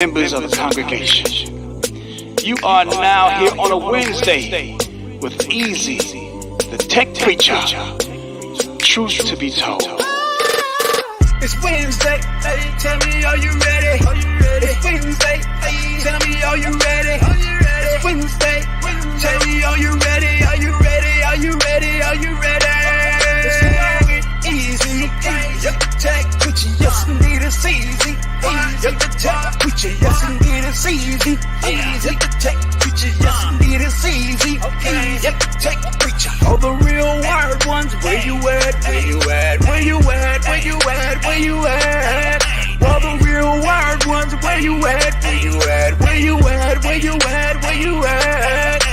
Members of the congregation, you are now here on a Wednesday with Easy, the tech preacher. Truth to be told. It's Wednesday, hey, tell me, are you ready? It's Wednesday, hey, tell me, are you ready? It's Wednesday, tell me, are you ready? Are you ready? Are you ready? Are you ready? It's easy, yep, tech preacher, yes indeed it's easy. Yep, the tech preacher, yes indeed it's easy. Yep, the tech preacher, yes indeed it's easy. Yep, the tech preacher. All the real word ones, where you at? Where you at? Where you at? Where you at? Where you at? All the real word ones, where you at? Where you at? Where you at? Where you at? Where you at?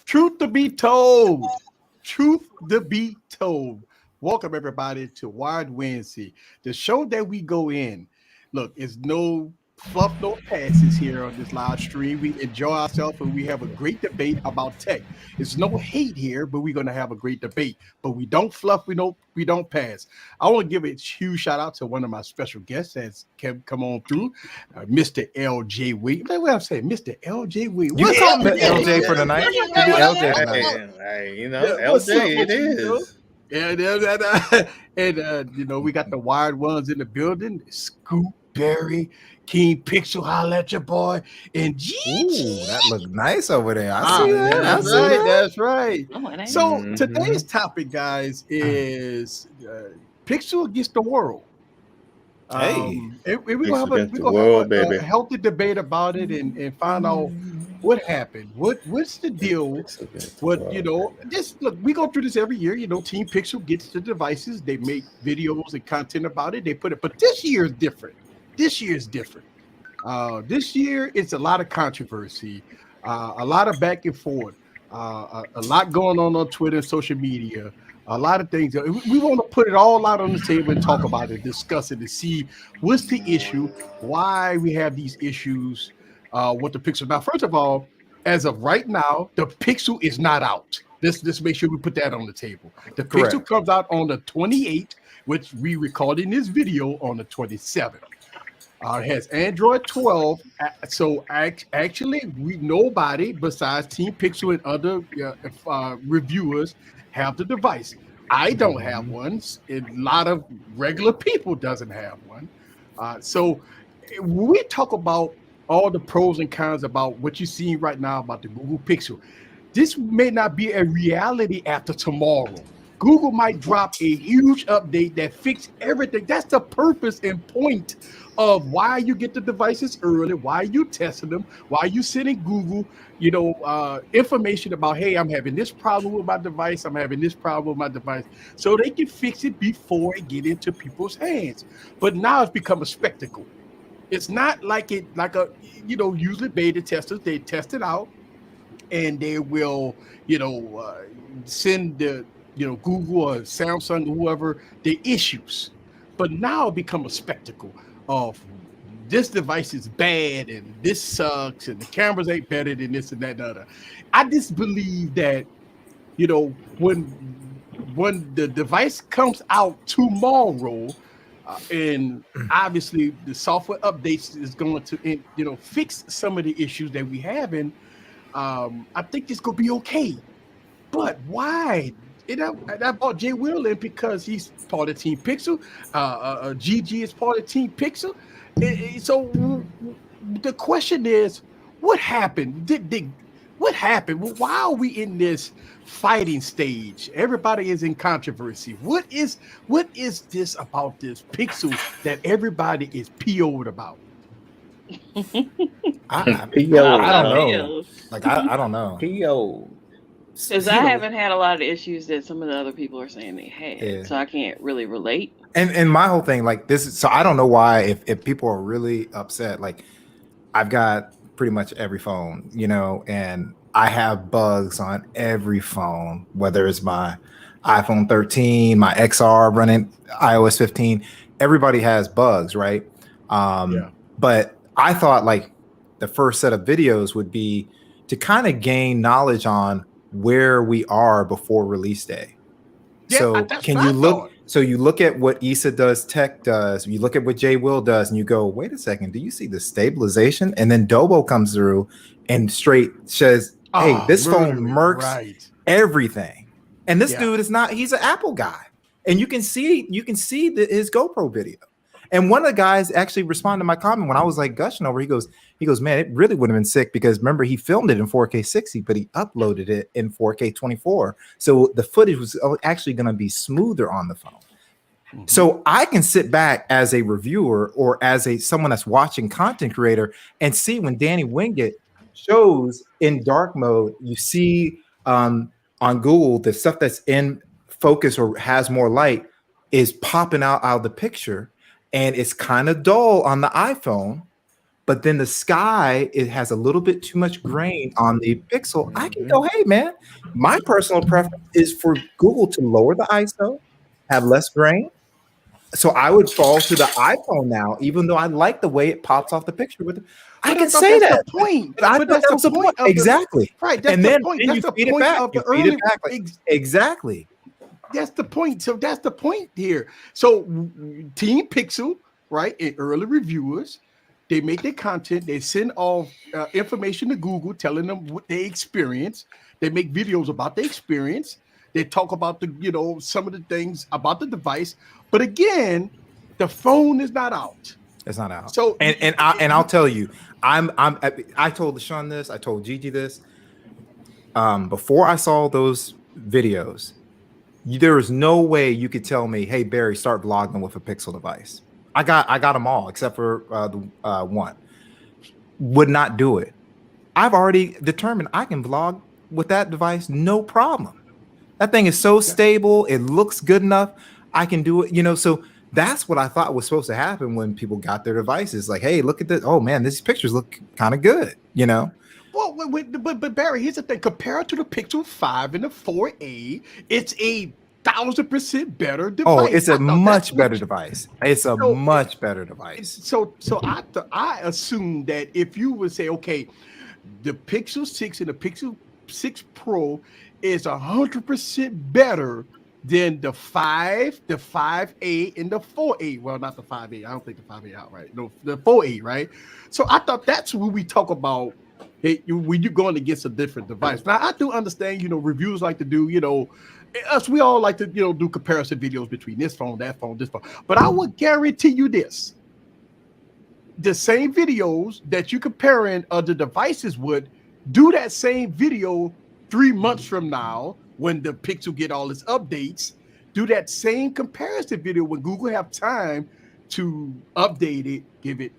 Truth to be told. Truth to be told. Welcome, everybody, to Wired Wednesday, the show that we go in. Look, it's no fluff, no passes here on this live stream. We enjoy ourselves and we have a great debate about tech. It's no hate here, but we're going to have a great debate. But we don't fluff, we don't pass. I want to give a huge shout out to one of my special guests that's come on through, Mr. LJ Williams. That's what I'm saying, Mmr. LJ Williams. You call me LJ for the night? You be LJ for the night. Hey, LJ, it is. And we got the wired ones in the building. Scoop Berry, King Pixel, holla at your boy, and Gigi. Ooh, that looks nice over there. I see that. That's right. Oh, So today's topic, guys, is Pixel against the world. Hey, we're gonna have a healthy debate about it and find out what happened. What's the deal? Just look, we go through this every year. Team Pixel gets the devices, they make videos and content about it, they put it. But this year is different. This year it's a lot of controversy, a lot of back and forth, a lot going on Twitter and social media. A lot of things. We want to put it all out on the table and talk about it, discuss it, and see what's the issue, why we have these issues with the Pixel. Now, first of all, as of right now, the Pixel is not out. Let's make sure we put that on the table. The Pixel comes out on the 28th, which we recording this video on the 27th. It has Android 12. So actually, nobody besides Team Pixel and other reviewers have the device. I don't have one. A lot of regular people doesn't have one. So when we talk about all the pros and cons about what you're seeing right now about the Google Pixel, this may not be a reality after tomorrow. Google might drop a huge update that fixes everything. That's the purpose and point of why you get the devices early, why you testing them, why you sending Google, information about, hey, I'm having this problem with my device, I'm having this problem with my device, so they can fix it before it get into people's hands. But now it's become a spectacle. It's not like usually beta testers, they test it out and they will, send the Google or Samsung or whoever the issues. But now it become a spectacle of this device is bad and this sucks and the cameras ain't better than this and that and other. I just believe that, when the device comes out tomorrow, and obviously the software updates is going to, fix some of the issues that we have, and I think it's going to be okay. But why? I brought Jay Will in because he's part of Team Pixel. GG is part of Team Pixel. So the question is, what happened? What happened? Why are we in this fighting stage? Everybody is in controversy. What is this about this Pixel that everybody is PO'd about? I don't know. I don't know. PO. Because I haven't had a lot of issues that some of the other people are saying they had, so I can't really relate. And my whole thing, so I don't know why if people are really upset. Like, I've got pretty much every phone, and I have bugs on every phone, whether it's my iPhone 13, my XR running iOS 15. Everybody has bugs, right? But I thought like the first set of videos would be to kind of gain knowledge on where we are before release day. Yeah, So can you look? So you look at what Issa does, Tech does. You look at what Jay Will does, and you go, "Wait a second, do you see the stabilization?" And then Dobo comes through and straight says, "Hey, this phone murks everything." And this dude is not. He's an Apple guy, and you can see his GoPro video. And one of the guys actually responded to my comment when I was like gushing over. He goes, man, it really would have been sick because remember he filmed it in 4K 60, but he uploaded it in 4K 24. So the footage was actually going to be smoother on the phone. Mm-hmm. So I can sit back as a reviewer or as someone that's watching content creator and see when Danny Wingate shows in dark mode, you see on Google the stuff that's in focus or has more light is popping out of the picture. And it's kind of dull on the iPhone, but then the sky, it has a little bit too much grain on the Pixel. I can go, hey, man, my personal preference is for Google to lower the ISO, have less grain. So I would fall to the iPhone now, even though I like the way it pops off the picture with it. I can say that. The point. But that's the point. Exactly. Right. That's the point. That's the point of the early. Exactly. That's the point. So that's the point here. So Team Pixel, right, and early reviewers, they make their content. They send all information to Google, telling them what they experience. They make videos about their experience. They talk about some of the things about the device. But again, the phone is not out. It's not out. So I'll tell you, I told Sean this. I told Gigi this. Before I saw those videos. There is no way you could tell me, hey, Barry, start vlogging with a Pixel device. I got them all except for the one. Would not do it. I've already determined I can vlog with that device, no problem. That thing is so stable. It looks good enough. I can do it, so that's what I thought was supposed to happen when people got their devices. Like, hey, look at this. Oh, man, these pictures look kind of good, Well, but Barry, here's the thing. Compared to the Pixel 5 and the 4a, it's 1,000% better device. Oh, it's a much better device. It's a much better device. So I assume that if you would say, okay, the Pixel 6 and the Pixel 6 Pro is 100% better than the 5, the 5a, and the 4a. Well, not the 5a. I don't think the 5a outright. No, the 4a, right? So I thought that's when we talk about when you're going against a different device. Now, I do understand, reviewers like to do, we all like to, do comparison videos between this phone, that phone, this phone. But I would guarantee you this. The same videos that you comparing other devices would do that same video 3 months from now when the Pixel get all its updates. Do that same comparison video when Google have time to update it, give it,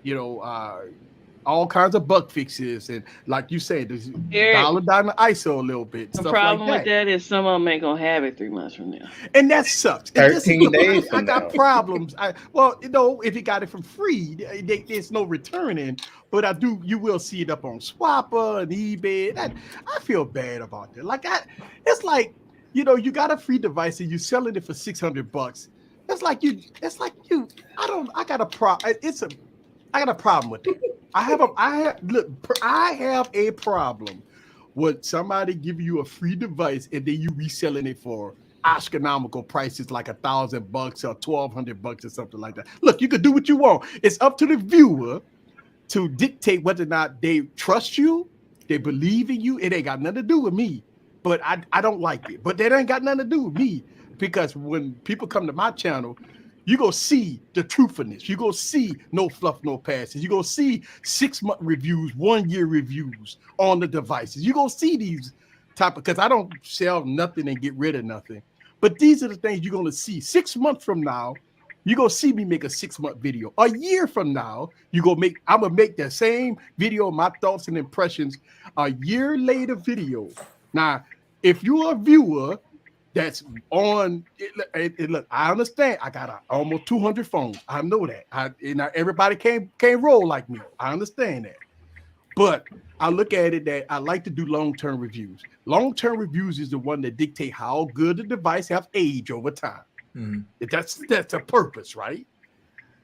all kinds of bug fixes, and like you said, dial down the ISO a little bit. The problem with that is some of them ain't gonna have it 3 months from now, and that sucks. 13 days. I got problems. If you got it for free, there's no returning. But you will see it up on Swapper and eBay. I feel bad about that. It's like you got a free device and you're selling it for $600. I got a problem. I got a problem with it. I have a problem with somebody giving you a free device and then you reselling it for astronomical prices like $1,000 or $1,200 or something like that. Look, you can do what you want. It's up to the viewer to dictate whether or not they trust you, they believe in you. It ain't got nothing to do with me, but I don't like it. But that ain't got nothing to do with me because when people come to my channel, you go see the truthfulness. You go see no fluff, no passes. You go see 6-month reviews, 1-year reviews on the devices. You go see these because I don't sell nothing and get rid of nothing. But these are the things you're going to see. 6 months from now, you're going to see me make a 6-month video. A year from now, I'm going to make that same video, my thoughts and impressions, a year later video. Now, if you're a viewer that's on it, look, I understand. I got almost 200 phones. I know that. Everybody can't roll like me. I understand that. But I look at it that I like to do long-term reviews. Long-term reviews is the one that dictate how good the device have aged over time. That's a purpose, right?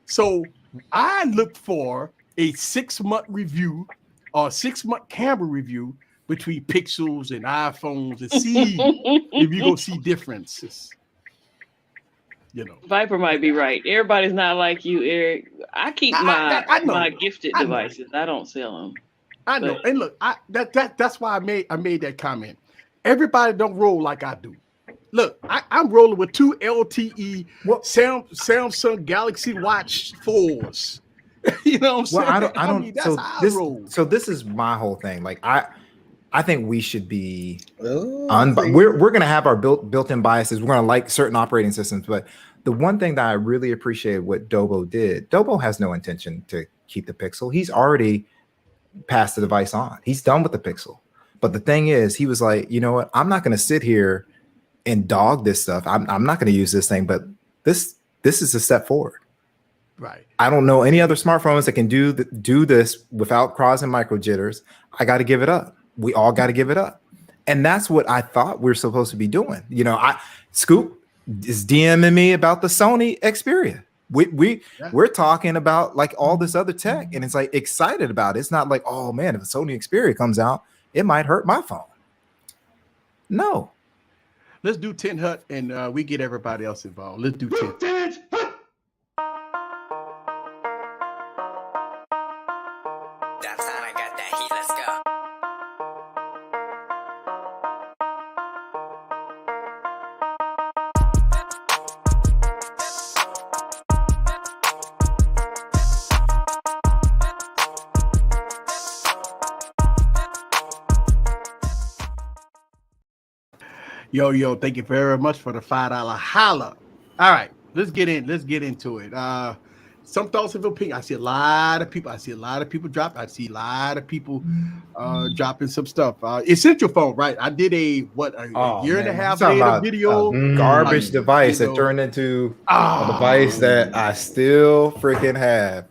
So I look for a 6-month review or 6-month camera review between Pixels and iPhones and see if you go see differences. You know, Viper might be right. Everybody's not like you, Eric. I keep my gifted devices. I don't sell them. I know. And look, that's why I made that comment. Everybody don't roll like I do. Look, I'm rolling with 2 LTE Samsung Galaxy Watch 4s. You know what I'm saying? I don't. That's how I roll. So this is my whole thing. Like I think we should be we're gonna have our built-in biases. We're gonna like certain operating systems, but the one thing that I really appreciate what Dobo did, Dobo has no intention to keep the Pixel. He's already passed the device on. He's done with the Pixel. But the thing is, he was like, you know what? I'm not gonna sit here and dog this stuff. I'm not gonna use this thing, but this is a step forward. Right. I don't know any other smartphones that can do this without crossing micro jitters. I got to give it up. We all got to give it up. And that's what I thought we were supposed to be doing. You know, Scoop is DMing me about the Sony Xperia. We're talking about like all this other tech, and it's like excited about it. It's not like, oh man, if a Sony Xperia comes out, it might hurt my phone. No. Let's do 10 Hut and we get everybody else involved. Let's do 10. Yo, thank you very much for the $5 holla. All right, let's get into it. Some thoughts of opinion. I see a lot of people drop. I see a lot of people dropping some stuff. Essential phone, right? I did a year and a half later video. Garbage device that turned into a device that I still freaking have.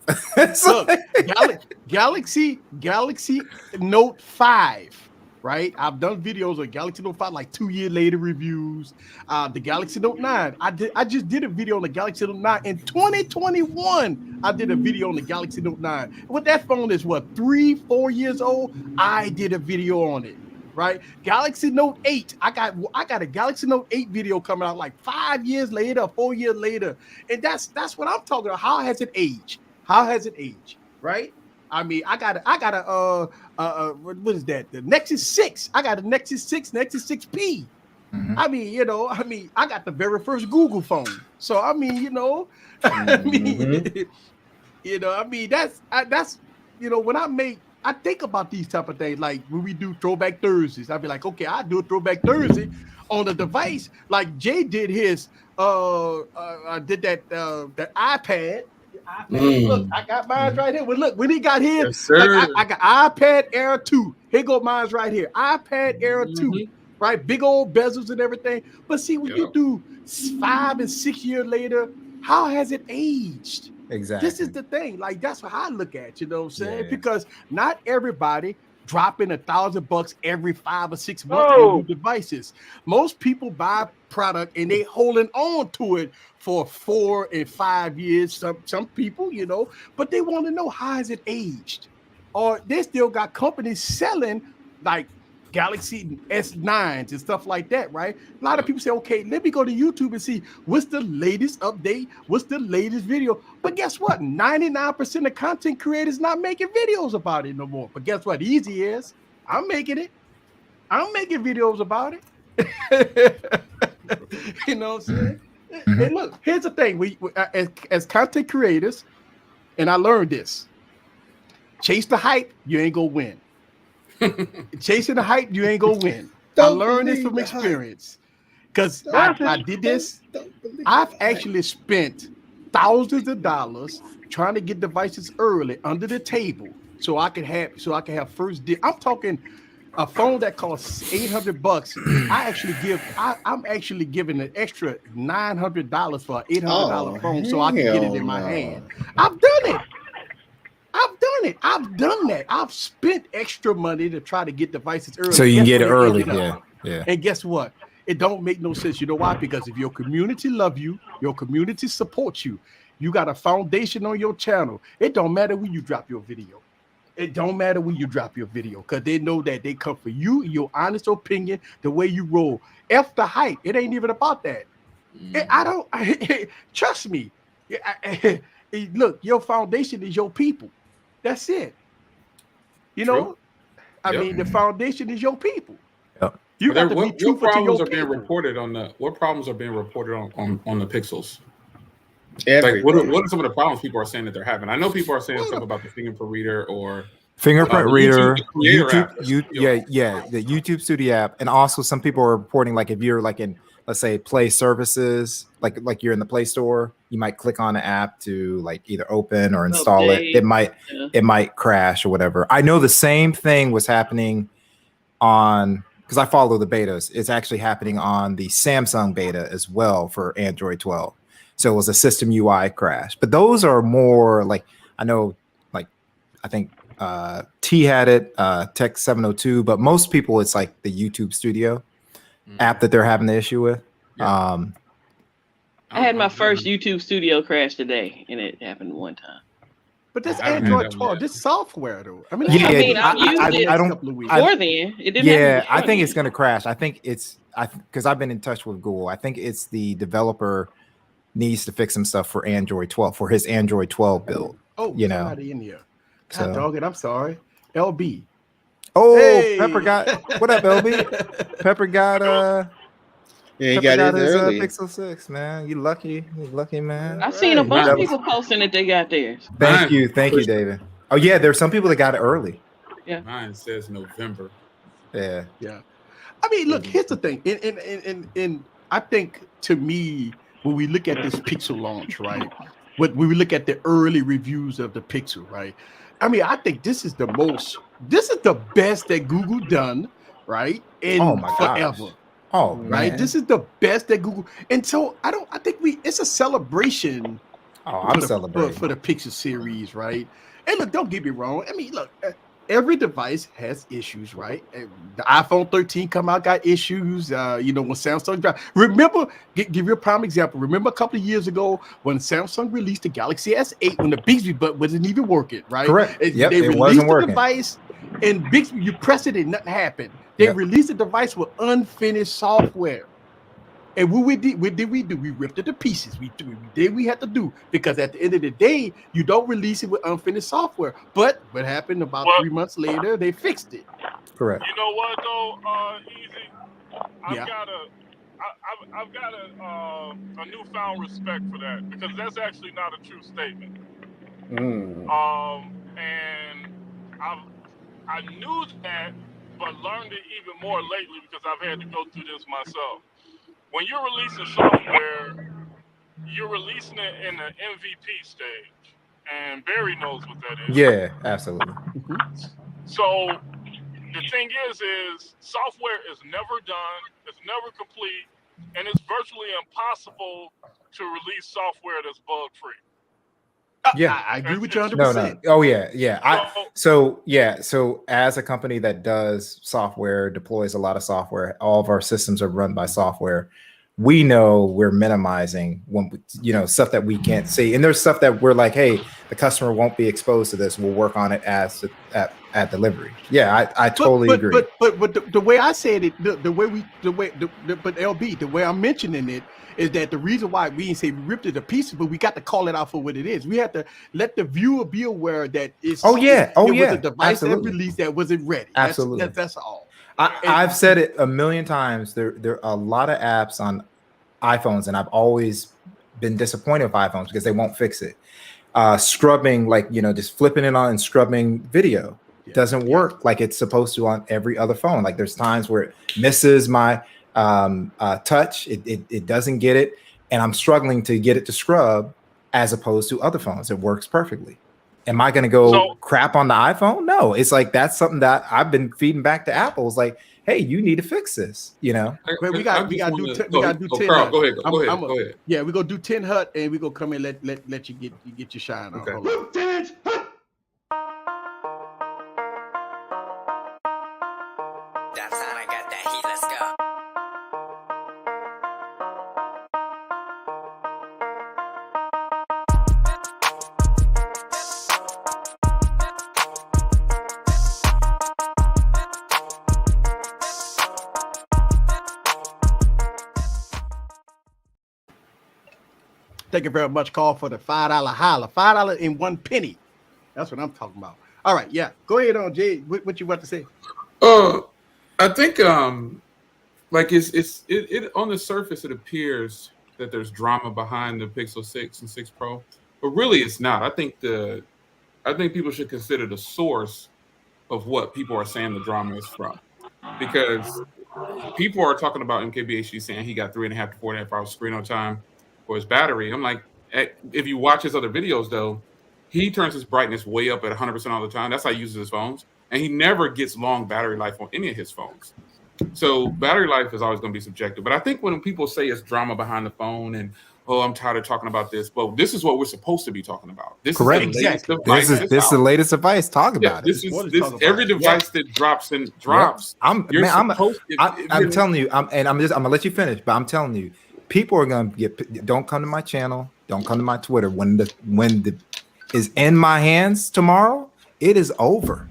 Look, Galaxy Note 5. Right, I've done videos on Galaxy Note 5, like 2 years later reviews. The Galaxy Note 9, I just did a video on the Galaxy Note 9 in 2021. I did a video on the Galaxy Note 9. What that phone is, 3-4 years old? I did a video on it. Right, Galaxy Note 8. I got a Galaxy Note 8 video coming out like 5 years later, 4 years later, and that's what I'm talking about. How has it aged? Right. I mean, I got a what is that? The Nexus 6. I got a Nexus 6, Nexus 6P. Mm-hmm. I mean, I got the very first Google phone. So I mean, that's when I think about these type of things, like when we do Throwback Thursdays, I'd be like, okay, I do a Throwback Thursday on a device like Jay did his. I did that iPad. Look, I got mine right here. Well, look, when he got his, yes, sir. I got iPad Air 2. Here go mine's right here. iPad Air 2, right? Big old bezels and everything. But see, when you do 5 and 6 years later, how has it aged? Exactly. This is the thing. Like, that's what I look at, you know what I'm saying? Yeah. Because not everybody dropping $1,000 every 5 or 6 months on new devices. Most people buy product and they holding on to it for 4 and 5 years. Some people, but they want to know, how has it aged? Or they still got companies selling like Galaxy S9s and stuff like that, right? A lot of people say, okay, let me go to YouTube and see what's the latest update, what's the latest video. But guess what? 99% of content creators not making videos about it no more. But guess what? Easy is. I'm making it. I'm making videos about it. You know what I'm saying? Mm-hmm. And look, here's the thing. We as content creators, and I learned this. Chase the hype, you ain't gonna win. Chasing the hype, you ain't gonna win. I learned this from experience. Because I did this. I've actually spent thousands of dollars trying to get devices early under the table so I can have first dip. I'm talking a phone that costs $800. I'm actually giving an extra $900 for an $800 phone so I can get it in my hand. I've done done it. I've done that. I've spent extra money to try to get devices early. So you can Guess get it where early. ended up? Yeah. And guess what? It don't make no sense. You know why? Because if your community love you, your community supports you, you got a foundation on your channel. It don't matter when you drop your video. It don't matter when you drop your video because they know that they come for you, your honest opinion, the way you roll. F the hype. It ain't even about that. Trust me. Look, your foundation is your people. That's it. You know, I mean, the foundation is your people. Yep. You got to be truthful to your being people. reported on the what problems are being reported on the pixels? Everything. Like what are some of the problems people are saying that they're having? I know people are saying something about the fingerprint reader or fingerprint reader, YouTube, the YouTube Studio app, and also some people are reporting like if you're like in, let's say, Play Services, like you're in the Play Store, you might click on an app to like either open or install it. It might crash or whatever. I know the same thing was happening on, because I follow the betas. It's actually happening on the Samsung beta as well for Android 12. So it was a system UI crash. But those are more like, I know, like I think T had it, Tech 702, but most people it's like the YouTube Studio app that they're having the issue with. I had my first YouTube Studio crash today, and it happened one time. But this Android 12, this software though. I mean, I used it before then. It didn't. Yeah, I think it's going to crash. I think it's because I've been in touch with Google. I think it's the developer needs to fix some stuff for Android 12 for his Android 12 build. Oh, you know, in here. God dog it. I'm sorry, LB. Oh, hey. Pepper got what up, LB? Pepper got he got his early. Pixel 6, man. You lucky man. I've seen a bunch of people posting that they got theirs. Thank you, David. Oh yeah, there's some people that got it early. Yeah, mine says November. Yeah. I mean, look, here's the thing, and I think to me, when we look at this Pixel launch, right? When we look at the early reviews of the Pixel, right? I mean, I think this is the best that Google done, right? In forever. Gosh. Oh, right. Man. This is the best that Google. And so I think it's a celebration. I'm celebrating for the Pixel series, right? And look, don't get me wrong. I mean, look, every device has issues, right? And the iPhone 13 come out, got issues. When Samsung dropped. Remember, give you a prime example. Remember a couple of years ago when Samsung released the Galaxy S8 when the Bixby button wasn't even working, right? Correct. They it released wasn't the working. device, and Bixby, you press it and nothing happened. They released the device with unfinished software. And what we did? We ripped it to pieces. We did what we had to do, because at the end of the day, you don't release it with unfinished software. But what happened about 3 months later, they fixed it. Correct. You know what though, Easy? I've got a newfound respect for that, because that's actually not a true statement. And I knew that, but learned it even more lately because I've had to go through this myself. When you're releasing software, you're releasing it in the MVP stage, and Barry knows what that is. Yeah, absolutely. So the thing is software is never done, it's never complete, and it's virtually impossible to release software that's bug-free. Yeah, I agree with you 100%. No. Oh yeah. So as a company that does software, deploys a lot of software, all of our systems are run by software. We know we're minimizing stuff that we can't see, and there's stuff that we're like, hey, the customer won't be exposed to this. We'll work on it at delivery. Yeah, I totally agree. But the way I said it, but LB, the way I'm mentioning it is that the reason why we didn't say we ripped it to pieces, but we got to call it out for what it is. We have to let the viewer be aware that it was a device that released that wasn't ready. Absolutely. That's all. I've said it a million times. There are a lot of apps on iPhones, and I've always been disappointed with iPhones because they won't fix it. Scrubbing, just flipping it on and scrubbing video doesn't work like it's supposed to on every other phone. Like there's times where it misses my touch, it doesn't get it, and I'm struggling to get it to scrub as opposed to other phones. It works perfectly. Am I going to go crap on the iPhone? No, it's like that's something that I've been feeding back to Apple. It's like, hey, you need to fix this. We got to do 10. Go ahead. Yeah, we're gonna do 10 Hut, and we're gonna come and let you get your shine on. Lieutenant Hut. Thank you very much. Call for the $5 holla. $5 and 1 penny. That's what I'm talking about. All right, yeah. Go ahead on, Jay. What you want to say? I think like it on the surface it appears that there's drama behind the Pixel 6 and 6 Pro, but really it's not. I think people should consider the source of what people are saying the drama is from, because people are talking about MKBHD saying he got 3.5 to 4.5 hours screen on time for his battery. I'm like, if you watch his other videos though, he turns his brightness way up at 100% all the time. That's how he uses his phones, and he never gets long battery life on any of his phones. So battery life is always going to be subjective. But I think when people say it's drama behind the phone and I'm tired of talking about this, well, this is what we're supposed to be talking about. This Correct. is the latest Exactly. device. This is the latest device. Talk about this it. is every device that drops. Yep. I'm telling you. I'm gonna let you finish, but I'm telling you, people are gonna don't come to my channel. Don't come to my Twitter when the is in my hands tomorrow. It is over.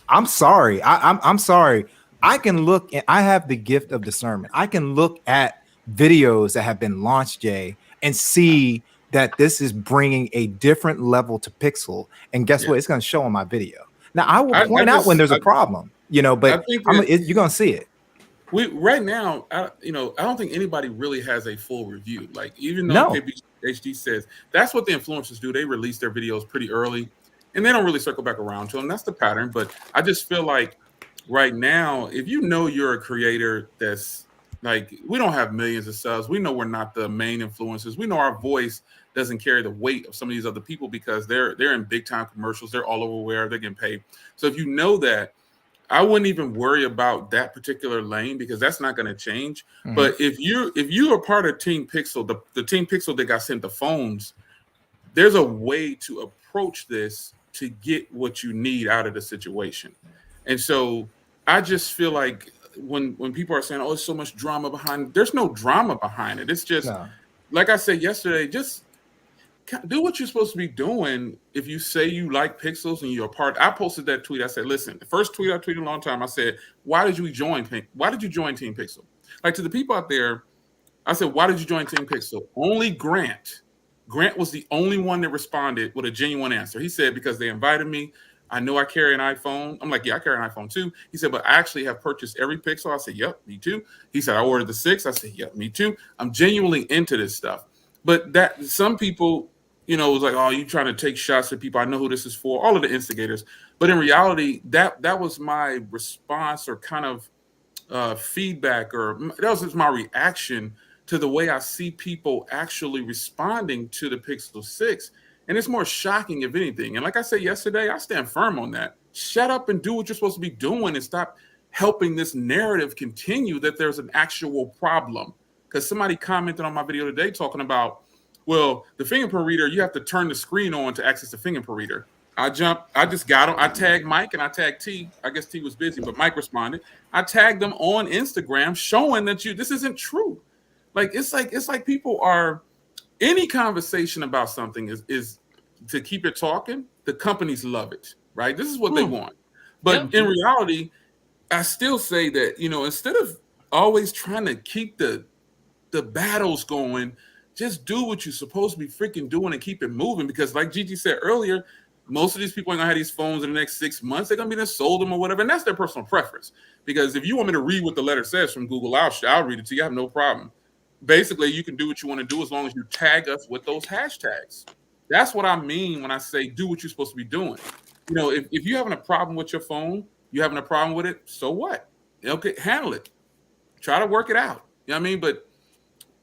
I'm sorry. I'm sorry. I can look and I have the gift of discernment. I can look at videos that have been launched, Jay, and see that this is bringing a different level to Pixel. And guess what? It's going to show on my video. Now, I will point out when there's a problem, but you're going to see it. Right now, I don't think anybody really has a full review. Like, even though KBHD says that's what the influencers do, they release their videos pretty early and they don't really circle back around to them. That's the pattern. But I just feel like right now, if you know you're a creator that's like, we don't have millions of subs, we know we're not the main influencers, we know our voice doesn't carry the weight of some of these other people because they're in big time commercials, they're all over where they're getting paid. So if you know that, I wouldn't even worry about that particular lane because that's not going to change. Mm-hmm. But if you are part of Team Pixel, the Team Pixel that got sent the phones, there's a way to approach this to get what you need out of the situation. And so I just feel like when people are saying, "Oh, there's so much drama behind it," there's no drama behind it. It's just like I said yesterday, just do what you're supposed to be doing. If you say you like Pixels and you're a part, I posted that tweet. I said, listen, the first tweet I tweeted a long time, I said, why did you join Team Pixel? Like, to the people out there, I said, why did you join Team Pixel? Only Grant was the only one that responded with a genuine answer. He said, because they invited me. I know I carry an iPhone. I'm like, yeah, I carry an iPhone too. He said, but I actually have purchased every Pixel. I said, yep, me too. He said, I ordered the 6. I said, yep, me too. I'm genuinely into this stuff. But that some people, it was like, oh, you trying to take shots at people. I know who this is for, all of the instigators. But in reality, that was my response or kind of feedback, or that was just my reaction to the way I see people actually responding to the Pixel 6. And it's more shocking, if anything. And like I said yesterday, I stand firm on that. Shut up and do what you're supposed to be doing and stop helping this narrative continue that there's an actual problem. Because somebody commented on my video today talking about, well, the fingerprint reader, you have to turn the screen on to access the fingerprint reader. I just got him. I tagged Mike and I tagged T. I guess T was busy, but Mike responded. I tagged them on Instagram showing that this isn't true. Like, it's like people are, any conversation about something is to keep it talking. The companies love it, right? This is what they want. But in reality, I still say that, instead of always trying to keep the battles going, just do what you're supposed to be freaking doing and keep it moving. Because like Gigi said earlier, most of these people ain't gonna have these phones in the next 6 months. They're gonna be sold them or whatever. And that's their personal preference. Because if you want me to read what the letter says from Google, I'll read it to you. I have no problem. Basically, you can do what you want to do as long as you tag us with those hashtags. That's what I mean when I say do what you're supposed to be doing. If you're having a problem with your phone, you're having a problem with it, so what? Okay, handle it. Try to work it out. You know what I mean? But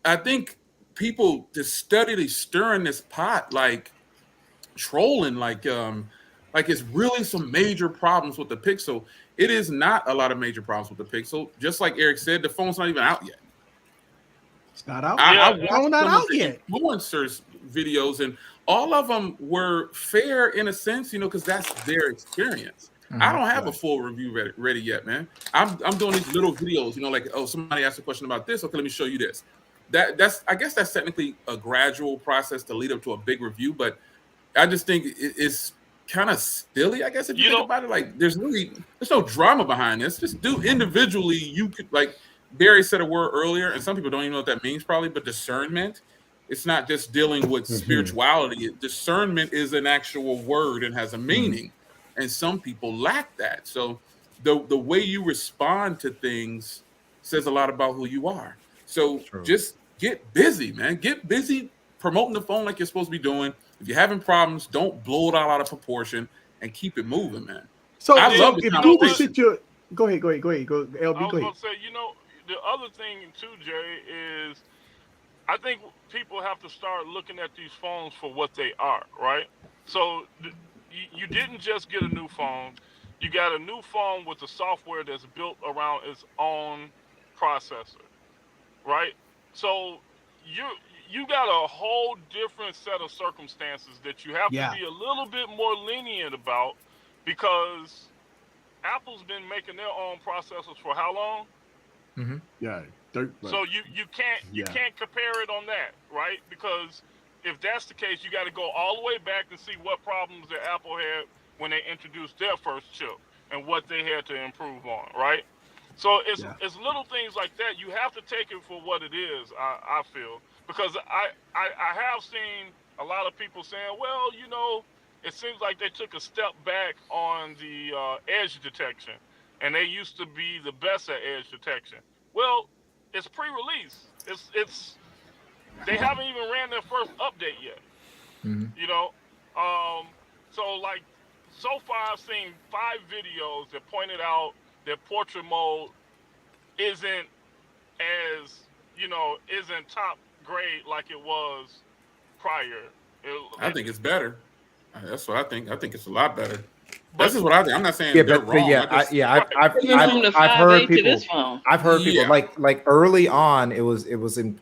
I think people just steadily stirring this pot, like trolling, like it's really some major problems with the Pixel. It is not a lot of major problems with the Pixel. Just like Eric said, the phone's not even out yet. It's not out. I watched not out yet. Influencers videos, and all of them were fair in a sense, because that's their experience. Mm-hmm. I don't have a full review ready yet, man. I'm doing these little videos, like, oh, somebody asked a question about this. Okay, let me show you this. I guess that's technically a gradual process to lead up to a big review, but I just think it's kind of silly, I guess, if you think about it. Like, there's no drama behind this. Just do individually. You could, like Barry said a word earlier, and some people don't even know what that means probably, but discernment. It's not just dealing with spirituality. Discernment is an actual word and has a meaning, and some people lack that. So the way you respond to things says a lot about who you are. So just get busy, man. Get busy promoting the phone like you're supposed to be doing. If you're having problems, don't blow it all out of proportion and keep it moving, man. So I love the conversation. Go ahead, LB. I was Go ahead. going to say, the other thing too, Jay, is I think people have to start looking at these phones for what they are, right? So you didn't just get a new phone. You got a new phone with the software that's built around its own processor, right? So you got a whole different set of circumstances that you have to be a little bit more lenient about, because Apple's been making their own processors for how long? So you can't compare it on that, right? Because if that's the case, you got to go all the way back and see what problems that Apple had when they introduced their first chip and what they had to improve on, right? So it's little things like that. You have to take it for what it is, I feel, because I have seen a lot of people saying, well, it seems like they took a step back on the edge detection, and they used to be the best at edge detection. Well, it's pre-release. It's they haven't even ran their first update yet. So far I've seen 5 videos that pointed out that portrait mode isn't top grade like it was prior. I think it's better. That's what I think. I think it's a lot better. This is what I think. I'm not saying they're wrong. I've heard people. I've heard people like early on. It was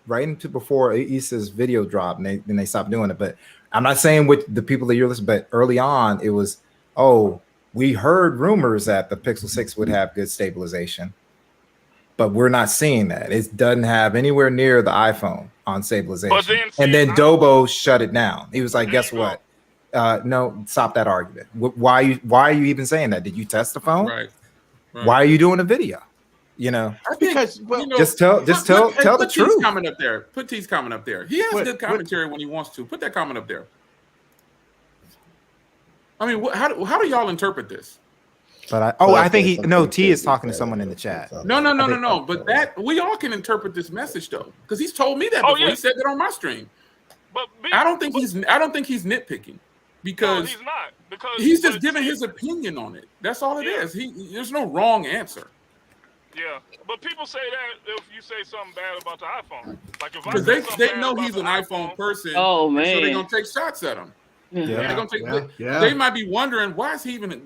right into before Issa's video drop, and they stopped doing it. But I'm not saying with the people that you're listening. But early on, it was we heard rumors that the Pixel 6 would have good stabilization, but we're not seeing that. It doesn't have anywhere near the iPhone on stabilization. And then Dobo shut it down. He was like, "Guess what? No, stop that argument. Why are you even saying that? Did you test the phone? Right. Why are you doing a video? Because just tell the truth." Comment up there. Put T's comment up there. He has good commentary when he wants to. Put that comment up there. I mean, how do y'all interpret this? But I think T is talking to someone in the chat. No. But that we all can interpret this message though, because he's told me that before. He said that on my stream. But I don't think he's nitpicking, because he's not, because he's just giving his opinion on it. That's all it is. There's no wrong answer. Yeah, but people say that if you say something bad about the iPhone, like if because they know he's an iPhone person. Oh man, so they're gonna take shots at him. They might be wondering why is he even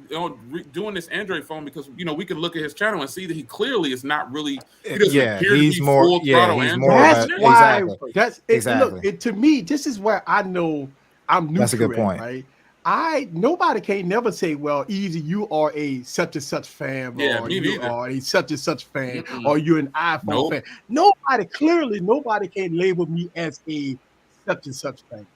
doing this Android phone, because we can look at his channel and see that he clearly is not really. He's more. That's why. Look, to me, this is where I know I'm new. That's a good point, right? Nobody can never say, well, Easy, you are a such and such fan, or you are a such and such fan, or you're an iPhone fan. Nobody can label me as a such and such fan.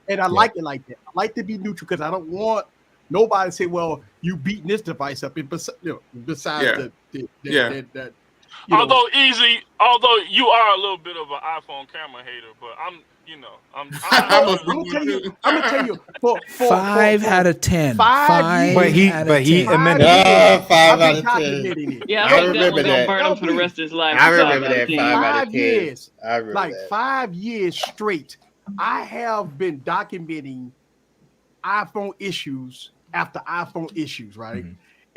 And I like it like that. I like to be neutral, because I don't want nobody to say, well, you beating this device up. Besides although you are a little bit of an iPhone camera hater, but I'm gonna tell you, for 5 out of 10. 5 years. But he admitted 5 out of 10. Yeah, I remember that. Burn him for the rest of his life. I remember that 5 out of 10. 5 years. I remember like that. 5 years straight. I have been documenting iPhone issues after iPhone issues, right?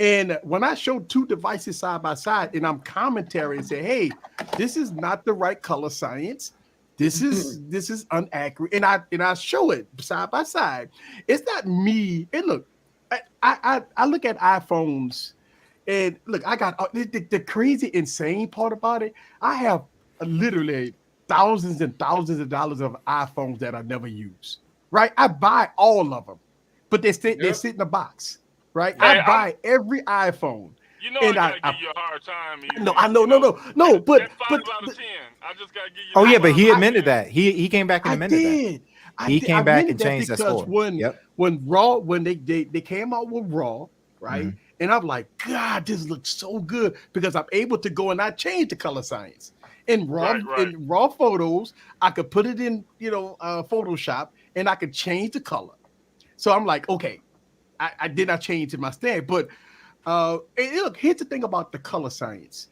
And when I show 2 devices side by side, and I'm commentary and say, "Hey, this is not the right color science. This is inaccurate," and I show it side by side. It's not me. And look, I look at iPhones, and look, I got the crazy, insane part about it. I have literally thousands and thousands of dollars of iPhones that I never use, right? I buy all of them, but they sit in the box, right? Hey, I buy every iPhone. I gotta give you a hard time. No, I know, no, but 5 out of 10. I just gotta give you. Oh yeah, but he admitted that. He came back and admitted that. He came back and changed that score. When they came out with Raw, right? And I'm like, God, this looks so good, because I'm able to go and I change the color science. in raw photos. I could put it in, Photoshop, and I could change the color. So I'm like, okay, I did not change in my stand, but look, here's the thing about the color science.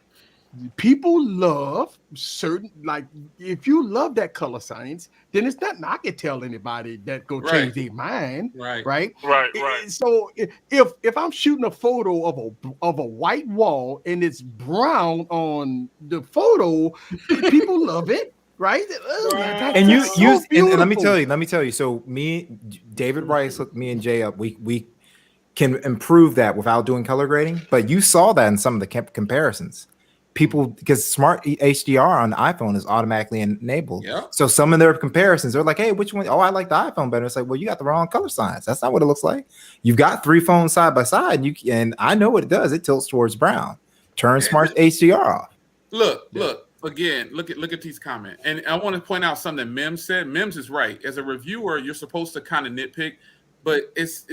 People love certain, like, if you love that color science, then it's nothing I can tell anybody that go change their mind. Right. So if I'm shooting a photo of a white wall and it's brown on the photo, people love it. Right. And and let me tell you. So David Rice hooked me and Jay up. We can improve that without doing color grading, but you saw that in some of the comparisons. People, because smart HDR on the iPhone is automatically enabled. Yeah. So some of their comparisons, they're like, hey, which one? Oh, I like the iPhone better. It's like, well, you got the wrong color science. That's not what it looks like. You've got 3 phones side by side, and I know what it does. It tilts towards brown. Turn smart HDR off. Look again. Look at T's comment, and I want to point out something that Mims said. Mims is right. As a reviewer, you're supposed to kind of nitpick, but it's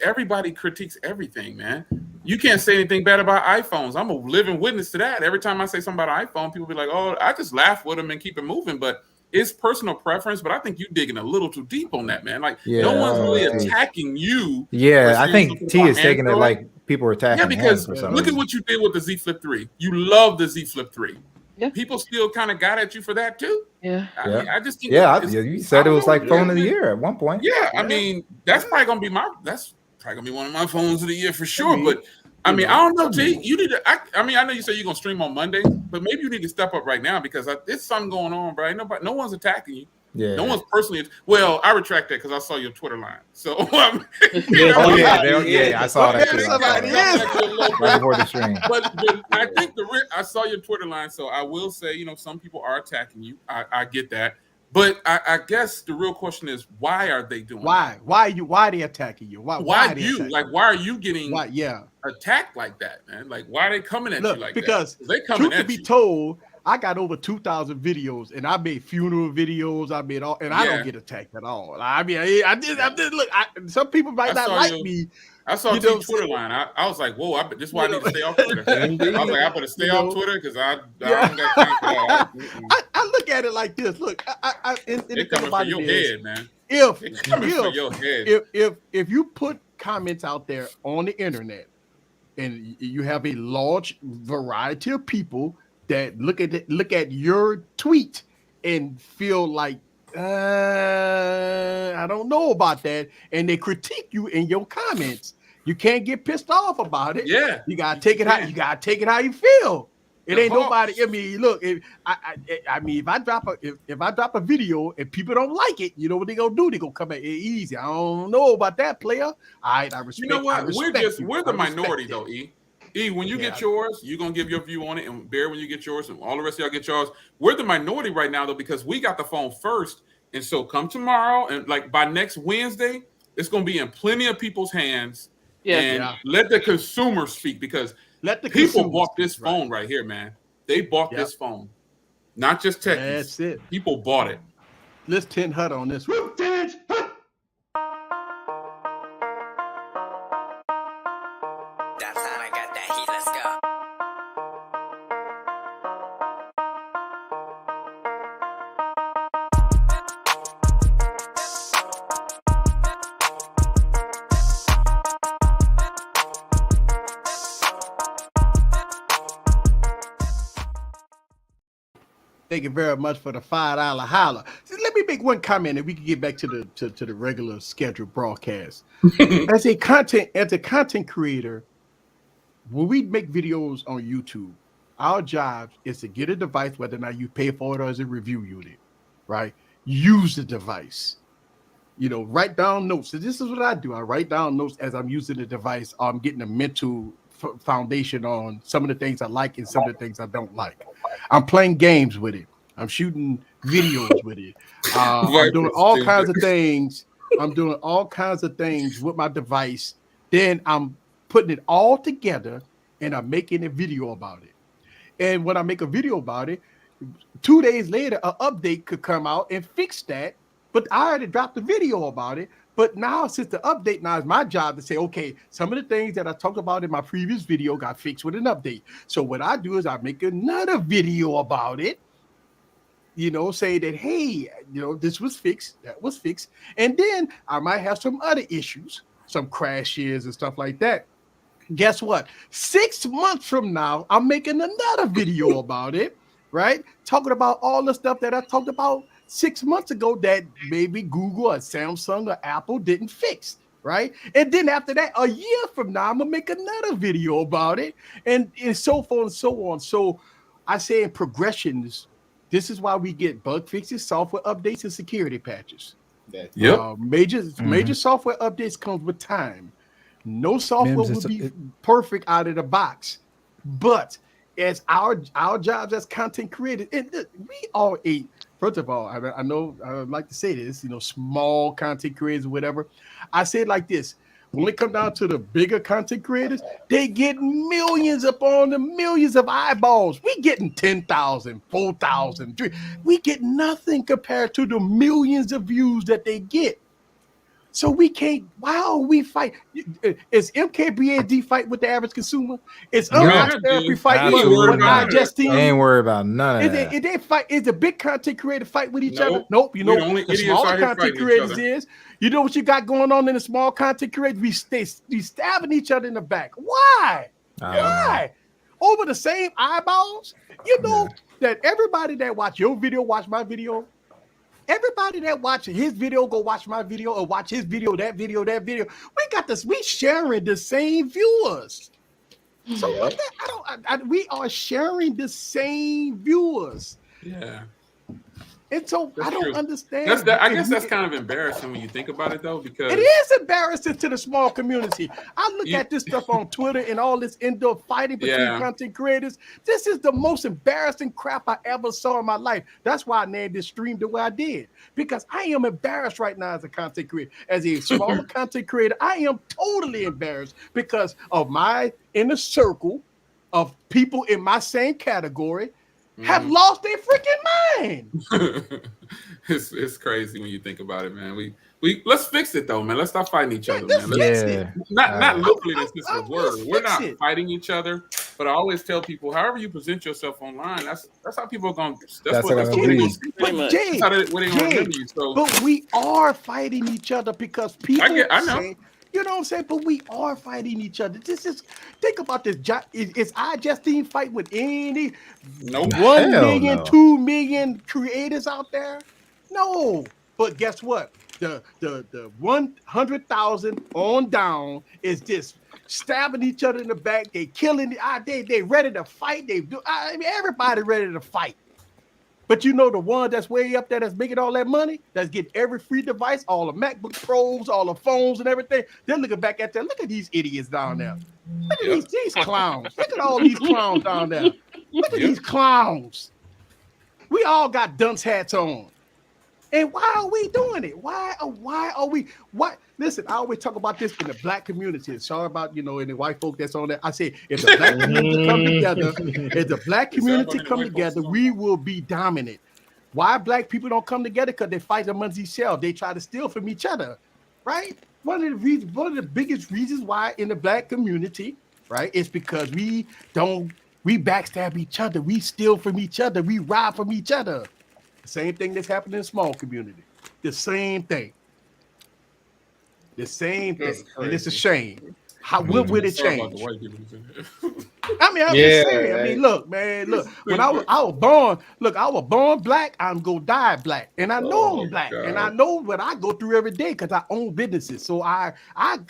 everybody critiques everything, man. You can't say anything bad about iPhones. I'm a living witness to that. Every time I say something about an iPhone, people be like, oh, I just laugh with them and keep it moving. But it's personal preference. But I think you're digging a little too deep on that, man. Like, no one's really attacking you. Yeah, I think T is taking it like people are attacking him. Yeah, because look at what you did with the Z Flip 3. You love the Z Flip 3. Yeah. People still kind of got at you for that too. Yeah. I just think you said it was like phone of the year at one point. Yeah, I mean, that's probably gonna be one of my phones of the year for sure. But I mean, I don't know, T. You need to. I know you say you're gonna stream on Monday, but maybe you need to step up right now because there's something going on, bro. No one's attacking you. Yeah. No one's personally. Well, I retract that because I saw your Twitter line. So. I saw that. Right before the stream. But I think I saw your Twitter line, so I will say, some people are attacking you. I get that. But I guess the real question is, why are they doing that? Why are they attacking you? Why are you getting attacked like that, man? Like, why are they coming at you like because that? Because they coming at you. Truth to be told, I got over 2,000 videos, and I made funeral videos. I made all, and I don't get attacked at all. I mean, I did. Look, some people might not like me. I saw your Twitter line. I was like, whoa, this is why I need to stay off Twitter. I was like, I better stay off Twitter because I don't got time for that. I look at it like this. Look, they're coming for your head, man. If you put comments out there on the internet, and you have a large variety of people that look at your tweet and feel like, I don't know about that, and they critique you in your comments, you can't get pissed off about it. Yeah, you gotta take it how you feel. It ain't nobody. I mean, look, if I drop a video and people don't like it, you know what they gonna do? They gonna come at it easy. I don't know about that, player. All right, I respect. You know what? We're the minority though, E. When you get yours, you're going to give your view on it. And Bear, when you get yours, and all the rest of y'all get yours. We're the minority right now, though, because we got the phone first. And so come tomorrow, and like by next Wednesday, it's going to be in plenty of people's hands. Let the consumer speak, because people bought this phone right here, man. They bought this phone. Not just techies. That's it. People bought it. Let's 10 HUD on this. Thank you very much for the $5 holler. So let me make one comment, and we can get back to the regular scheduled broadcast. As a content creator, when we make videos on YouTube, our job is to get a device, whether or not you pay for it or as a review unit, right? Use the device. Write down notes. So this is what I do. I write down notes as I'm using the device. I'm getting a mental foundation on some of the things I like and some of the things I don't like. I'm playing games with it. I'm shooting videos with it. I'm doing all kinds of things. I'm doing all kinds of things with my device. Then I'm putting it all together and I'm making a video about it. And when I make a video about it, 2 days later, an update could come out and fix that. But I already dropped the video about it. But now, since the update, now it's my job to say, okay, some of the things that I talked about in my previous video got fixed with an update. So what I do is I make another video about it, say that, hey, this was fixed, that was fixed. And then I might have some other issues, some crashes and stuff like that. Guess what? 6 months from now, I'm making another video about it, right? Talking about all the stuff that I talked about 6 months ago that maybe Google or Samsung or Apple didn't fix, right? And then after that, a year from now, I'm gonna make another video about it, and so forth and so on. So I say in progressions, this is why we get bug fixes, software updates, and security patches. Major software updates comes with time. No software will be perfect out of the box, but as our jobs as content creators, and we all first of all, I know I would like to say this, small content creators or whatever. I say it like this: when it comes down to the bigger content creators, they get millions upon the millions of eyeballs. We getting 10,000, 4,000, 3. We get nothing compared to the millions of views that they get. So we can't. Why we fight? Is MKBAD fight with the average consumer? Is Unbox Therapy fight with iJustine? Ain't worried about none of that. Is they fight? Is the big content creator fight with each other? Nope. You know what the smaller content creators is. You know what you got going on in the small content creators? We stabbing each other in the back. Why? Why? Over the same eyeballs? You know that everybody that watch your video watch my video. Everybody that watches his video go watch my video, or watch his video, that video, that video. We got this. We sharing the same viewers. So what that? We are sharing the same viewers. Yeah. And so I don't understand. I guess that's kind of embarrassing when you think about it, though, because it is embarrassing to the small community. I look at this stuff on Twitter and all this indoor fighting between content creators. This is the most embarrassing crap I ever saw in my life. That's why I named this stream the way I did, because I am embarrassed right now as a content creator. As a small content creator, I am totally embarrassed because of my inner circle of people in my same category have lost their freaking mind. It's crazy when you think about it, man. We let's fix it though, man. Let's stop fighting each other, man. Not literally this is the word. We're not fighting each other, but I always tell people, however you present yourself online, that's how people are going. That's what they're going to see. But we are fighting each other because people. I know. You know what I'm saying? But we are fighting each other. Think about this. Is iJustine fight with any 1 million, 2 million creators out there? No. But guess what? The 100,000 on down is just stabbing each other in the back. They killing. They ready to fight. Everybody ready to fight. But the one that's way up there that's making all that money, that's getting every free device, all the MacBook Pros, all the phones and everything, they're looking back at that. Look at these idiots down there. Look at these clowns. Look at all these clowns down there. Look at these clowns. We all got dunce hats on. And why are we doing it? Why are we? Listen, I always talk about this in the black community. Sorry about, and the white folk that's on there. I say, if the black community come together, we will be dominant. Why black people don't come together? Because they fight amongst themselves. They try to steal from each other, right? One of the biggest reasons why in the black community, right, is because we backstab each other. We steal from each other. We rob from each other. The same thing that's happening in the small community. The same thing. And it's a shame. What would it change? I'm just saying. Look. When I was born black. I'm gonna die black, and I know I'm black, and I know what I go through every day because I own businesses. So I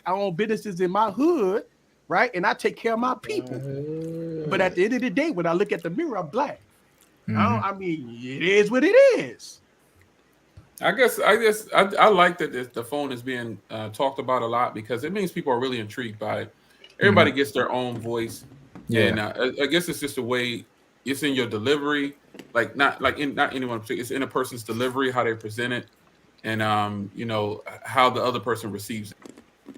own businesses in my hood, right? And I take care of my people. But at the end of the day, when I look at the mirror, I'm black. It is what it is. I guess I like that the phone is being talked about a lot because it means people are really intrigued by it. Everybody gets their own voice, and I guess it's just a way. It's in your delivery, not anyone. It's in a person's delivery, how they present it, and how the other person receives it.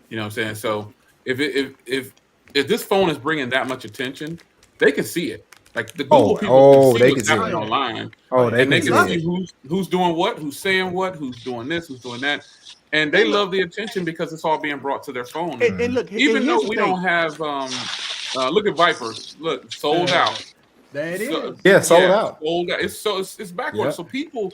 You know what I'm saying? So if this phone is bringing that much attention, they can see it. Like the Google people can see what's happening online. They can see who's doing what, who's saying what, who's doing this, who's doing that. And they love the attention because it's all being brought to their phone. And look, even though we don't have look at Vipers, look, sold out. There it is. Yeah, sold out. Sold out. It's backwards. So people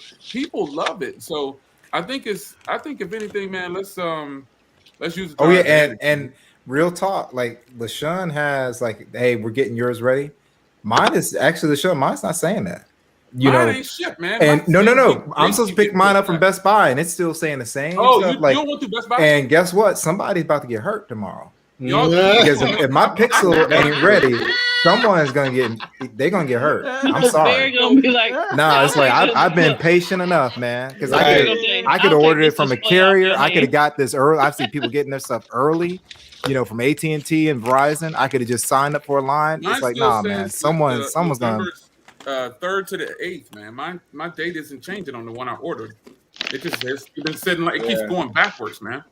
love it. So I think if anything, man, let's use it. Oh yeah, and real talk, like LaShawn has like, hey, we're getting yours ready. Mine is actually LaShawn. Mine's not saying that. Mine ain't shit, man. And no. I'm supposed to pick mine up from Best Buy, and it's still saying the same stuff. You don't want to Best Buy? And guess what? Somebody's about to get hurt tomorrow. Because if my Pixel ain't ready, someone's gonna get hurt. I'm sorry. Gonna be like, nah, it's like I've been patient enough, man. Because I could order it from a carrier. I could have got this early. I've seen people getting their stuff early, from AT&T and Verizon. I could have just signed up for a line. It's like, nah, man. Someone's gonna 3rd to the 8th, man. My date isn't changing on the one I ordered. It just has been sitting like it keeps going backwards, man.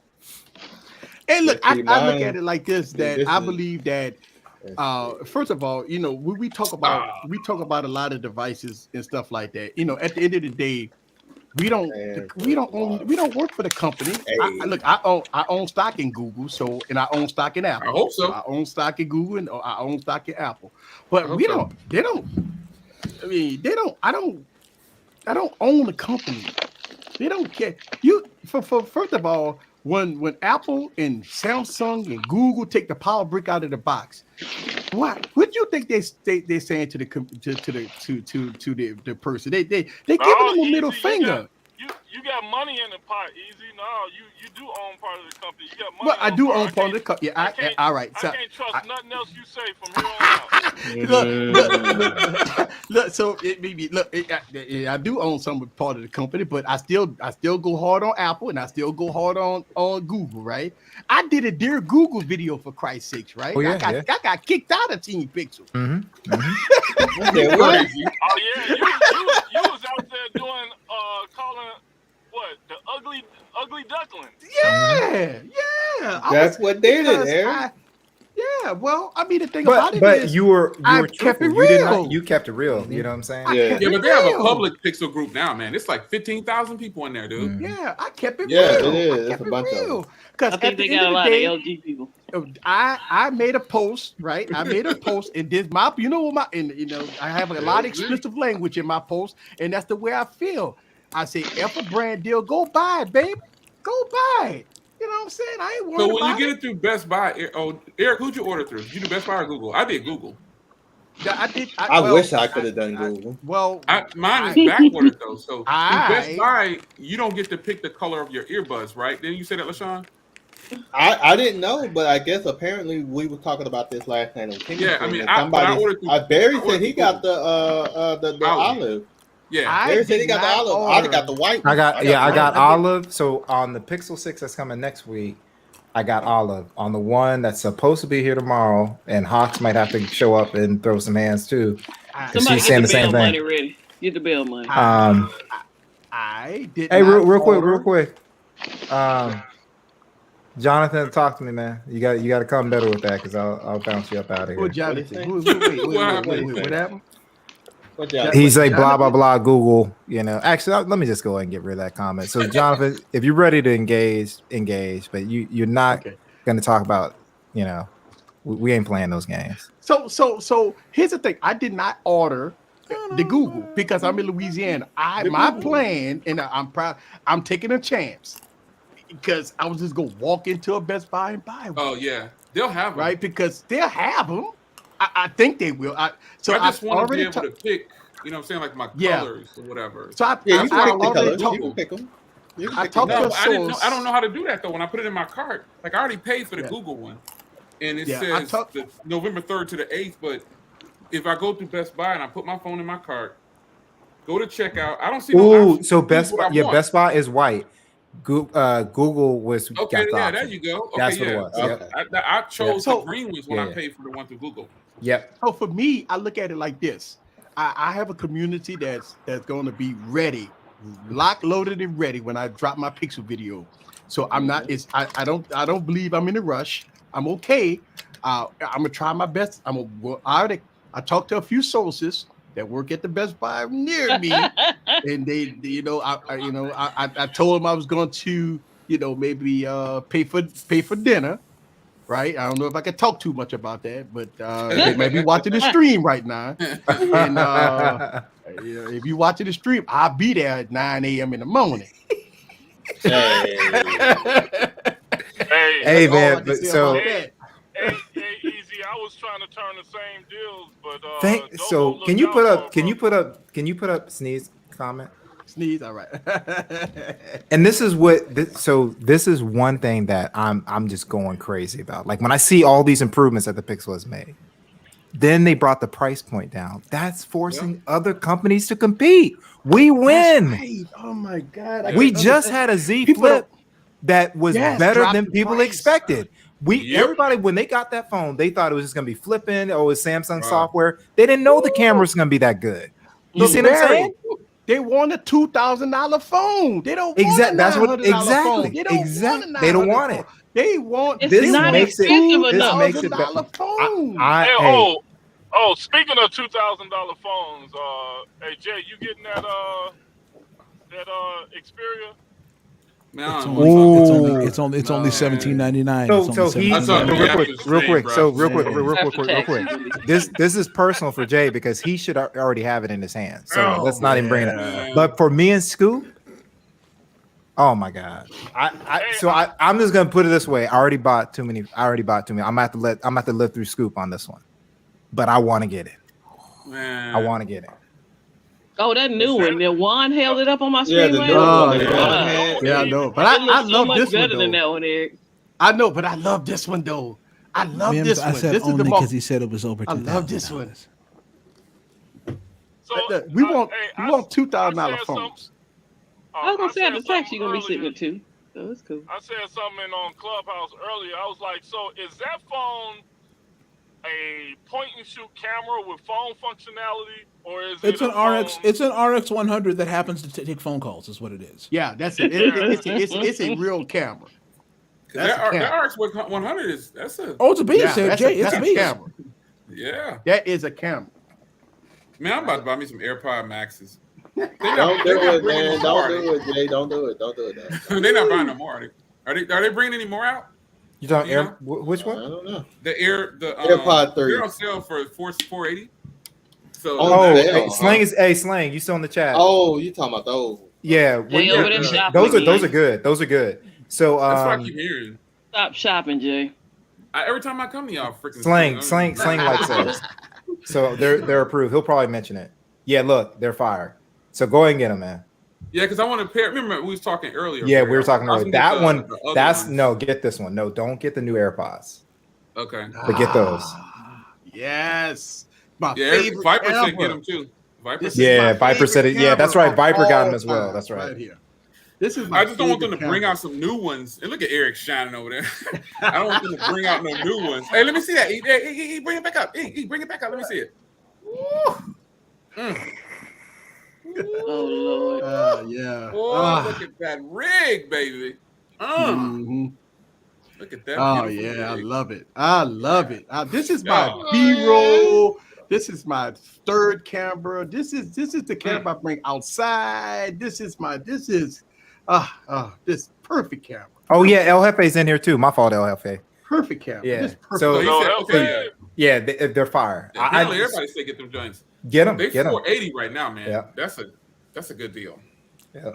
And look, I look at it like this: that I believe that first of all, when we talk about a lot of devices and stuff like that. At the end of the day, we don't work for the company. I own stock in Google, and I own stock in Apple. I hope so. I own stock in Google and I own stock in Apple. But I don't own the company. They don't care. First of all, when Apple and Samsung and Google take the power brick out of the box, what do you think they're saying to the person? They giving them a middle finger. You got money in the pot, Easy. No, you do own part of the company. You got money. Well, I do own part of the company. Yeah, all right. I can't trust nothing else you say from here on out. Look. So I do own some part of the company, but I still go hard on Apple and I still go hard on Google, right? I did a Dear Google video for Christ's sakes, right? Oh, yeah, I got kicked out of Team Pixel. Mm-hmm. You was out there doing calling what, the ugly duckling. Yeah. That's what they did, Eric. Well, I mean, the thing about it but is, you were kept it truthful. real. You kept it real. You know what I'm saying? Yeah, but they have a public Pixel group now, man. It's like 15,000 people in there, dude. Yeah, I kept it real. Yeah, it is. It's a bunch of them. I think they got a lot of LG people. I made a post, right? I have a lot of explicit language in my post, and that's the way I feel. I say, if a brand deal, go buy it, baby. Go buy it. You know what I'm saying? I ain't worried So about when you get it through Best Buy, Eric, who'd you order through? Did you do Best Buy or Google? I did Google. I did. I wish I could have done Google. Mine is backward though. So through Best Buy, you don't get to pick the color of your earbuds, right? Didn't you say that, LaShawn? I didn't know, but I guess apparently we were talking about this last night on Chemistry. Yeah, I mean, Barry said he got the olive. Yeah, Barry said he got the olive. I got the white. I got olive. So on the Pixel 6 that's coming next week, I got olive. On the one that's supposed to be here tomorrow, and Hawks might have to show up and throw some hands too. Somebody she's saying get the same bail thing. money ready. Get the bail money. I did. Hey, real quick. Jonathan, talk to me, man. You got to come better with that because I'll bounce you up out of here. Who, Jonathan? Wait, what happened? He's like blah blah blah Google. Actually, let me just go ahead and get rid of that comment. So, Jonathan, if you're ready to engage, but you're not going to talk about. We ain't playing those games. So here's the thing. I did not order the Google because I'm in Louisiana. My plan, and I'm proud. I'm taking a chance because I was just gonna walk into a Best Buy and buy one. Oh yeah, they'll have them. Right, because they'll have them. I think they will. I just want to be able to pick, like my colors or whatever. So I pick them. I don't know how to do that though. When I put it in my cart, like I already paid for the Google one, and it says November 3rd to the 8th. But if I go through Best Buy and I put my phone in my cart, go to checkout, I don't see. So Best Buy is white. Google was okay. Yeah, there you go. Okay, that's what it was. Okay. I chose the green ones when I paid for the one through Google. Yep. So for me, I look at it like this: I have a community that's going to be ready, locked, loaded, and ready when I drop my Pixel video. So I'm not. I don't believe I'm in a rush. I'm okay. I'm gonna try my best. I talked to a few sources that work at the Best Buy near me, and they I told them I was going to maybe pay for dinner, right? I don't know if I can talk too much about that, but they may be watching the stream right now. And if you watching the stream, I'll be there at 9 a.m. in the morning. Hey man, but so hey, Easy. I was trying to turn the same deals, but so can you put up Sneeze comment? Sneeze, all right. And this is one thing that I'm just going crazy about. Like when I see all these improvements that the Pixel has made, then they brought the price point down. That's forcing other companies to compete. We win. Right. Oh my God. We just had a Z Flip that was better than people expected. Everybody, when they got that phone, they thought it was just gonna be flipping or it was Samsung software. They didn't know the camera was gonna be that good. You see what I'm saying? They want a $2,000 phone. They don't want a $900 phone. They don't want it. They want this makes it phone. Speaking of $2,000 phones, hey Jay, you getting that Xperia? No, it's only $17.99. Real quick. This is personal for Jay because he should already have it in his hand. So let's not even bring it up. But for me and Scoop, oh my God. I'm just gonna put it this way. I already bought too many. I'm gonna have to live through Scoop on this one. But I want to get it. I want to get it. Oh, that new one. The Juan held it up on my screen. Yeah, I know. But I love this one better than that one, Eric. I know, but I love this one though. I love this one. I said this only because he said it was over $2,000. I love this one. So we want $2,000 phones. I was gonna say the tax you're gonna be sitting at $2,000. So it's cool. I said something on Clubhouse earlier. I was like, so is that phone a point and shoot camera with phone functionality, or is it's an RX? It's an RX 100 that happens to take phone calls. Is what it is. Yeah, that's it. It's a real camera. That RX 100 is it's a beast, Jay. It's a beast. Camera. Yeah, that is a camera. Man, I'm about to buy me some AirPod Maxes. Don't do it, man. Don't do it, Jay. Don't do it. They're not buying no more. Are they bringing any more out? You talking which one? I don't know. The AirPod 3. They're on sale for $480. So Slang, you still in the chat? Oh, you talking about those? Yeah, those are good. Those are good. So that's what I keep hearing. Stop shopping, Jay. Every time I come to y'all, freaking Slang likes those. So they're approved. He'll probably mention it. Yeah, look, they're fire. So go ahead and get them, man. Yeah, because I want to pair. Remember, we was talking earlier. Yeah, we were talking earlier. That one, get this one. No, don't get the new AirPods. Okay. But get those. Yes. Favorite Viper said get them too. Viper said it. Yeah, that's right. Viper got them as well. That's right. Here. This is I just don't want them to bring out some new ones. And look at Eric shining over there. I don't want them to bring out no new ones. Hey, let me see that. He bring it back up. He bring it back up. Let me see it. Oh Lord. Yeah. Look at that rig, baby. Look at that. Oh yeah, rig. I love it. This is my B-roll. This is my third camera. This is the camera I bring outside. This perfect camera. Oh yeah, El Jefe's in here too. My fault, El Jefe. Perfect camera. Yeah. Perfect. They're fire. Everybody say get them joints. Get them. They $480 right now, man. Yeah. That's a good deal. Yeah.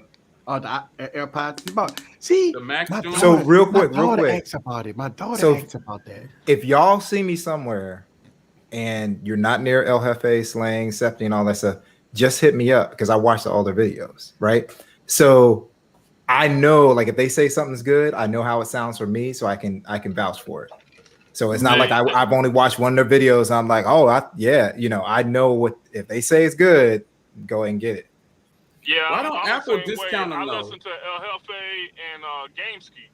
The AirPods. See, the Max. So real quick. My daughter asks about that. If y'all see me somewhere and you're not near El Jefe, Slang, Septi, and all that stuff, just hit me up because I watched all their videos, right? So I know, like, if they say something's good, I know how it sounds for me, so I can vouch for it. So it's not like I've only watched one of their videos. And I'm like, I know what if they say it's good, go ahead and get it. Yeah, why don't Apple discount them though? I listen to El Jefe and GameSki.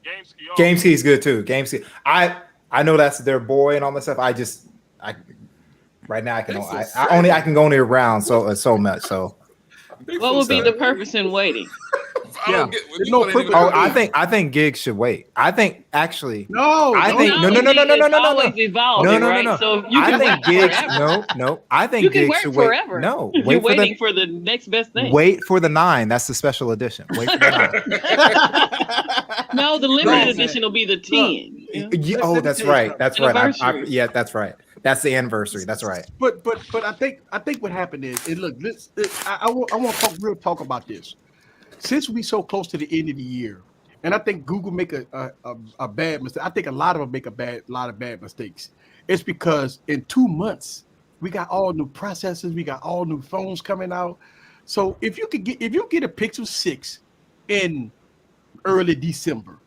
GameSki's good too. GameSki. I know that's their boy and all that stuff. Right now I can go only around so much. So what would be the purpose in waiting? don't get. There's no purpose. Oh, I think gigs should wait. I think actually. No. I think no. It's always evolving, right? So you I can think wait gigs. forever. No. I think You can gigs wait should forever. wait. No, You're waiting for the next best thing. Wait for the 9. That's the special edition. Wait for the 9. No, the limited edition will be the 10. Oh, that's right. That's right. Anniversary. Yeah, that's right. That's the anniversary. That's right. But I think what happened is, and look, I want to talk about this. Since we so close to the end of the year, and I think Google make a bad mistake. I think a lot of them make a lot of bad mistakes. It's because in 2 months we got all new processors, we got all new phones coming out. So if you get a Pixel 6 in early December,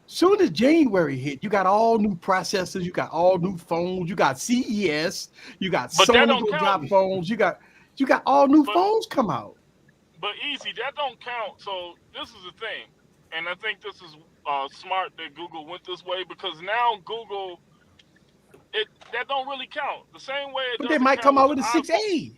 soon as January hit, you got all new processors, you got all new phones, you got CES, you got Sony gonna drop phones, you got all new phones come out. But easy, that don't count. So this is the thing, and I think this is smart that Google went this way, because now Google, that don't really count the same way. But they might come out with a 6A.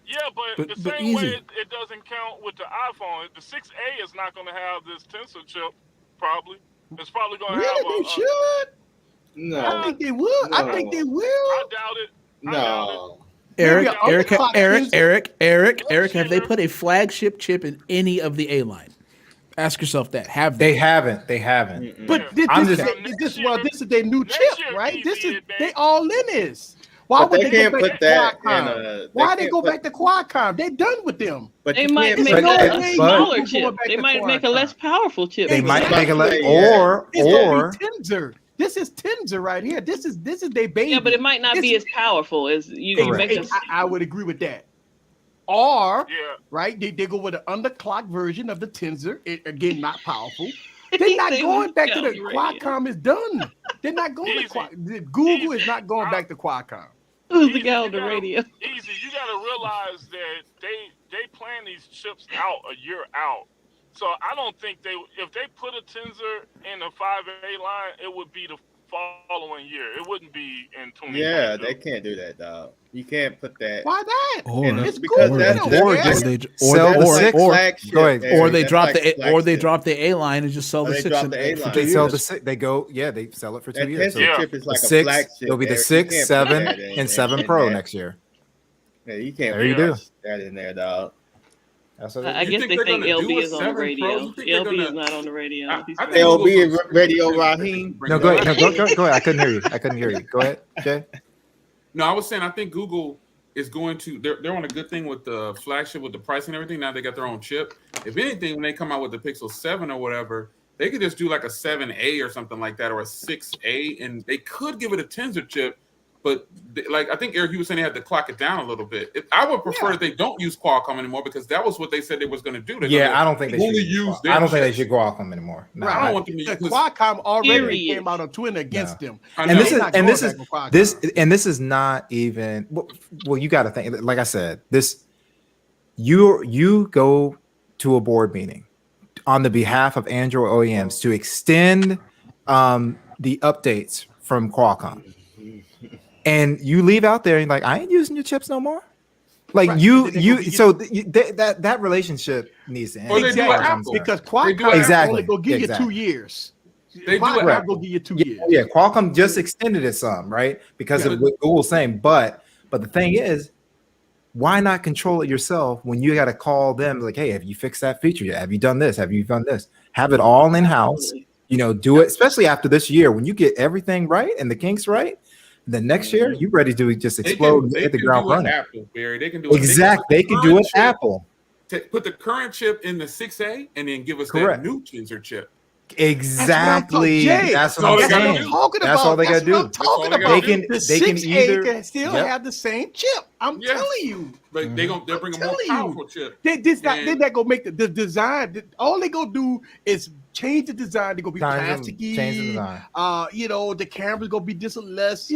Yeah, but the same way it doesn't count with the iPhone. The 6A is not going to have this Tensor chip, probably. It's probably going to have Really, they should. No, I think they will. No. I think they will. I doubt it. No. Eric, Maybe have they put a flagship chip in any of the A line? Ask yourself that. Have They they? haven't. They haven't. But this is their new next chip, year, right? easy, This is man. they all in this. Why But would they they can't go put back to that in Qualcomm? Why they go back to Qualcomm? They done with them. But They you might can't make put that- a But- smaller But- chip. They might make a less powerful chip. They might make a It's or gonna be Tensor. This is Tensor right here. This is their baby. Yeah, but it might not be as powerful as you Correct. make. I would agree with that. Or Yeah. right, they go with an underclocked version of the Tensor. Again, not powerful. They're not going back to the Qualcomm. Is done. They're not going to Qualcomm. Google is not going back to Qualcomm. Who's the guy on the radio? Easy, you got to realize that they plan these chips out a year out. So I don't think if they put a Tensor in the 5A line, it would be the following year. It wouldn't be in 2022. Yeah, they can't do that, dog. You can't put that. Why not? Or It's because Google. that's Or just just Go ahead. or they drop the A line and just sell the 6 drop for the A line. 2 They sell years. the 6. They go. Yeah, they sell it for 2 That years. Tensor So chip is the like a 6. flagship. It'll be the Eric. 6, You can't put 7, that in- and 7 in Pro there. next year. Yeah, you can't There you put do. that in there, dog. That's what I You guess think they they're think gonna do LB a is on the 7 Pro? radio. You think they're LB is gonna- not on the radio. I He's think right. LB Radio Raheem. No, go ahead. No, go ahead. I couldn't hear you. Go ahead, Jay. No, I was saying I think Google is going to. They're on a good thing with the flagship, with the pricing and everything. Now they got their own chip. If anything, when they come out with the Pixel 7 or whatever, they could just do like a 7A or something like that, or a 6A, and they could give it a Tensor chip. But like I think Eric, you were saying they had to clock it down a little bit. I would prefer that they don't use Qualcomm anymore, because that was what they said they was going to do. I don't think they only should use. I don't think they should Qualcomm anymore. No, I don't want them to The use. Qualcomm already Period. came out on Twitter against them. I And know. this is not and going this is back with Qualcomm. this is not even well. You got to think. Like I said, this you go to a board meeting on the behalf of Android OEMs to extend the updates from Qualcomm, and you leave out there and like, I ain't using your chips no more. Like Right. that relationship needs to end. Or they do an Apple. Because They do Qualcomm Exactly. only go give Exactly. you 2 years. They do Qualcomm it. go give you 2 years. Yeah, Qualcomm just extended it some, right? Because of what Google's saying. But the thing is, why not control it yourself when you got to call them like, hey, have you fixed that feature yet? Have you done this? Have you done this? Have it all in house. Do it, especially after this year when you get everything right and the kinks right. Then next year, you ready to just explode and hit the ground running. Apple, Barry. They can do it. Exactly. They can do it Apple. Put the current chip in the 6A and then give us Correct. that new Tensor chip. Exactly. That's what I'm That's what I'm saying. talking That's about. all they That's got to what do. I'm talking That's all about. they can- The they can 6A either- can still Yep. have the same chip. I'm Yes. telling you. But they're going to bring a more telling you. powerful chip. They're not gonna make the design. All they gonna do is change the design. They're gonna be Change plasticky. the design. The camera's gonna be this or less.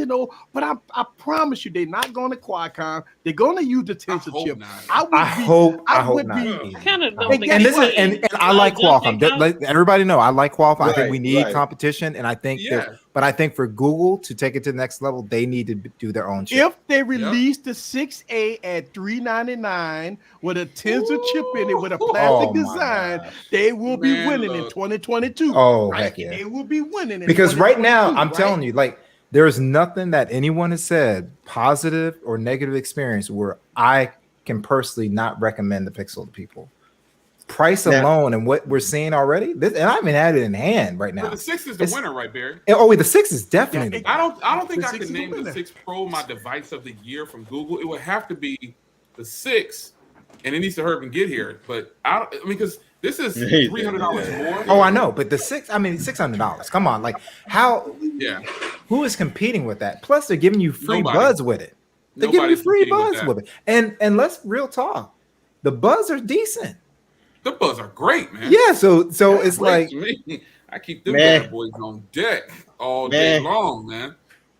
But I promise you, they're not going to Qualcomm. They're gonna use the Tensor hope chip. not. I hope not. I kind of don't And think. And this is anybody- and I like Qualcomm. Let everybody know I like Qualcomm. I think we need Right. competition, and I think Yeah. that But I think for Google to take it to the next level, they need to do their own chip. If they release the 6A at $399 with a Tensor chip in it with a plastic design, they will be winning in 2022. Oh, right? heck yeah. They will be winning in because right now, I'm right? telling you, like, there's nothing that anyone has said, positive or negative experience, where I can personally not recommend the Pixel to people. Price alone and what we're seeing already, and I haven't had it in hand right now. But the 6 is the winner, right, Barry? Oh, wait, the 6 is definitely. I don't think I could name the 6 Pro my device of the year from Google. It would have to be the 6, and it needs to hurry up and get here. But I mean, because this is $300 more. Oh, I know, but the 6, I mean, $600. Come on, like how? Yeah. Who is competing with that? Plus, they're giving you free Nobody. buds with it. They're giving you free buds with it, and let's real talk. The buds are decent. The buds are great, man. Yeah, so it's like I keep them bad boys on deck all day long, man.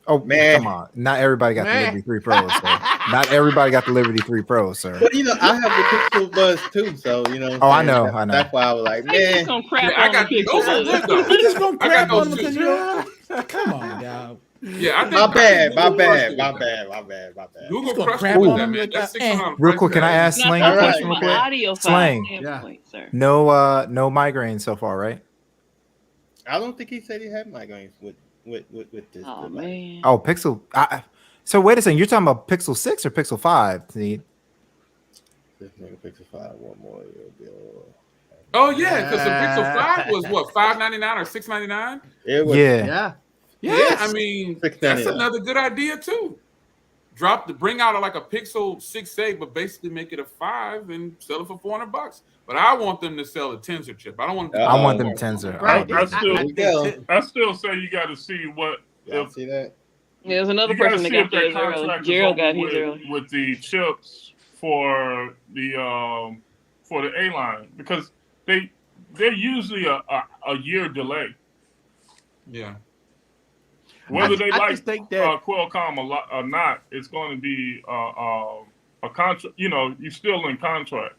Oh man, come on! Not everybody got the Liberty 3 Pro, sir. Not everybody got the Liberty 3 Pro, sir. But you know, I have the Pixel Buds too, so you know. I know. That's why I was like, man, I got those. You're just gonna crap on them because you come on, dog. Yeah, I think my bad. Google crushed crushed with that, man. That's $600. Real quick, can I ask Slang a question real quick? Slang, sir. no migraines so far, right? I don't think he said he had migraines with this. Oh man. Oh, Pixel. So wait a second, you're talking about Pixel 6 or Pixel 5? See? This nigga Pixel 5 one more bill. Oh yeah, because the Pixel 5 was what, $599 or $699? It was, yeah. I mean, that's another good idea too. Bring out like a Pixel 6A, but basically make it a 5 and sell it for $400. But I want them to sell a Tensor chip. I don't want. I want them Tensor. I still say you got to see what. See that? Yeah, there's another person that got theirs early. Gerald got his early with the chips for the A line because they're usually a year delay. Yeah. Whether they like Qualcomm or not, it's going to be a contract. You know, you're still in contract.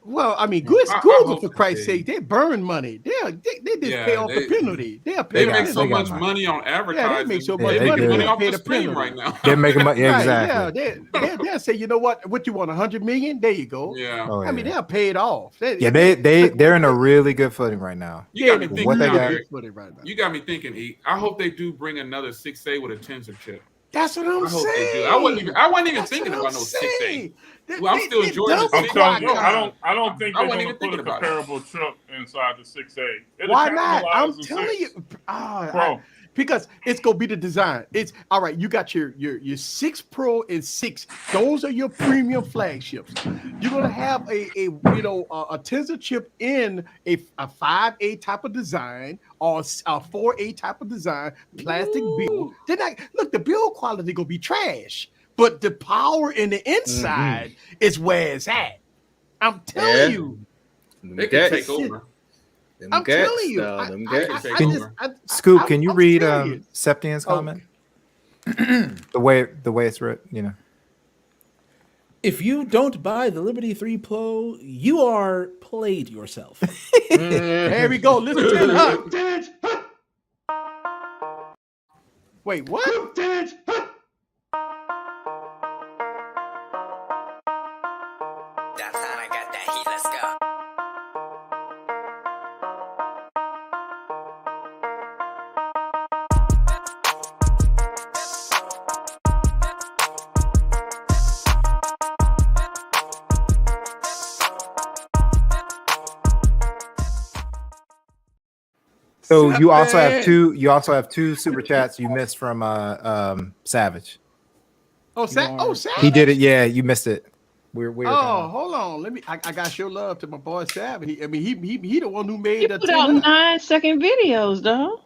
Well, I mean, Google for Christ's sake, they burn money. They just pay off the penalty. They make so much money on advertising. Yeah, they make so much money off pay the penalty right now. They're making money. Exactly. Yeah, they'll say, you know what you want, $100 million? There you go. Yeah. I mean, they'll pay it off. They're in a really good footing right now. You got me thinking. What they got? You got me thinking. E. I hope they do bring another 6A with a Tensor chip. That's what I'm saying. They do. I wasn't even thinking about no 6A. Well, I'm still enjoying the 6A. I don't think they're going to put a comparable chip inside the 6A. Why not? I'm telling you. Because it's gonna be the design. It's all right. You got your 6 Pro and 6. Those are your premium flagships. You're gonna have a Tensor chip in a 5A type of design or a 4A type of design, plastic build. Then look, the build quality gonna be trash, but the power in the inside is where it's at. I'm telling you, they can take over. I'm telling you. Scoop, can you read Septian's comment? the way it's written, you know. If you don't buy the Liberty 3 Pro, you are played yourself. Here we go. Listen to it. Wait, what? That's how I got that heat. Let's go. So you also have two super chats you missed from Savage. Savage. He did it. Yeah, you missed it. We're hold on. Let me. I got to show love to my boy Savage. He the one who made the. Put out 9-second videos, though.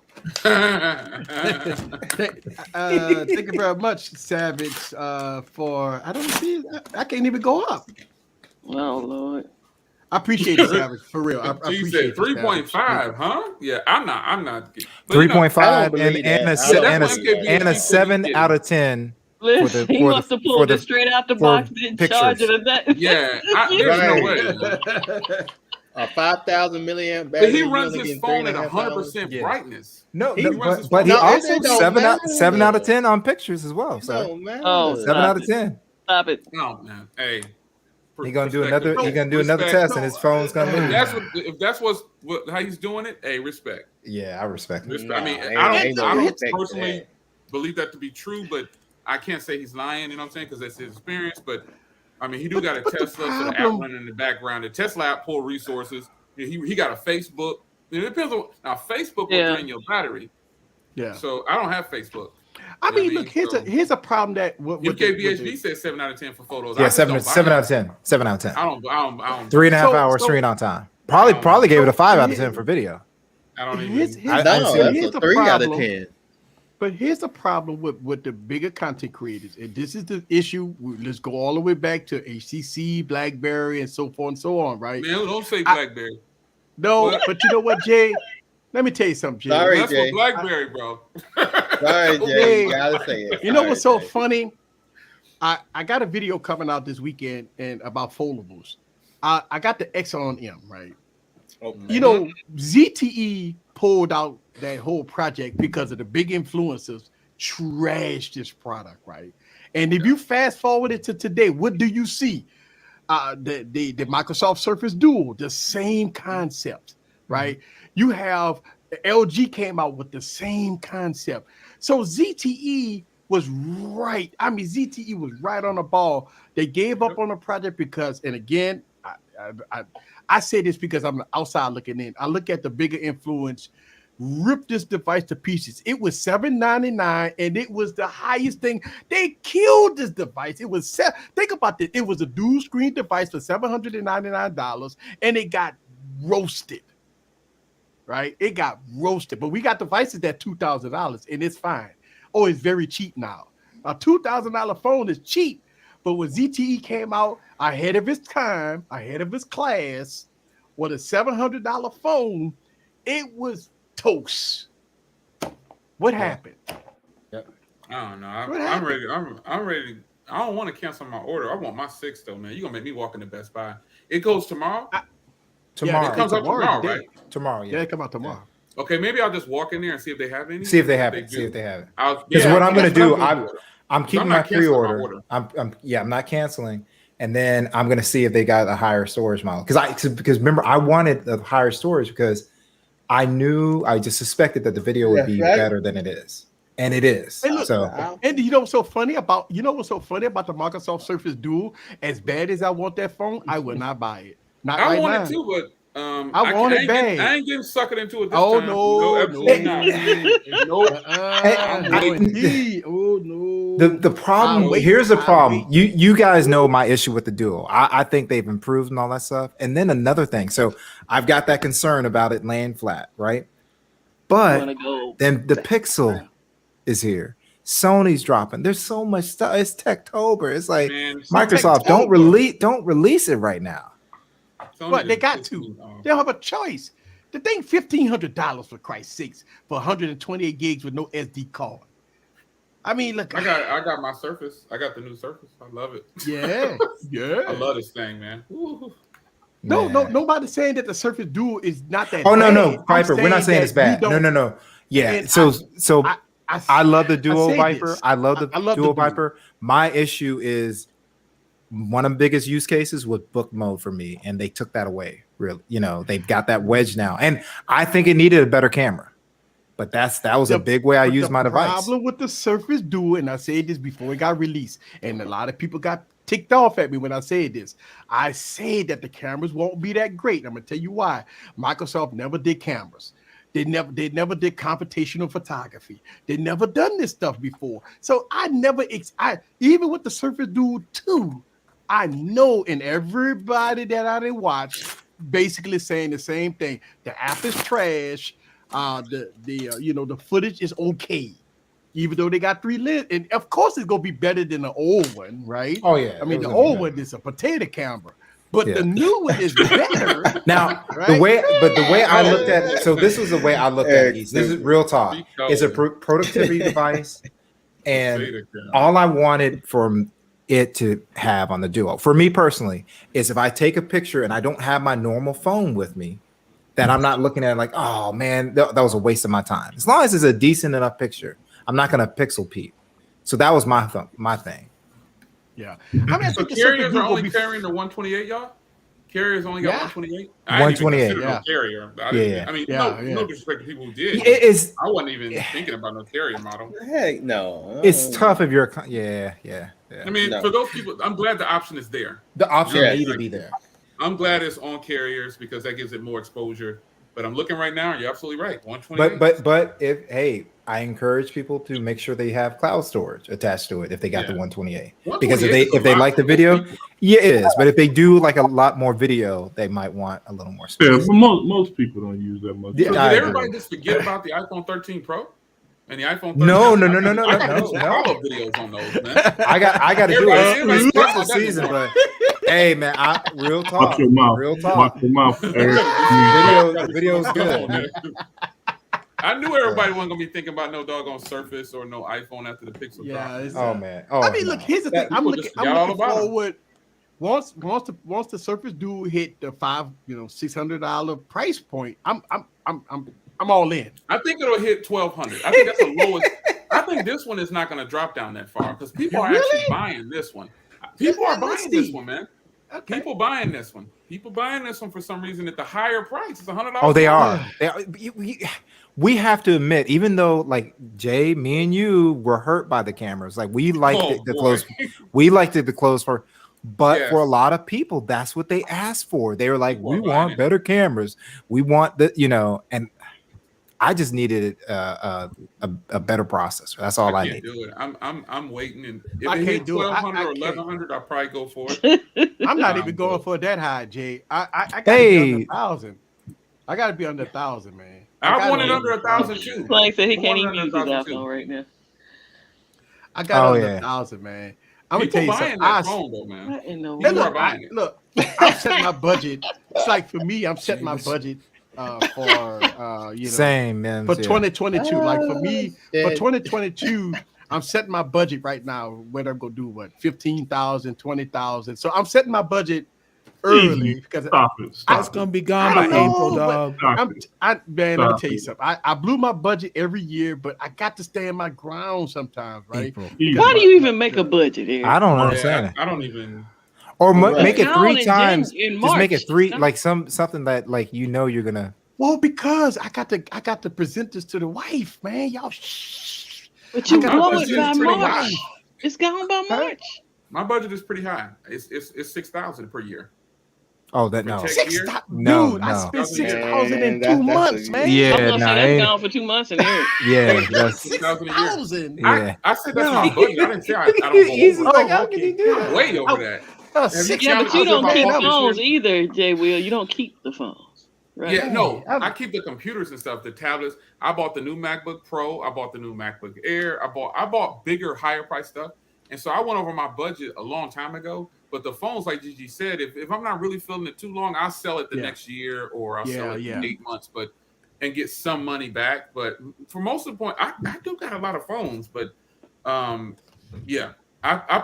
Thank you very much, Savage. For I don't see. I can't even go up. Oh Lord. I appreciate it, Savage, for real. I appreciate it. 3.5, huh? Yeah, I'm not. 3.5 and a 7 out of 10. Listen, he wants to pull this straight out the box, then charge it. Yeah, there's no way. a 5,000 milliamp But battery. he you runs only his getting phone at 3.5 hours. 100% brightness. No, He no, runs his but he phone- No, also it don't 7 out of matter. 10 on pictures as well. It So don't matter. Oh, 7 out of stop it. 10. Stop it. No, man. Hey, He gonna do perspective. another. He gonna do another Respect. test, and his phone's gonna If lose. that's what how he's doing it, hey, respect. Yeah, I respect it. Respect. I mean, Nah, I ain't no don't respect to personally that. believe that to be true, but I can't say he's lying. You know what I'm saying? Because that's his experience. But I mean, he do got a Tesla, so the app running in the background. The Tesla app pull resources. He got a Facebook. It depends on now. Facebook will drain your battery. Yeah. So I don't have Facebook. I mean, look, here's a problem that UKBHP said 7 out of 10 for photos. Yeah, 7 out of 10. 7 out of 10. I don't 3.5 hours, screen on time. Probably gave it a 5 out of 10 for video. I don't even. Here's a 3 out of 10. But here's the problem with the bigger content creators, and this is the issue. Let's go all the way back to HTC, BlackBerry, and so forth and so on, right? Man, don't say BlackBerry. But you know what, Jay? Let me tell you something, Jay. Sorry, That's Jay. for BlackBerry, bro. Sorry, Jay. You gotta say it. You know what's so funny? I got a video coming out this weekend and about foldables. I got the Exxon M, right? Okay. You know, ZTE pulled out that whole project because of the big influencers trashed this product, right? And if you fast forward it to today, what do you see? The Microsoft Surface Duo, the same concept, right? You have LG came out with the same concept. So ZTE was right. I mean, ZTE was right on the ball. They gave up on the project because, and again, I say this because I'm outside looking in. I look at the bigger influence, rip this device to pieces. It was $799, and it was the highest thing. They killed this device. It was think about this. It was a dual screen device for $799, and it got roasted. Right? It got roasted, but we got devices at $2,000, and it's fine. Oh, it's very cheap now. A $2,000 phone is cheap, but when ZTE came out ahead of its time, ahead of its class, with a $700 phone, it was toast. What happened? Yep. I don't know. I'm ready. I'm ready. I don't want to cancel my order. I want my 6 though, man. You're gonna make me walk into Best Buy. It goes tomorrow. Tomorrow. Yeah, it comes out tomorrow, right? Tomorrow, yeah. It come out tomorrow. Yeah. Okay, maybe I'll just walk in there and see if they have any. See if they have it. See if they have it. Because what I'm going to do, I'm keeping my pre-order. I'm not canceling, and then I'm going to see if they got a higher storage model. Because remember, I wanted the higher storage because I just suspected that the video would be better than it is, and it is. Hey, look, so, and you know what's so funny about the Microsoft Surface Duo? As bad as I want that phone, I would not buy it. Not I right want now. it too, but I want it bad. I ain't getting suckered into it this Oh time. no, absolutely not. The problem here's the problem. You guys know my issue with the Duo. I think they've improved and all that stuff. And then another thing. So I've got that concern about it laying flat, right? But then the Pixel is here. Sony's dropping. There's so much stuff. It's Techtober. It's like Microsoft don't release it right now. But they got to. They don't have a choice. The thing $1,500 for Christ's sakes for 128 gigs with no SD card. I mean, look. I got my Surface. I got the new Surface. I love it. Yeah, yeah. I love this thing, man. Ooh. No, nobody's saying that the Surface Duo is not that. Oh bad. no, Viper. We're not saying it's bad. No. Yeah. So I love the Duo Viper. I love the Duo Viper. My issue is one of the biggest use cases was book mode for me, and they took that away. Really, they've got that wedge now, and I think it needed a better camera. But that was a big way I used my device. The problem with the Surface Duo, and I said this before it got released, and a lot of people got ticked off at me when I said this. I said that the cameras won't be that great. I'm gonna tell you why. Microsoft never did cameras. They never did computational photography. They never done this stuff before. So even with the Surface Duo 2, I know, and everybody that I didn't watch basically saying the same thing. The app is trash. The footage is okay, even though they got 3 lenses, and of course it's gonna be better than the old one, right? Oh yeah, I mean the old one is a potato camera, but the new one is better. Now right? the way I looked at it, so this is the way I looked at it. This is real talk. It's a productivity device, and all I wanted from it to have on the Duo. For me personally, is if I take a picture and I don't have my normal phone with me, that I'm not looking at it like, oh man, that was a waste of my time. As long as it's a decent enough picture, I'm not going to pixel peep. So that was my thing. Yeah. I mean, I So think carriers are only carrying the 128, y'all? Carriers only got 128? 128. No carrier. I mean, no disrespect to people who did. I wasn't even thinking about no carrier model. Heck no. It's tough if you're yeah. I mean, for those people, I'm glad the option is there. The option need to be there. I'm glad it's on carriers because that gives it more exposure. But I'm looking right now, and you're absolutely right. 128. But if I encourage people to make sure they have cloud storage attached to it if they got the 128. Because if they like the video, it is. But if they do like a lot more video, they might want a little more space. Yeah, but most people don't use that much. So did everybody just forget about the iPhone 13 Pro? And the iPhone 13? No. I got follow videos on those, man. I got to do it. It's special season, but hey, man, real talk. Watch your mouth. Real talk. Watch your mouth. Video's good. Man. I knew everybody wasn't gonna be thinking about no doggone Surface or no iPhone after the Pixel. Yeah. Man. I mean, look. Here's the thing. I'm looking forward. Once the Surface do hit the $600 price point, I'm all in. I think it'll hit 1,200. I think that's the lowest. I think this one is not going to drop down that far because people are actually buying this one. People are buying this one, man. Okay. People buying this one. People buying this one for some reason at the higher price. It's $100. Oh, they are. We have to admit, even though like Jay, me and you were hurt by the cameras, like we liked the close. We liked it the close for. But for a lot of people, that's what they asked for. They were like, we want better cameras. We want and I just needed a better processor. That's all I need. Do it. I'm waiting, and if it hit 1,200 or 1,100, I'll probably go for it. I'm not even going for that high, Jay. I got to be under 1,000. I got to be under 1,000, man. I want it under 1,000 too. Like said, he can't even use his iPhone right now. I got under 1,000, man. I'm gonna tell you something. Look, I'm setting my budget. It's like for me, I'm setting my budget for same man for 2022. Like for me, for 2022, I'm setting my budget right now. Whether I'm gonna do what 15,000, 20,000. So I'm setting my budget early because that's gonna be gone by April, dog. Let me tell you something. I blew my budget every year, but I got to stand my ground sometimes, right? Why do you even make a budget, Eric? I don't understand it. I don't even. Or make it 3 times. Just make it 3, like something that like you're gonna. Well, because I got to present this to the wife, man. Y'all. But you blow it by March. It's gone by March. My budget is pretty high. It's $6,000 per year. Oh, that no. Dude, I spent 6,000 in 2 months, man. Yeah, that's gone for 2 months in here. Yeah, that's 6,000. Yeah, I said that's my budget. I didn't say I don't go over. How can you do that? Way over that. Yeah, but you don't keep phones either, Jay Will. You don't keep the phones, right? Yeah, no, I keep the computers and stuff, the tablets. I bought the new MacBook Pro. I bought the new MacBook Air. I bought bigger, higher price stuff. And so I went over my budget a long time ago. But the phones, like Gigi said, if I'm not really feeling it too long, I'll sell it the next year or I'll sell it in 8 months, and get some money back. But for most of the point, I do got a lot of phones, but I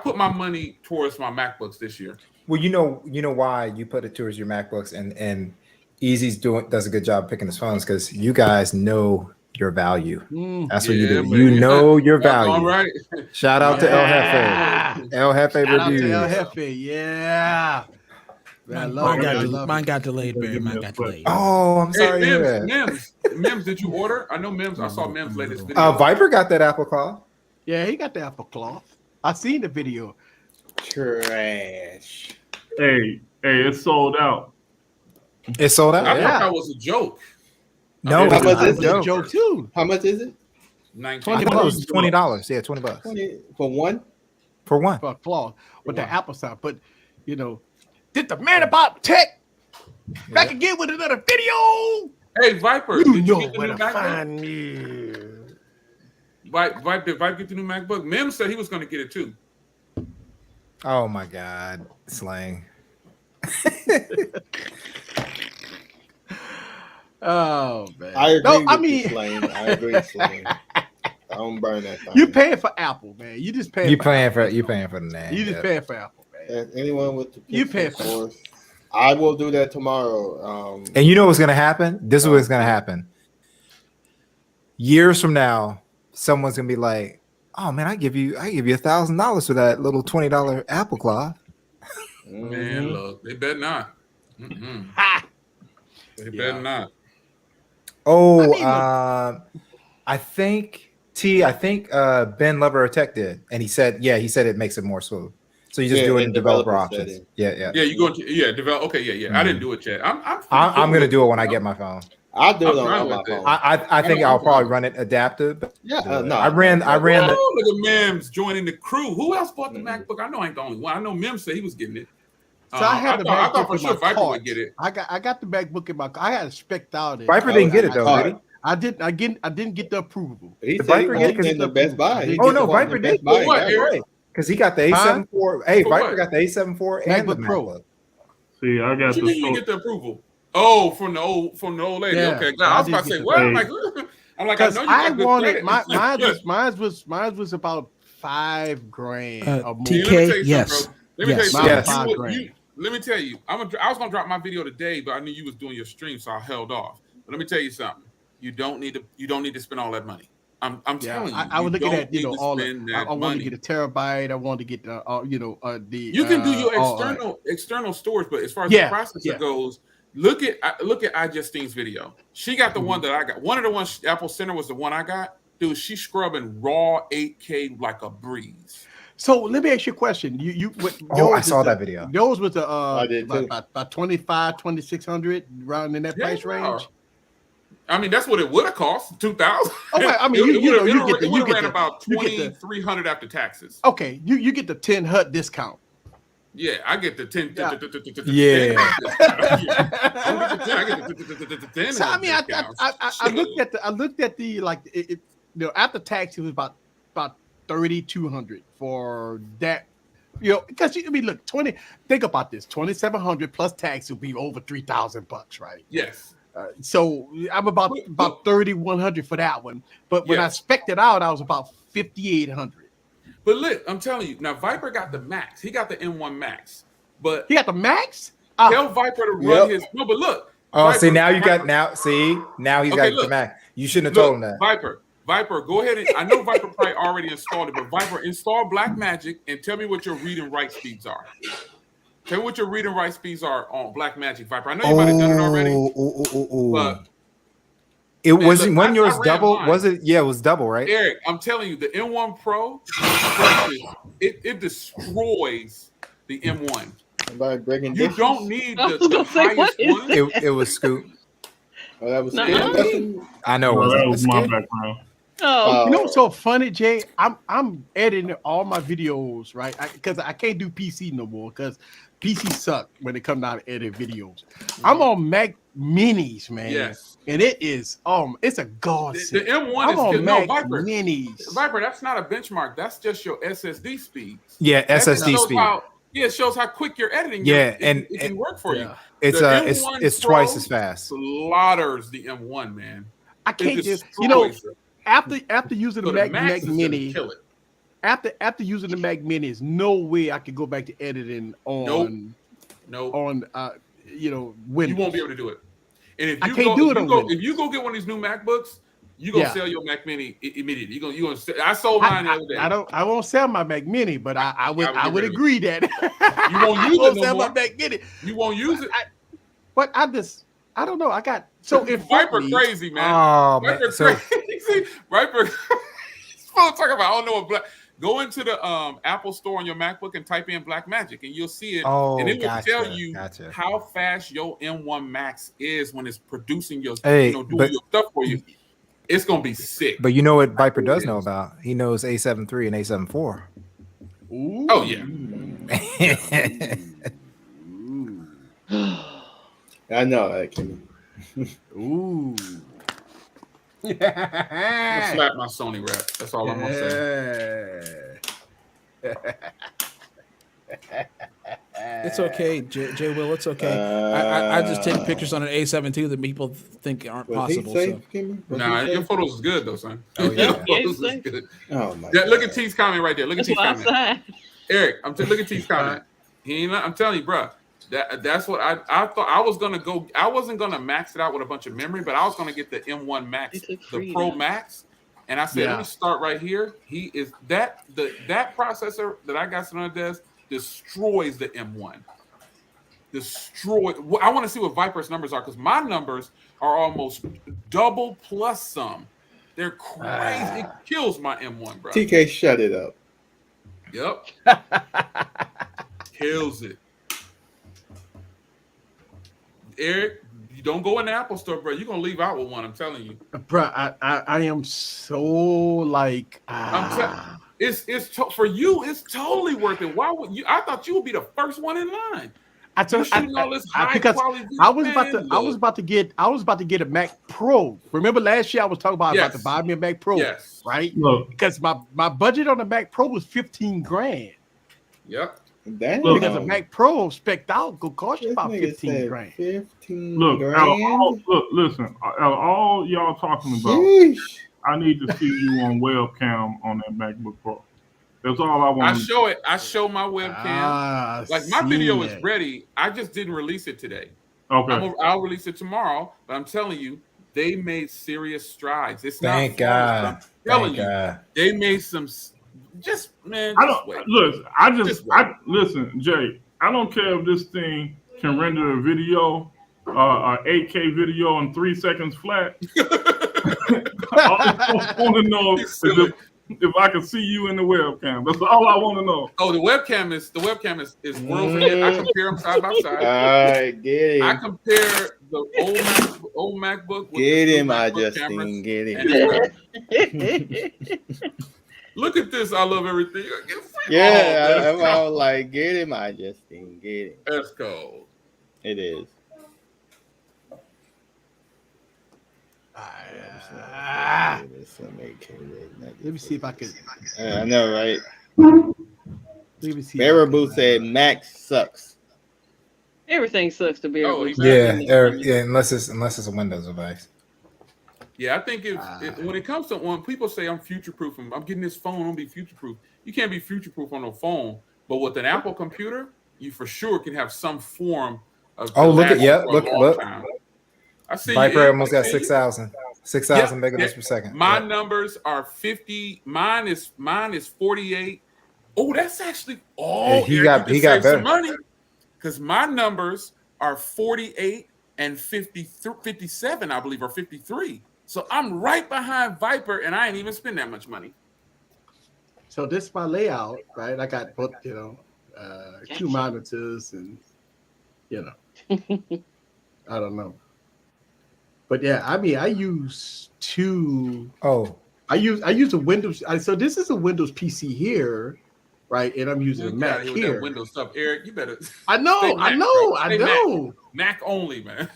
put my money towards my MacBooks this year. Well, you know why you put it towards your MacBooks and Easy's does a good job picking his phones because you guys know your value. That's what you do. Man. You know your value. All right. Shout out to El Jefe. El Jefe reviews. El Jefe, yeah. Mine got delayed, Barry. Mine got delayed. Oh, I'm sorry. Mims, did you order? I know Mims. I saw Mims' latest video. Viper got that Apple cloth. Yeah, he got the Apple cloth. I seen the video. Trash. Hey, it's sold out. It's sold out. I thought that was a joke. No, how much is it? Joke too. How much is it? $20. $20. Yeah, $20 for one. For one. For a cloth with the Apple side. But did the man about tech back again with another video? Hey, Viper, you did know you get the where new to MacBook? find me. Did Viper get the new MacBook? Mims said he was going to get it too. Oh my God, slang. Oh man! I agree. Slang. I agree, Slang. Don't burn that thing. You paying for Apple, man. You just paying. You paying for the name. You just paying for Apple, man. And anyone with the You paying for Force, I will do that tomorrow. And you know what's gonna happen? This is what's gonna happen. Years from now, someone's gonna be like, "Oh man, I give you $1,000 for that little $20 Apple cloth." Man, look, they better not. They better not. Oh, I think Ben Lover Tech did, and he said it makes it more smooth. So you just do it in developer options. Setting. Yeah. You go into develop. Okay, yeah. I didn't do it yet. I'm gonna do it when I get my phone. I'll do it on my phone. I think I'll probably run it adaptive. Yeah, no. I ran. Look at Mims joining the crew. Who else bought the MacBook? I know I ain't the only one. I know Mims said he was getting it. So I had the MacBook I thought for sure in my Viper cart. would get it. I got the MacBook in my car. I had it spec'd out. Viper didn't get it though, did he? I didn't get the approval. He The said Viper he get it in the Best Buy. Oh no, Viper did. Buy. What, Eric? Because he got the A74. Hey, Viper got the A74 and the MacBook Pro. MacBook. See, I got What you mean you get the approval? Oh, from the old lady. Yeah, okay, I was about to say what? I'm like, I know Because you I got good wanted credit. mine was about $5,000 or more. TK, yes. Let me tell you Yes. something. Let me tell you, I was gonna drop my video today, but I knew you was doing your stream, so I held off. But let me tell you something. You don't need to spend all that money. I'm telling you. I was looking at all I wanted to get a terabyte. I wanted to get the You can do your external storage, but as far as the processor goes, look at iJustine's video. She got the one that I got. One of the ones Apple Center was the one I got. Dude, she's scrubbing raw 8K like a breeze. So let me ask you a question. I saw that video. Yours was about 25, 2,600 around in that price range. I mean, that's what it would have cost, 2,000. Okay, I mean, it would have ran about 2,300 after taxes. Okay, you get the 10 HUT discount. Yeah, I get the 10. Yeah. I get the 10. So I mean, I looked at the after tax it was about 3,200 for that. Because I mean, look, think about this: 2,700 plus tax would be over $3,000, right? Yes. So I'm about 3,100 for that one. But when I spec'd it out, I was about 5,800. But look, I'm telling you, now Viper got the Max. He got the M1 Max. But he got the Max? Tell Viper to run his. No, but look. Oh, Viper, see now he's got the Mac. You shouldn't have told him that. Viper, go ahead and I know Viper probably already installed it, but Viper, install Blackmagic and tell me what your read and write speeds are. Tell me what your read and write speeds are on Blackmagic, Viper. I know you might have done it already. But it wasn't when yours double. Was it? Yeah, it was double, right? Eric, I'm telling you, the M1 Pro, it destroys the M1. You don't need the highest one. It was Scoop. Oh, that was I know. That was my background. You know what's so funny, Jay? I'm editing all my videos, right? Because I can't do PC no more because PC suck when it comes down to edit videos. I'm on Mac Minis, man. Yes. And it is it's a godsend. The M1 I'm on Mac Viper. Minis. Viper, that's not a benchmark. That's just your SSD speeds. Yeah, SSD speed. It shows how quick you're editing. Yeah, it can work for you. It's twice as fast. Slaughters the M1, man. I can't do. After using the Mac Mini, after using the Mac Mini, there's no way I could go back to editing on Windows. You won't be able to do it. And if you go get one of these new MacBooks, you gonna sell your Mac Mini immediately. You gonna. I sold mine the other day. I won't sell my Mac Mini, but I would agree that you won't use it no sell more. my Mac Mini. You won't use it. But I don't know. I got if Viper crazy, man. Oh, Viper man. crazy. Viper. Talking about I don't know what black. Go into the Apple Store on your MacBook and type in Blackmagic, and you'll see it. And it will tell you how fast your M1 Max is when it's producing your, doing your stuff for you. It's gonna be sick. But you know what Viper does know about? He knows A73 and A74. Ooh. Oh yeah. I know that. Ooh. I'm gonna slap my Sony rep. That's all I'm gonna say. It's okay, Jay Will. It's okay. I just take pictures on an A7 too that people think aren't possible. Nah, your photos is good though, son. Oh yeah, photos is good. Oh my God. Look at T's comment right there. Look at T's comment. Eric, look at T's comment. I'm telling you, bro. That's what I thought. I was gonna go. I wasn't gonna max it out with a bunch of memory, but I was gonna get the M1 Max, the Pro Max. And I said, let me start right here. He is that processor that I got sitting on the desk destroys the M1. I want to see what Viper's numbers are because my numbers are almost double plus some. They're crazy. It kills my M1, bro. TK, shut it up. Yep. Kills it. Eric, you don't go in the Apple store, bro. You're gonna leave out with one. I'm telling you, bro. I am so like. For you. It's totally worth it. Why would you? I thought you would be the first one in line. I was about to get a Mac Pro. Remember last year I was talking about to buy me a Mac Pro, right? Look. Because my budget on the Mac Pro was $15,000. Yep. Because a Mac Pro spec'd out could cost you about $15,000. Look, listen. All y'all talking about, I need to see you on webcam on that MacBook Pro. That's all I want. I show my webcam. Like my video is ready. I just didn't release it today. Okay. I'll release it tomorrow. But I'm telling you, they made serious strides. It's Thank God. I'm telling you, they made some. Just man. Listen, Jay. I don't care if this thing can render a video, a 8K video in 3 seconds flat. All I want to know is if I can see you in the webcam. That's all I want to know. Oh, the webcam is world famous. I compare them side by side. All right, get him. I compare the old MacBook with get the him, MacBook I just cameras, get him. Look at this. I love everything. Yeah, I was like, get him, I just get him. That's cold. It is. Let me see if I can. I know, right? Let me see. Baraboo said Max sucks. Everything sucks to be. Unless it's a Windows device. Yeah, I think when it comes to when people say I'm future proof, I'm getting this phone, I'm gonna be future proof. You can't be future proof on a phone, but with an Apple computer, you for sure can have some form of. Oh, look at look. I see Viper almost got 6,000 megabits per second. My numbers are 50. Mine is 48. Oh, that's actually he got better money because my numbers are 48 and 57, I believe, or 53. So I'm right behind Viper, and I ain't even spend that much money. So this is my layout, right? I got both, 2 monitors, and I don't know. But yeah, I mean, I use 2. Oh, I use a Windows. So this is a Windows PC here, right? And I'm using a Mac here. That Windows stuff, Eric. You better. I know. Mac only, man.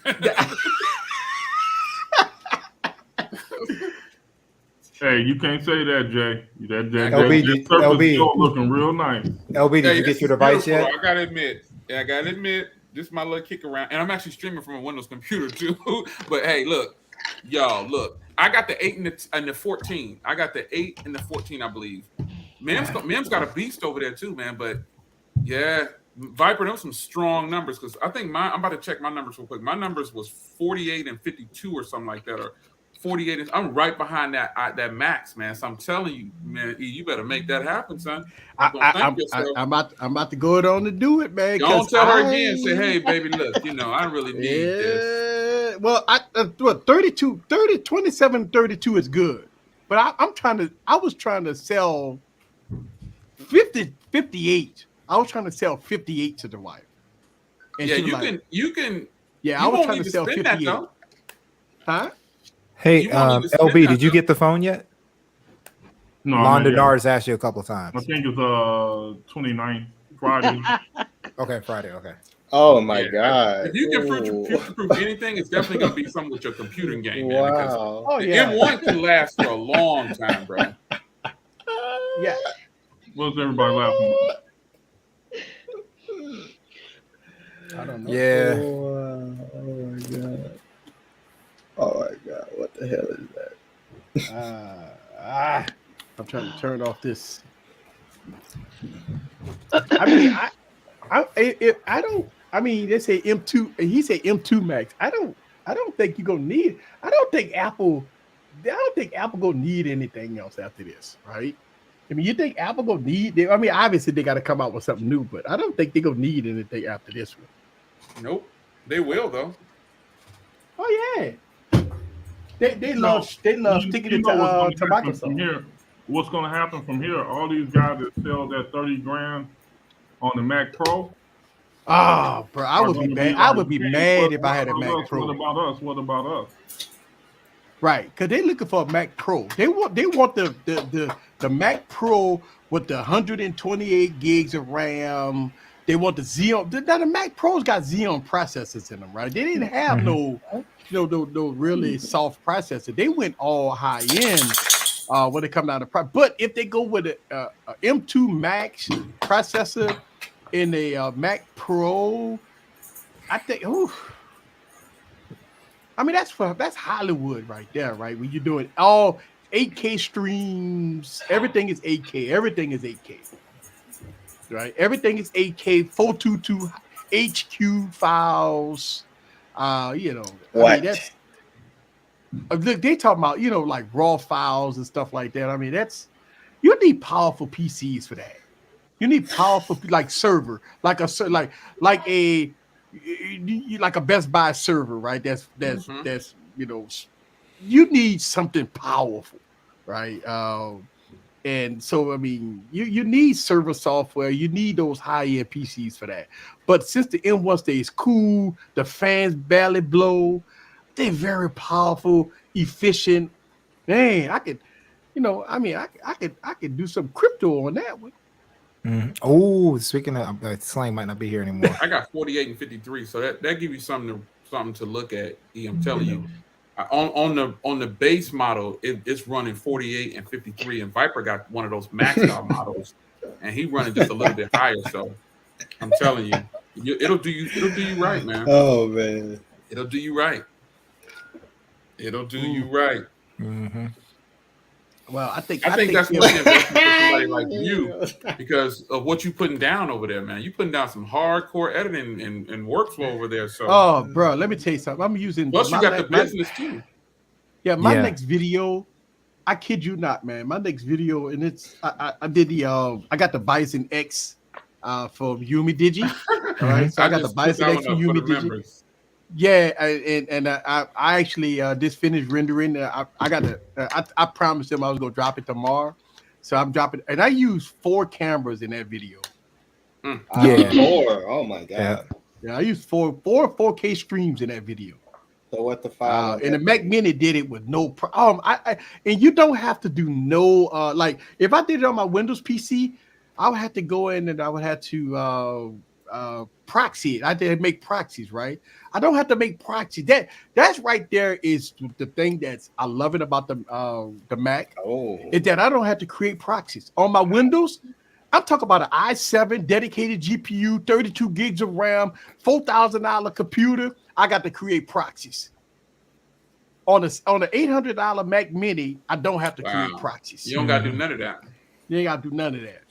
Hey, you can't say that, Jay. That LB looking real nice. LB, did you get your device yet? I gotta admit, this is my little kick around, and I'm actually streaming from a Windows computer too. But hey, look, I got the 8 and the 14. I got the 8 and the 14, I believe. Mem's got a beast over there too, man. But yeah, Viper, those some strong numbers because I think I'm about to check my numbers real quick. My numbers was 48 and 52 or something like that, or 48. I'm right behind that Max, man. So I'm telling you, man, you better make that happen, son. I'm about to go on to do it, man. Don't tell her again. Say, hey, baby, look, I really need this. Well, 27, 32 is good, but I was trying to sell 58. I was trying to sell 58 to the wife. And you can. Yeah, I was trying to sell 58. That, huh? Hey, LB, did you get the phone yet? No. Londonar's asked you a couple of times. I think it's 29th, Friday. Okay, Friday. Okay. Oh my God! If you can future-proof anything, it's definitely gonna be something with your computing game, man. Wow. M1 can last for a long time, bro. Yeah. What's everybody laughing Yeah. Oh my god. Oh my god. What the hell is that? I'm trying to turn off this. I mean, I don't. I mean, they say M2. He said M2 Max. I don't think you're gonna need. I don't think Apple gonna need anything else after this, right? I mean, you think Apple gonna need? I mean, obviously they got to come out with something new, but I don't think they're gonna need anything after this one. Nope, they will though. Oh yeah, they love sticking it to Microsoft. From here, what's going to happen from here? All these guys that sell that 30 grand on the Mac Pro. Oh, bro, I would be mad. I would be mad if I had a Mac Pro. What about us? What about us? Right, because they're looking for a Mac Pro. They want the Mac Pro with the 128 gigs of RAM. They want the Xeon. Now the Mac Pros got Xeon processors in them, right? They didn't have no really soft processor. They went all high end when it come down to price. But if they go with a M2 Max processor in a Mac Pro, I think. Ooh, I mean, that's Hollywood right there, right? When you're doing all 8K streams, everything is 8K. Everything is 8K, right? Everything is 8K, 422 HQ files. You know, what? I mean, that's look. They talking about like raw files and stuff like that. I mean, you need powerful PCs for that. You need powerful server, like a Best Buy server, right? That's you need something powerful, right? And so I mean, you need server software, you need those high-end PCs for that. But since the M1 stays cool, the fans barely blow, they're very powerful, efficient. Man, I could, I could do some crypto on that one. Oh, speaking of Slang might not be here anymore. I got 48 and 53, so that gives you something to look at. I'm telling you, on the base model, it's running 48 and 53, and Viper got one of those maxed out models, and he running just a little bit higher. So I'm telling you, it'll do you right, man. Oh man, it'll do you right. It'll do you right. Mm-hmm. Well, I think that's what investment for somebody like you, because of what you putting down over there, man. You putting down some hardcore editing and workflow over there. So, bro, let me tell you something. I'm using. Plus, you got the business too. Yeah, my next video, I kid you not, man. My next video, and it's I did I got the Bison X for Yumi Digi. All right, so I got the Bison X for Yumi Digi. Yeah, and I actually just finished rendering. I got I promised them I was gonna drop it tomorrow, so I'm dropping. And I used 4 cameras in that video. Yeah, 4. Oh my god. Yeah, I used 4K streams in that video. So what the file? And the Mac Mini did it with no problem. And you don't have to do no like if I did it on my Windows PC, I would have to go in and I would have to proxy it. I did make proxies, right? I don't have to make proxies. That's right there is the thing I love it about the Mac. Is that I don't have to create proxies on my Windows. I'm talking about an i7 dedicated GPU, 32 gigs of RAM, $4,000 computer. I got to create proxies. On the $800 Mac Mini, I don't have to create proxies. You don't got to do none of that. You ain't got to do none of that.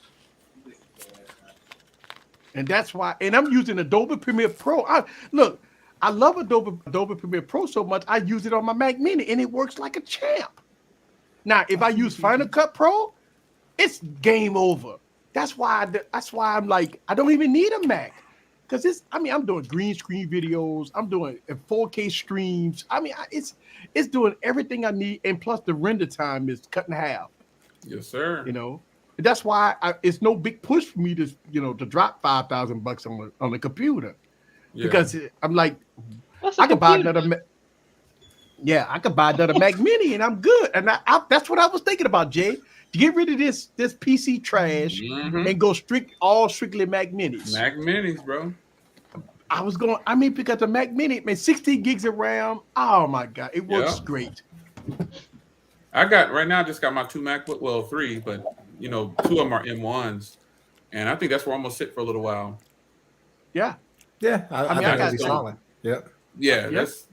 And that's why, and I'm using Adobe Premiere Pro. I love Adobe Premiere Pro so much, I use it on my Mac Mini, and it works like a champ. Now, if I use Final Cut Pro, it's game over. That's why I'm like, I don't even need a Mac. Because I'm doing green screen videos. I'm doing 4K streams. I mean, it's doing everything I need. And plus the render time is cut in half. Yes, sir. That's why it's no big push for me to drop $5,000 on the computer, because I'm like, I could buy another. I could buy another Mac Mini and I'm good. And that's what I was thinking about, Jay, to get rid of this PC trash and go strictly Mac Minis. Mac Minis, bro. Because the Mac Mini, man, 16 gigs of RAM. Oh my God, it works great. I just got my 2 MacBook, well, 3, but 2 of them are M1s, and I think that's where I'm gonna sit for a little while. Yeah, Yeah, I mean, I got to solid. Yep. Yeah, this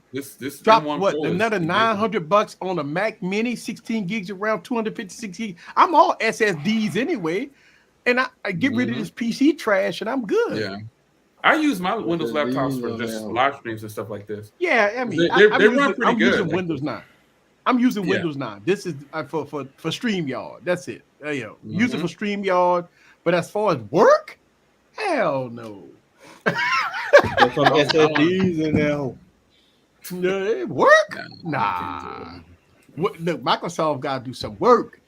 drop M1 what Pro another $900 on a Mac Mini, 16 gigs of RAM, 256 gigs. I'm all SSDs anyway, and I get rid of this PC trash, and I'm good. Yeah, I use my Windows laptops for just live streams and stuff like this. Yeah, I mean, I'm using Windows 9. I'm using Windows 9. This is for StreamYard. That's it. Use it for StreamYard. But as far as work, hell no. There's some SSDs in there. No, work? Nah. Look, Microsoft got to do some work.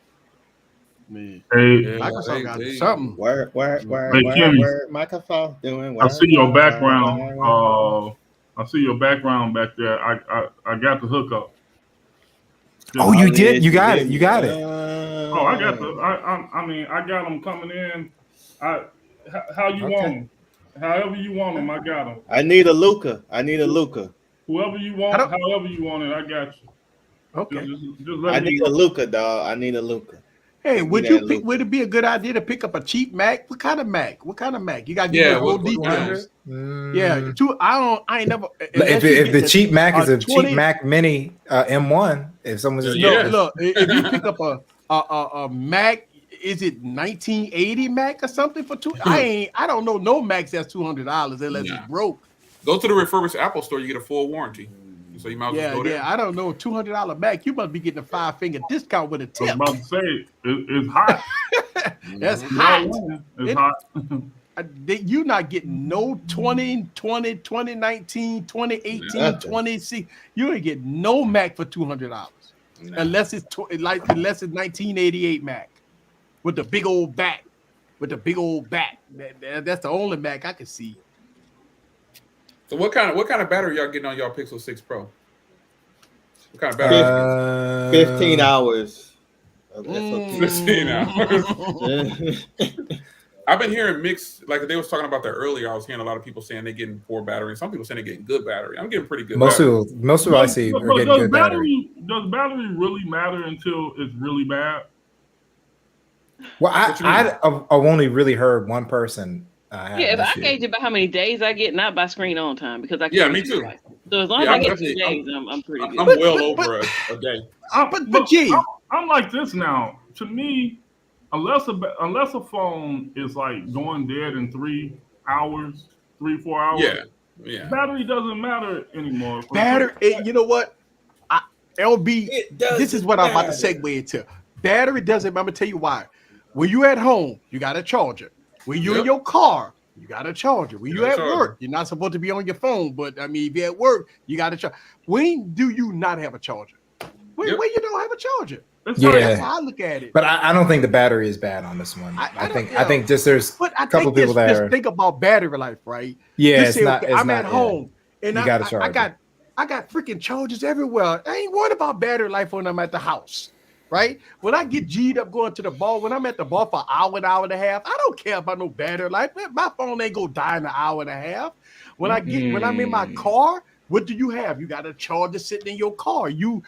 Man, Microsoft got to do something. Work. Microsoft doing work. I see your background. I see your background back there. I got the hookup. Oh, you did? You got it. You got it. Oh, I got the. I mean, I got them coming in. How you want them? However you want them, I got them. I need a Luca. Whoever you want, however you want it, I got you. Okay. Just let I me need a Luca, dog. I need a Luca. Hey, would it be a good idea to pick up a cheap Mac? What kind of Mac? You got to give more details. Yeah, I ain't never. If the cheap Mac is a cheap Mac Mini M1, if someone's just look, if you pick up a Mac, is it 1980 Mac or something for two? I don't know no Macs that's $200 unless it's broke. Go to the refurbished Apple store, you get a full warranty. So you might as well go there. Yeah, I don't know. $200 Mac, you must be getting a 5-finger discount with a tip. I was about to say, it's hot. That's hot. It's hot. You're not getting no 2020, 2019, 2018, 20. You ain't getting no Mac for $200 unless it's 1988 Mac with the big old back. That's the only Mac I can see. So what kind of battery y'all getting on y'all Pixel 6 Pro? What kind of battery? 15 hours. 15 hours. I've been hearing mixed, like they was talking about that earlier. I was hearing a lot of people saying they're getting poor battery. Some people saying they're getting good battery. I'm getting pretty good. Most of I see are getting good battery. Does battery really matter until it's really bad? Well, I've only really heard one person. If I gauge it by how many days I get, not by screen on time, because I me too. So as long as I get 2 days, I'm pretty good. I'm well over a day. But G, I'm like this now. To me, unless a phone is like going dead in 3 hours, 4 hours, battery doesn't matter anymore. You know what? LB, this is what I'm about to segue into. Battery doesn't. I'm gonna tell you why. When you at home, you got a charger. When you're in your car, you got a charger. When you're at work, you're not supposed to be on your phone. But I mean, if you're at work, you got a charger. When do you not have a charger? When you don't have a charger? That's how I look at it. But I don't think the battery is bad on this one. I think just there's a couple people there. Think about battery life, right? Yeah, I'm at home and I got freaking chargers everywhere. I ain't worried about battery life when I'm at the house. Right? When I get G'd up going to the bar, when I'm at the bar for an hour and a half, I don't care about no battery life. My phone ain't go die in an hour and a half. When I'm in my car, what do you have? You got a charger sitting in your car. You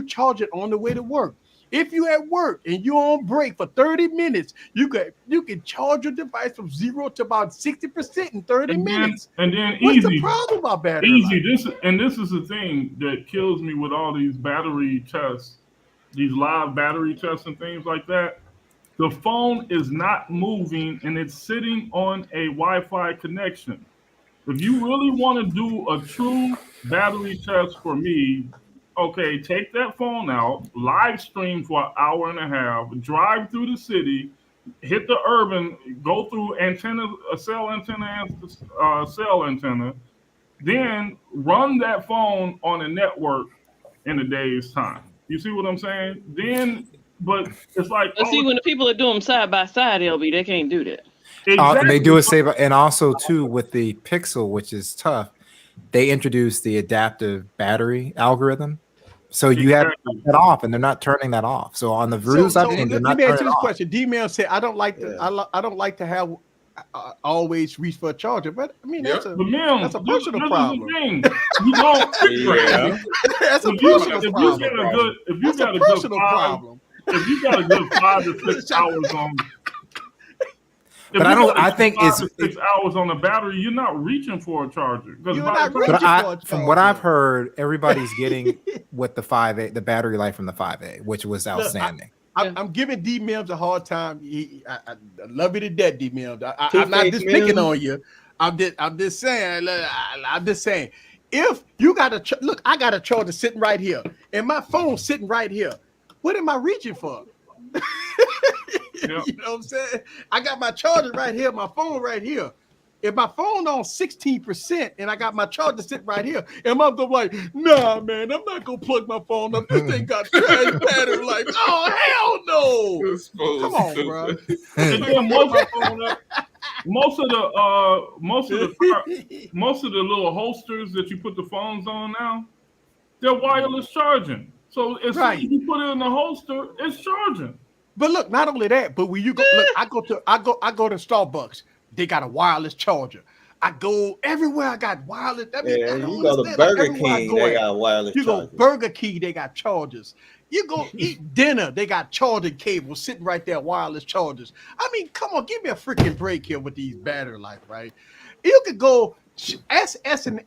charge it on the way to work. If you at work and you're on break for 30 minutes, you can charge your device from 0 to about 60% in 30 minutes. And then what's the problem about battery life? This is the thing that kills me with all these battery tests. These live battery tests and things like that, the phone is not moving and it's sitting on a Wi-Fi connection. If you really want to do a true battery test for me, okay, take that phone out, live stream for an hour and a half, drive through the city, hit the urban, go through cell antenna, then run that phone on a network in a day's time. You see what I'm saying? But it's like. See, when the people are doing them side by side, LB, they can't do that. Exactly. They do it and also too with the Pixel, which is tough. They introduced the adaptive battery algorithm, so you have to turn that off, and they're not turning that off. So on the reviews I've seen, they're not turning it off. Question. D-Mail said, "I don't like to have." Always reach for a charger, but I mean that's a personal problem. You don't. That's a personal problem. If you got a good 5 to 6 hours on. But I don't. I think it's 6 hours on the battery. You're not reaching for a charger. From what I've heard, everybody's getting with the 5A, the battery life from the 5A, which was outstanding. Look, I'm giving D Mims a hard time. I love you to death, D Mims. I'm not just picking on you. I'm just saying. I'm just saying. If you got a look, I got a charger sitting right here, and my phone sitting right here. What am I reaching for? You know what I'm saying? I got my charger right here, my phone right here. If my phone on 16% and I got my charger sitting right here, and I'm gonna be like, nah, man, I'm not gonna plug my phone up. This thing got trash battery life. Oh hell no! Come on, bro. And then most of the little holsters that you put the phones on now, they're wireless charging. So as soon as you put it in the holster, it's charging. But look, not only that, but when you go, look, I go to Starbucks. They got a wireless charger. I go everywhere. I got wireless. I mean, you go to Burger King, they got wireless. You go Burger King, they got chargers. You go eat dinner, they got charging cables sitting right there, wireless chargers. I mean, come on, give me a freaking break here with these battery life, right? You could go S and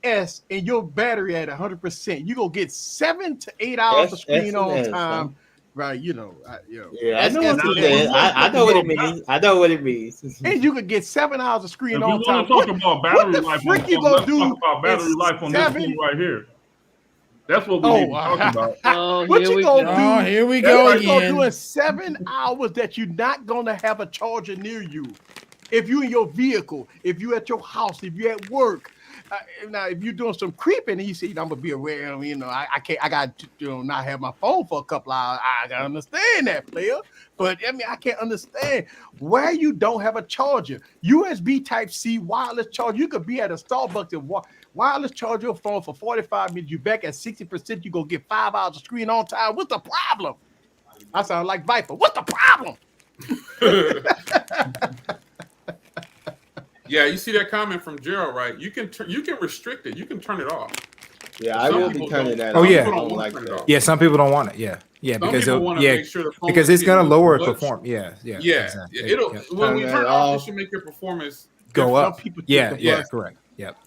your battery at 100%. You go get 7 to 8 hours of screen on time. Right, I know what it means. I know what it means. And you could get 7 hours of screen on time. Talk about battery life. What you gonna do? Talk about battery life on this thing right here. That's what we need to talk about. What you gonna do? Here we go again. You're gonna do in 7 hours that you're not gonna have a charger near you. If you in your vehicle, if you at your house, if you at work. Now, if you're doing some creeping, and you see, I'm gonna be aware. I can't. I got to not have my phone for a couple hours. I gotta understand that, player. But I mean, I can't understand why you don't have a charger. USB Type C wireless charger. You could be at a Starbucks and wireless charge your phone for 45 minutes. You back at 60%. You go get 5 hours of screen on time. What's the problem? I sound like Viper. What's the problem? Yeah, you see that comment from Gerald, right? You can restrict it. You can turn it off. Yeah, I will be turning that off. Oh yeah, yeah. Some people don't want it. Yeah, because make sure because it's gonna lower performance. Yeah. Exactly. When we turn it off, it should make your performance go up. Yeah, correct. Yep.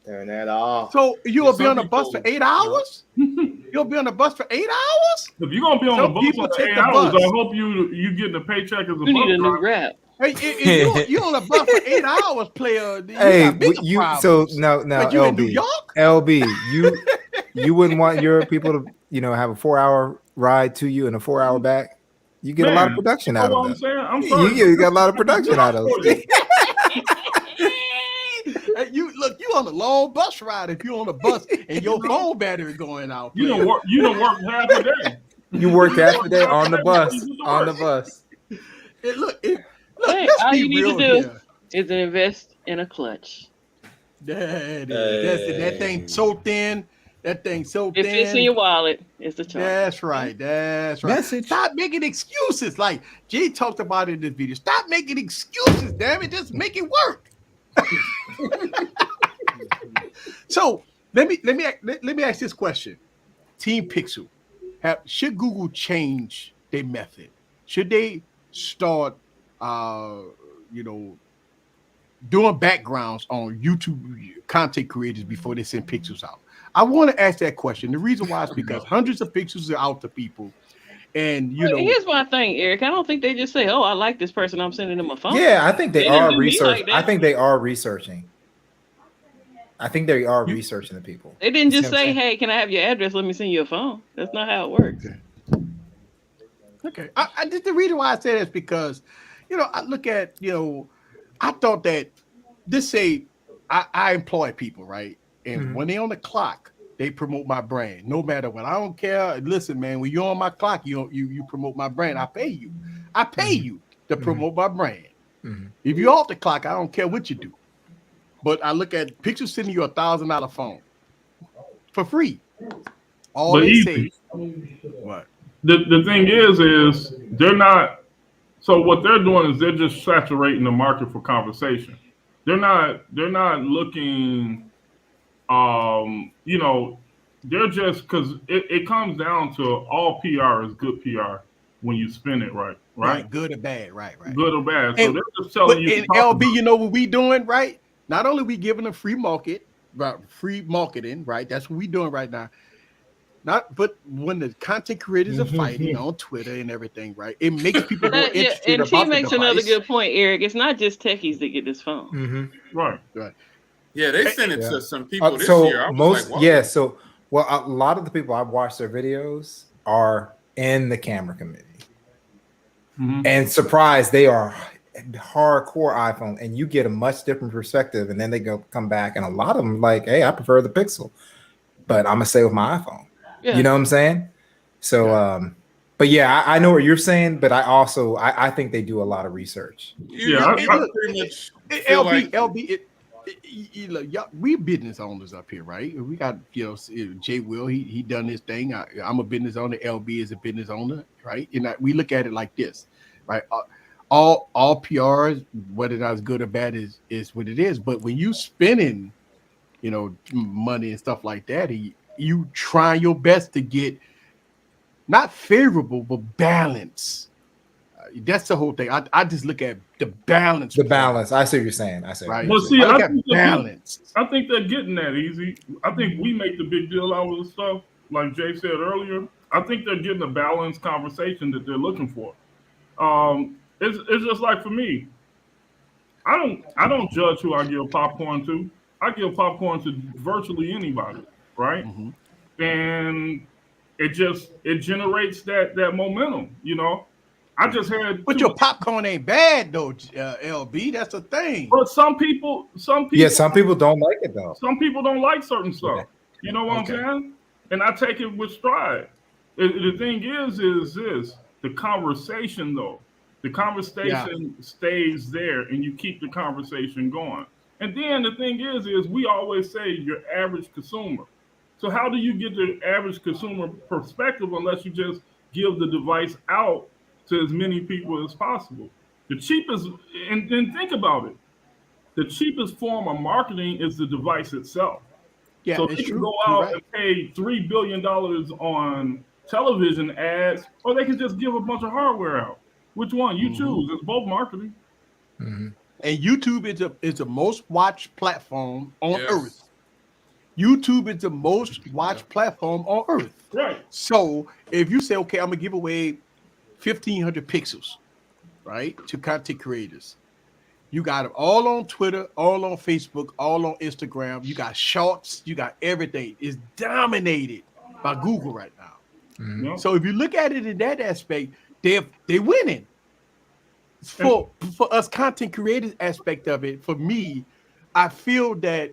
Turn that off. So you'll be on the bus for 8 hours? You'll be on the bus for 8 hours? If you're gonna be on the bus for 8 hours, I hope you get the paycheck as a bus driver. You need a new rap. Hey, if you on a bus for 8 hours, player. So no, you in New York? LB, you wouldn't want your people to have a 4-hour ride to you and a 4-hour back. You get a lot of production out of it. I'm sorry. You got a lot of production out of it. You on a long bus ride if you're on a bus and your phone battery going out. You don't work half a day. You work half a day on the bus. On the bus. All you need to do is invest in a clutch. That thing so thin. That thing so thin. If it's in your wallet, it's the charge. That's right. Message. Stop making excuses. Like Jay talked about it in this video. Stop making excuses, damn it. Just make it work. So let me ask this question. Team Pixel, should Google change their method? Should they start doing backgrounds on YouTube content creators before they send pixels out? I want to ask that question. The reason why is because hundreds of pixels are out to people. And here's my thing, Eric. I don't think they just say, "Oh, I like this person. I'm sending them a phone." Yeah, I think they are researching. I think they are researching. I think they are researching the people. They didn't just say, "Hey, can I have your address? Let me send you a phone." That's not how it works. Okay. I just the reason why I say that is because, I look at, I thought that I employ people, right? And when they're on the clock, they promote my brand. No matter what. I don't care. Listen, man, when you're on my clock, you promote my brand. I pay you. I pay you to promote my brand. If you're off the clock, I don't care what you do. But I look at Pixel sending you $1,000 phone for free. All but they easy. say. What? The thing is they're not. So what they're doing is they're just saturating the market for conversation. They're not looking. They're just because it comes down to all PR is good PR. when you spin it right. Good or bad, right. Good or bad. And, so they're just telling you. In LB, you know what we doing, right? Not only we giving a free market, but free marketing, right? That's what we doing right now. But when the content creators are fighting on Twitter and everything, right? It makes people more interested and about T the makes device. another good point, Eric. It's not just techies that get this phone. Right. Yeah, they sent it to some people this year. I was like, well, a lot of the people I've watched their videos are in the camera committee. And surprised they are hardcore iPhone, and you get a much different perspective. And then they come back, and a lot of them like, hey, I prefer the Pixel, but I'm gonna stay with my iPhone. Yeah. You know what I'm saying? So, but yeah, I know what you're saying, but I think they do a lot of research. LB, we business owners up here, right? We got Jay Will, he done his thing. I'm a business owner. LB is a business owner, right? And we look at it like this, right? All PRs, whether that's good or bad, is what it is. But when you spending, money and stuff like that, you try your best to get not favorable but balance. That's the whole thing. I just look at the balance. Balance. I see what you're saying. Right. Well, see, I think balance. I think they're getting that easy. I think we make the big deal out of the stuff, like Jay said earlier. I think they're getting a balanced conversation that they're looking for. It's just like for me. I don't judge who I give popcorn to. I give popcorn to virtually anybody, right? And it generates that momentum, I just had. But your popcorn ain't bad though, LB. That's the thing. But some people. Yeah, some people don't like it though. Some people don't like certain stuff. You know what I'm saying? And I take it with stride. The thing is this: the conversation though. The conversation stays there, and you keep the conversation going. And then the thing is we always say your average consumer. So how do you get the average consumer perspective unless you just give the device out to as many people as possible? The cheapest, and think about it, the cheapest form of marketing is the device itself. Yeah, so they can go out and pay $3 billion on television ads, or they can just give a bunch of hardware out. Which one? You choose. It's both marketing. And YouTube is the most watched platform on earth. YouTube is the most watched platform on earth. Right. So if you say, okay, I'm gonna give away 1,500 pixels, right, to content creators, you got them all on Twitter, all on Facebook, all on Instagram. You got shorts, you got everything. It's dominated by Google right now. So if you look at it in that aspect, they're winning. For us content creators aspect of it, for me, I feel that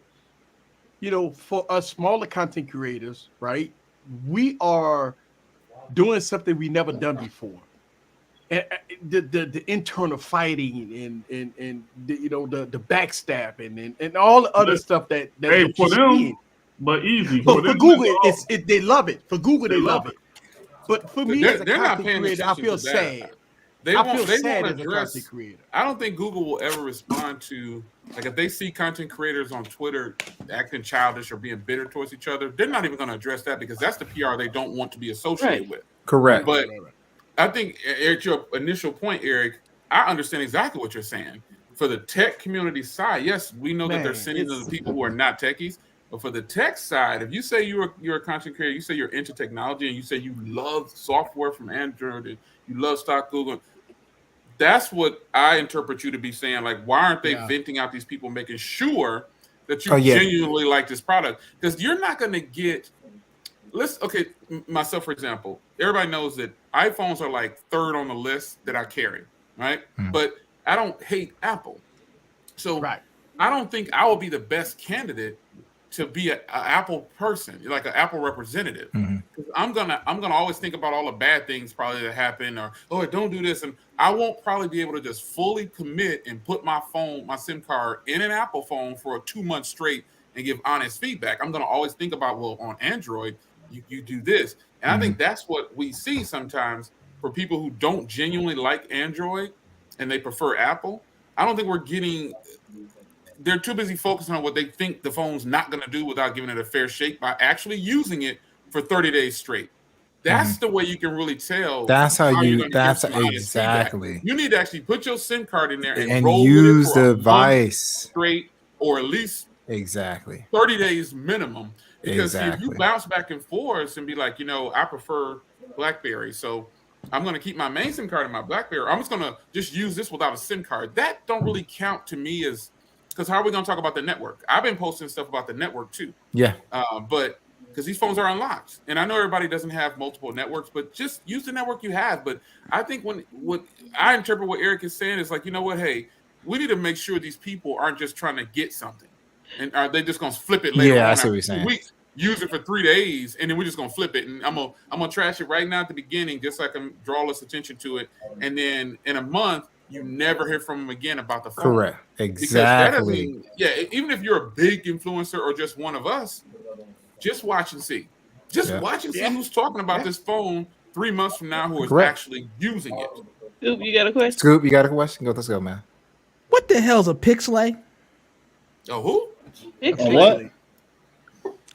for us smaller content creators, right, we are doing something we never done before. And the internal fighting and the backstabbing and all the other stuff that for them, but easy. But for Google, they love it. For Google, they love it. But for me as a content creator, I feel sad. I feel sad as a content creator. I don't think Google will ever respond to, like, if they see content creators on Twitter acting childish or being bitter towards each other, they're not even going to address that because that's the PR they don't want to be associated with. Correct. But I think at your initial point, Eric, I understand exactly what you're saying. For the tech community side, yes, we know that they're sending to the people who are not techies. But for the tech side, if you say you're a content creator, you say you're into technology, and you say you love software from Android and you love stock Google, that's what I interpret you to be saying. Like, why aren't they venting out these people, making sure that you genuinely like this product? Because you're not going to get. Myself, for example, everybody knows that iPhones are like third on the list that I carry, right? But I don't hate Apple. So I don't think I will be the best candidate to be an Apple person, like an Apple representative. I'm gonna always think about all the bad things probably that happen, or don't do this, and I won't probably be able to just fully commit and put my SIM card in an Apple phone for 2 months straight and give honest feedback. I'm gonna always think about, well, on Android, you do this, and I think that's what we see sometimes for people who don't genuinely like Android and they prefer Apple. I don't think we're getting. They're too busy focusing on what they think the phone's not going to do without giving it a fair shake by actually using it for 30 days straight. That's the way you can really tell. That's how you. you're That's get some ISP exactly. back. You need to actually put your SIM card in there and roll use with it for the a month device straight, or at least exactly 30 days minimum. Because see, if you exactly. bounce back and forth and be like, I prefer BlackBerry, so I'm going to keep my main SIM card in my BlackBerry. I'm just going to just use this without a SIM card. That don't really count to me as, because how are we going to talk about the network? I've been posting stuff about the network too. Yeah. But because these phones are unlocked, and I know everybody doesn't have multiple networks, but just use the network you have. But I think what I interpret what Eric is saying is like, you know what? Hey, we need to make sure these people aren't just trying to get something, and are they just going to flip it later on I see after what you're 2 saying. weeks? Use it for 3 days, and then we're just gonna flip it, and I'm gonna trash it right now at the beginning, just so I can draw less attention to it. And then in a month, you never hear from them again about the phone. Correct. Exactly. Even if you're a big influencer or just one of us, just watch and see. Just watch and see who's talking about this phone 3 months from now, who is actually using it. Scoop, you got a question? Scoop, you got a question? Let's go, man. What the hell's a pixelate? Oh, who? Pixelate. What?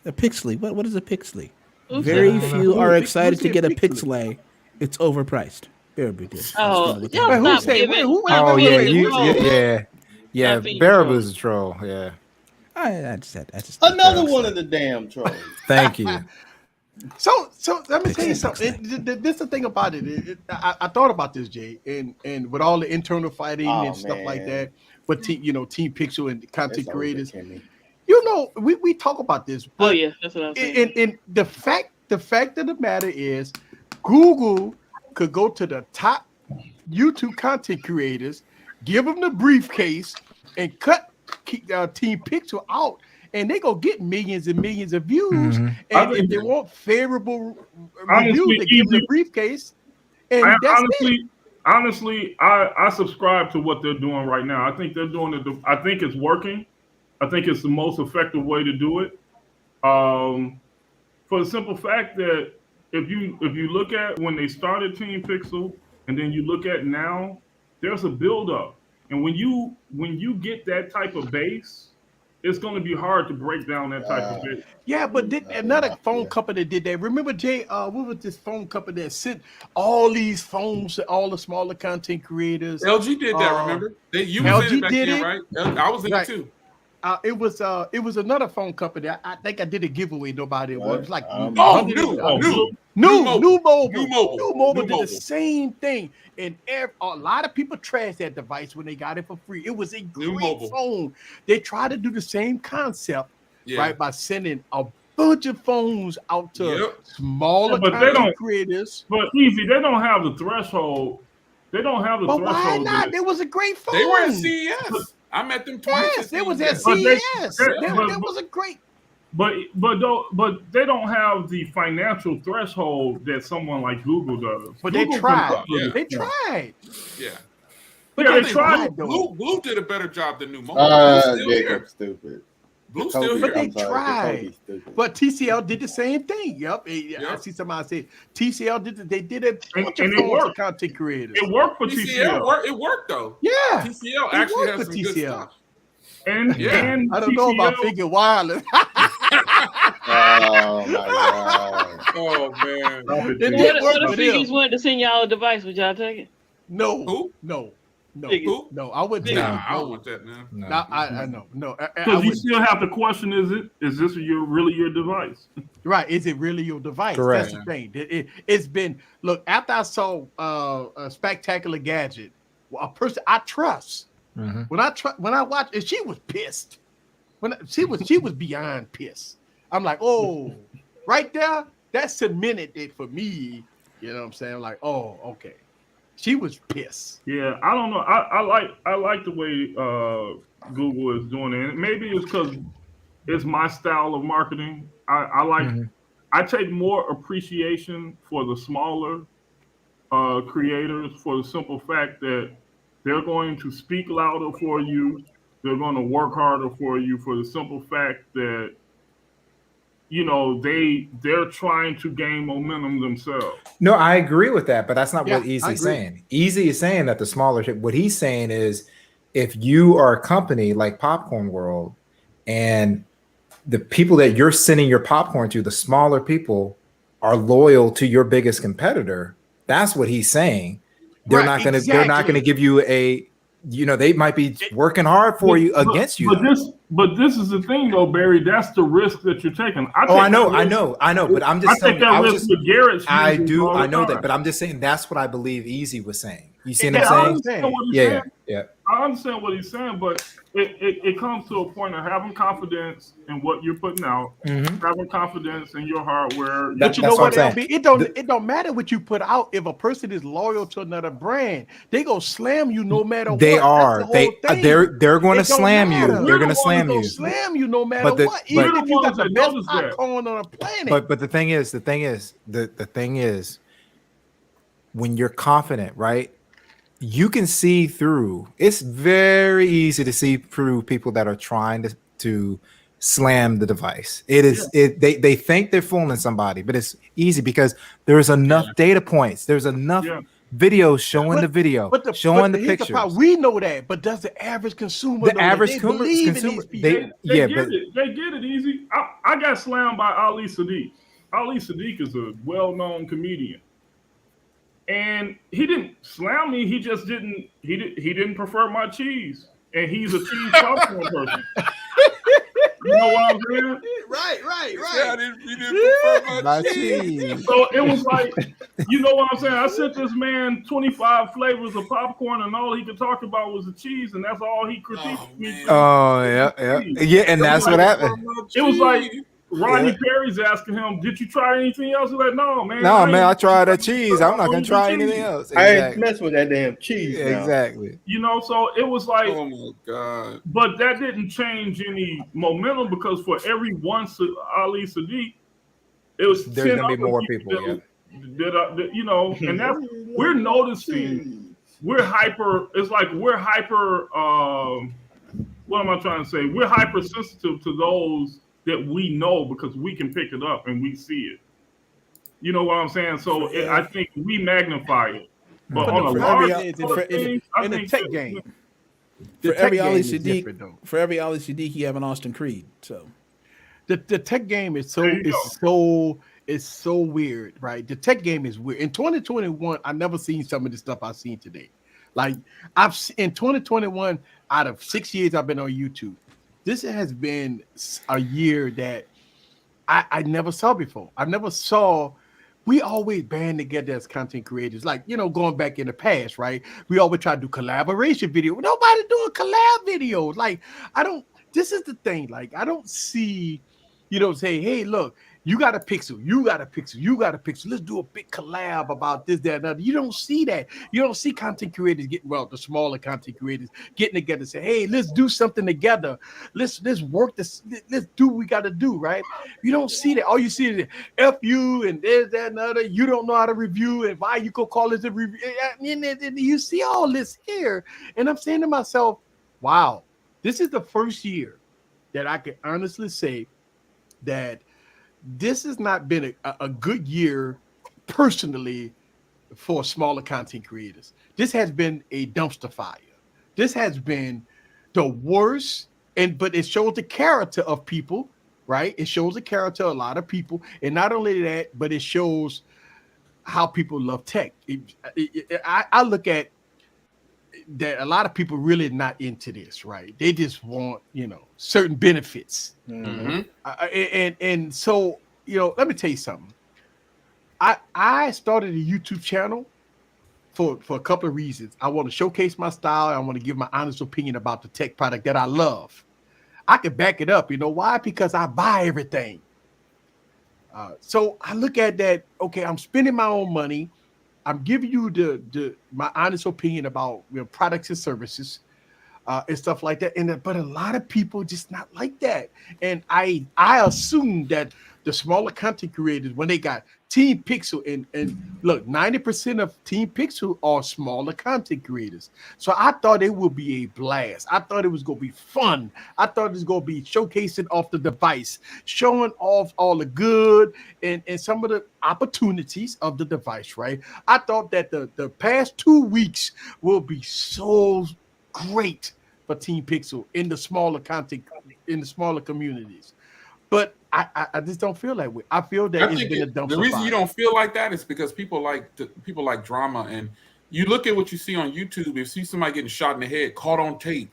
A pixelate. What is a pixelate? Who Very said few that? are excited who to get a said pixelate. It's overpriced. Very big. Oh, Wait, y'all who stop said- giving. who- Oh wait, yeah, wait, you, wait, wait. yeah. Stop being Bearaboo's a troll. Yeah. I just Another one of the damn trolls. Thank you. So let me tell you something. This is the thing about it. I thought about this, Jay, and with all the internal fighting and stuff like that, but Team Pixel and content creators, we talk about this. But That's what I'm saying. And the fact of the matter is, Google could go to the top YouTube content creators, give them the briefcase, and cut Team Pixel out. And they go get millions and millions of views. And if they want favorable reviews, they give them the briefcase. And that's it. Honestly, I subscribe to what they're doing right now. I think they're doing it. I think it's working. I think it's the most effective way to do it. For the simple fact that if you look at when they started Team Pixel and then you look at now, there's a buildup. And when you get that type of base, it's going to be hard to break down that type of base. Yeah, but another phone company did that. Remember, Jay, what was this phone company that sent all these phones to all the smaller content creators? LG did that, remember? You was in it back then, right? I was in it too. It was another phone company. I think I did a giveaway. Nobody was. It was like New Mobile did the same thing, and a lot of people trashed that device when they got it for free. It was a great phone. They tried to do the same concept, right, by sending a bunch of phones out to smaller content creators. But easy, they don't have the threshold. They don't have the threshold. Why not? It was a great phone. They were at CES. I met them twice. Yes, it was at CES. That was a great. But they don't have the financial threshold that someone like Google does. But Google they tried. They tried. Yeah. But they tried. Blue did a better job than New Mobile. Jacob's stupid. Blue's still here. But they tried. But TCL did the same thing. Yep. I see somebody say TCL did. They did a bunch of phones for content creators. It worked for TCL. It worked though. Yeah. TCL actually has some good stuff. And I don't know about Figure Wireless. Oh my god! Oh man! What if Figgies wanted to send y'all a device? Would y'all take it? No. Who? No. Who? No, I wouldn't take it. I don't want that, man. No, I know. No. Because you still have to question: is this really your device? Right? Is it really your device? Correct. That's the thing. It's been. Look, after I saw a Spectacular Gadget, a person I trust. Mm-hmm. When I watched, and she was pissed. She was beyond pissed. I'm like, oh, right there, that cemented it for me. You know what I'm saying? Like, oh, okay. She was pissed. Yeah, I don't know. I like the way Google is doing it. And maybe it's because it's my style of marketing. I like. Mm-hmm. I take more appreciation for the smaller creators for the simple fact that they're going to speak louder for you. They're going to work harder for you for the simple fact that, they're trying to gain momentum themselves. No, I agree with that, but that's not what Easy's saying. Easy is saying that the smaller, what he's saying is if you are a company like Popcorn World and the people that you're sending your popcorn to, the smaller people, are loyal to your biggest competitor, that's what he's saying. They're not going to give you a, they might be working hard for you against you. But this is the thing though, Barry. That's the risk that you're taking. I know. But I'm just telling you. I risk with Garrett's. I know that, but I'm just saying that's what I believe Easy was saying. You see what I'm saying? Yeah. I understand what he's saying, but it comes to a point of having confidence in what you're putting out, having confidence in your hardware. But you know what, LB? It don't matter what you put out. If a person is loyal to another brand, they gonna slam you no matter what. They are. They're going to slam you. They're going to slam you. Slam you no matter what. Even if you got the best popcorn on the planet. But the thing is, when you're confident, right? You can see through. It's very easy to see through people that are trying to slam the device. It is. They think they're fooling somebody, but it's easy because there's enough data points. There's enough videos showing the video, showing the pictures. We know that, but does the average consumer? The average consumer, they get it easy. I got slammed by Ali Sadiq. Ali Sadiq is a well-known comedian. And he didn't slam me. He just didn't. He didn't prefer my cheese, and he's a cheese popcorn person. You know what I'm saying? Right. Yeah, he didn't prefer my cheese. So it was like, you know what I'm saying? I sent this man 25 flavors of popcorn, and all he could talk about was the cheese, and that's all he critiqued me. Oh yeah, and that's what happened. It was like. Rodney Perry's asking him, "Did you try anything else?" He's like, "No, man. I tried that cheese. I'm not gonna try anything else." Exactly. I ain't messing with that damn cheese. Exactly. So it was like, oh my god. But that didn't change any momentum because for every one Ali Sadiq, it was there's gonna be more people. That, and that's we're noticing. We're hyper. It's like we're hyper. What am I trying to say? We're hypersensitive to those that we know because we can pick it up and we see it. You know what I'm saying? So I think we magnify it. But on a large in the tech game, for every Ali Sadiq, you have an Austin Creed. So the tech game is so weird, right? The tech game is weird. In 2021, I never seen some of the stuff I've seen today. Like in 2021, out of 6 years I've been on YouTube, this has been a year that I never saw before. I never saw. We always band together as content creators, like, going back in the past, right? We always try to do collaboration video. Nobody doing collab videos. Like, this is the thing. Like, I don't see, say, hey, look, you got a pixel, you got a pixel, you got a pixel. Let's do a big collab about this, that, and other. You don't see that. You don't see content creators the smaller content creators getting together and say, hey, let's do something together. Let's work this. Let's do what we got to do, right? You don't see that. All you see is F you and this, that, and other. You don't know how to review and why you could call this a review. And you see all this here. And I'm saying to myself, wow, this is the first year that I can honestly say that this has not been a good year personally for smaller content creators. This has been a dumpster fire. This has been the worst, but it shows the character of people, right? It shows the character of a lot of people. And not only that, but it shows how people love tech. I look at that a lot of people really not into this, right? They just want, certain benefits. Mm-hmm. And so, let me tell you something. I started a YouTube channel for a couple of reasons. I want to showcase my style. I want to give my honest opinion about the tech product that I love. I can back it up. You know why? Because I buy everything. So I look at that. Okay, I'm spending my own money. I'm giving you my honest opinion about products and services and stuff like that. But a lot of people just not like that. And I assume that the smaller content creators, when they got Team Pixel, and look, 90% of Team Pixel are smaller content creators. So I thought it would be a blast. I thought it was going to be fun. I thought it was going to be showcasing off the device, showing off all the good and some of the opportunities of the device, right? I thought that the past 2 weeks will be so great for Team Pixel in the smaller content, in the smaller communities. But I just don't feel that way. I feel that it's been a dumpster. The reason you don't feel like that is because people like drama, and you look at what you see on YouTube. If you see somebody getting shot in the head, caught on tape,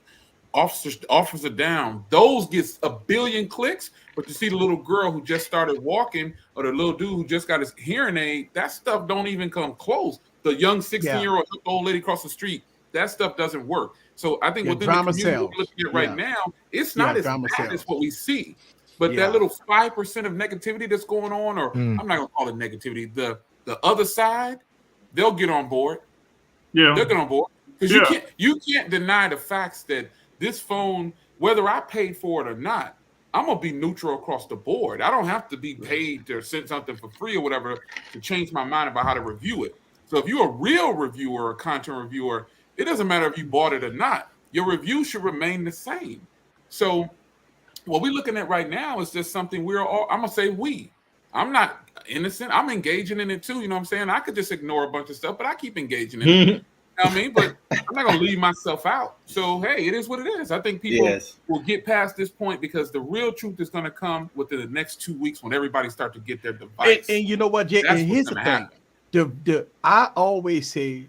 officer down, those gets 1 billion clicks. But you see the little girl who just started walking, or the little dude who just got his hearing aid, that stuff don't even come close. The young 16-year-old old lady across the street, that stuff doesn't work. So I think within the community we're looking at right now, it's not as bad as what we see. But that little 5% of negativity that's going on, or I'm not gonna call it negativity, the other side, they'll get on board. Yeah, they'll get on board because you can't deny the facts that this phone, whether I paid for it or not, I'm gonna be neutral across the board. I don't have to be paid to send something for free or whatever to change my mind about how to review it. So if you're a real reviewer, a content reviewer, it doesn't matter if you bought it or not. Your review should remain the same. So what we're looking at right now is just something I'm gonna say I'm not innocent. I'm engaging in it too. You know what I'm saying? I could just ignore a bunch of stuff, but I keep engaging in it. You know what I mean? But I'm not gonna leave myself out. So hey, it is what it is. I think people will get past this point because the real truth is gonna come within the next 2 weeks when everybody start to get their device. And you know what, Jay? And here's the thing. I always say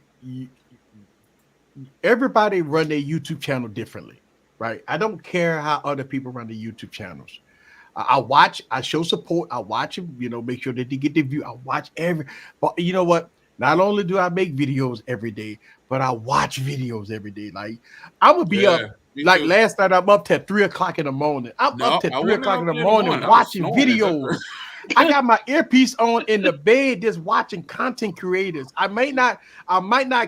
everybody run their YouTube channel differently. Right. I don't care how other people run the YouTube channels. I show support. I watch them, make sure that they get the view. I watch but you know what? Not only do I make videos every day, but I watch videos every day. Like I'm gonna be up. Like last night, I'm up till 3 o'clock in the morning. I'm up till 3 o'clock in the morning watching videos. I got my earpiece on in the bed, just watching content creators. I might not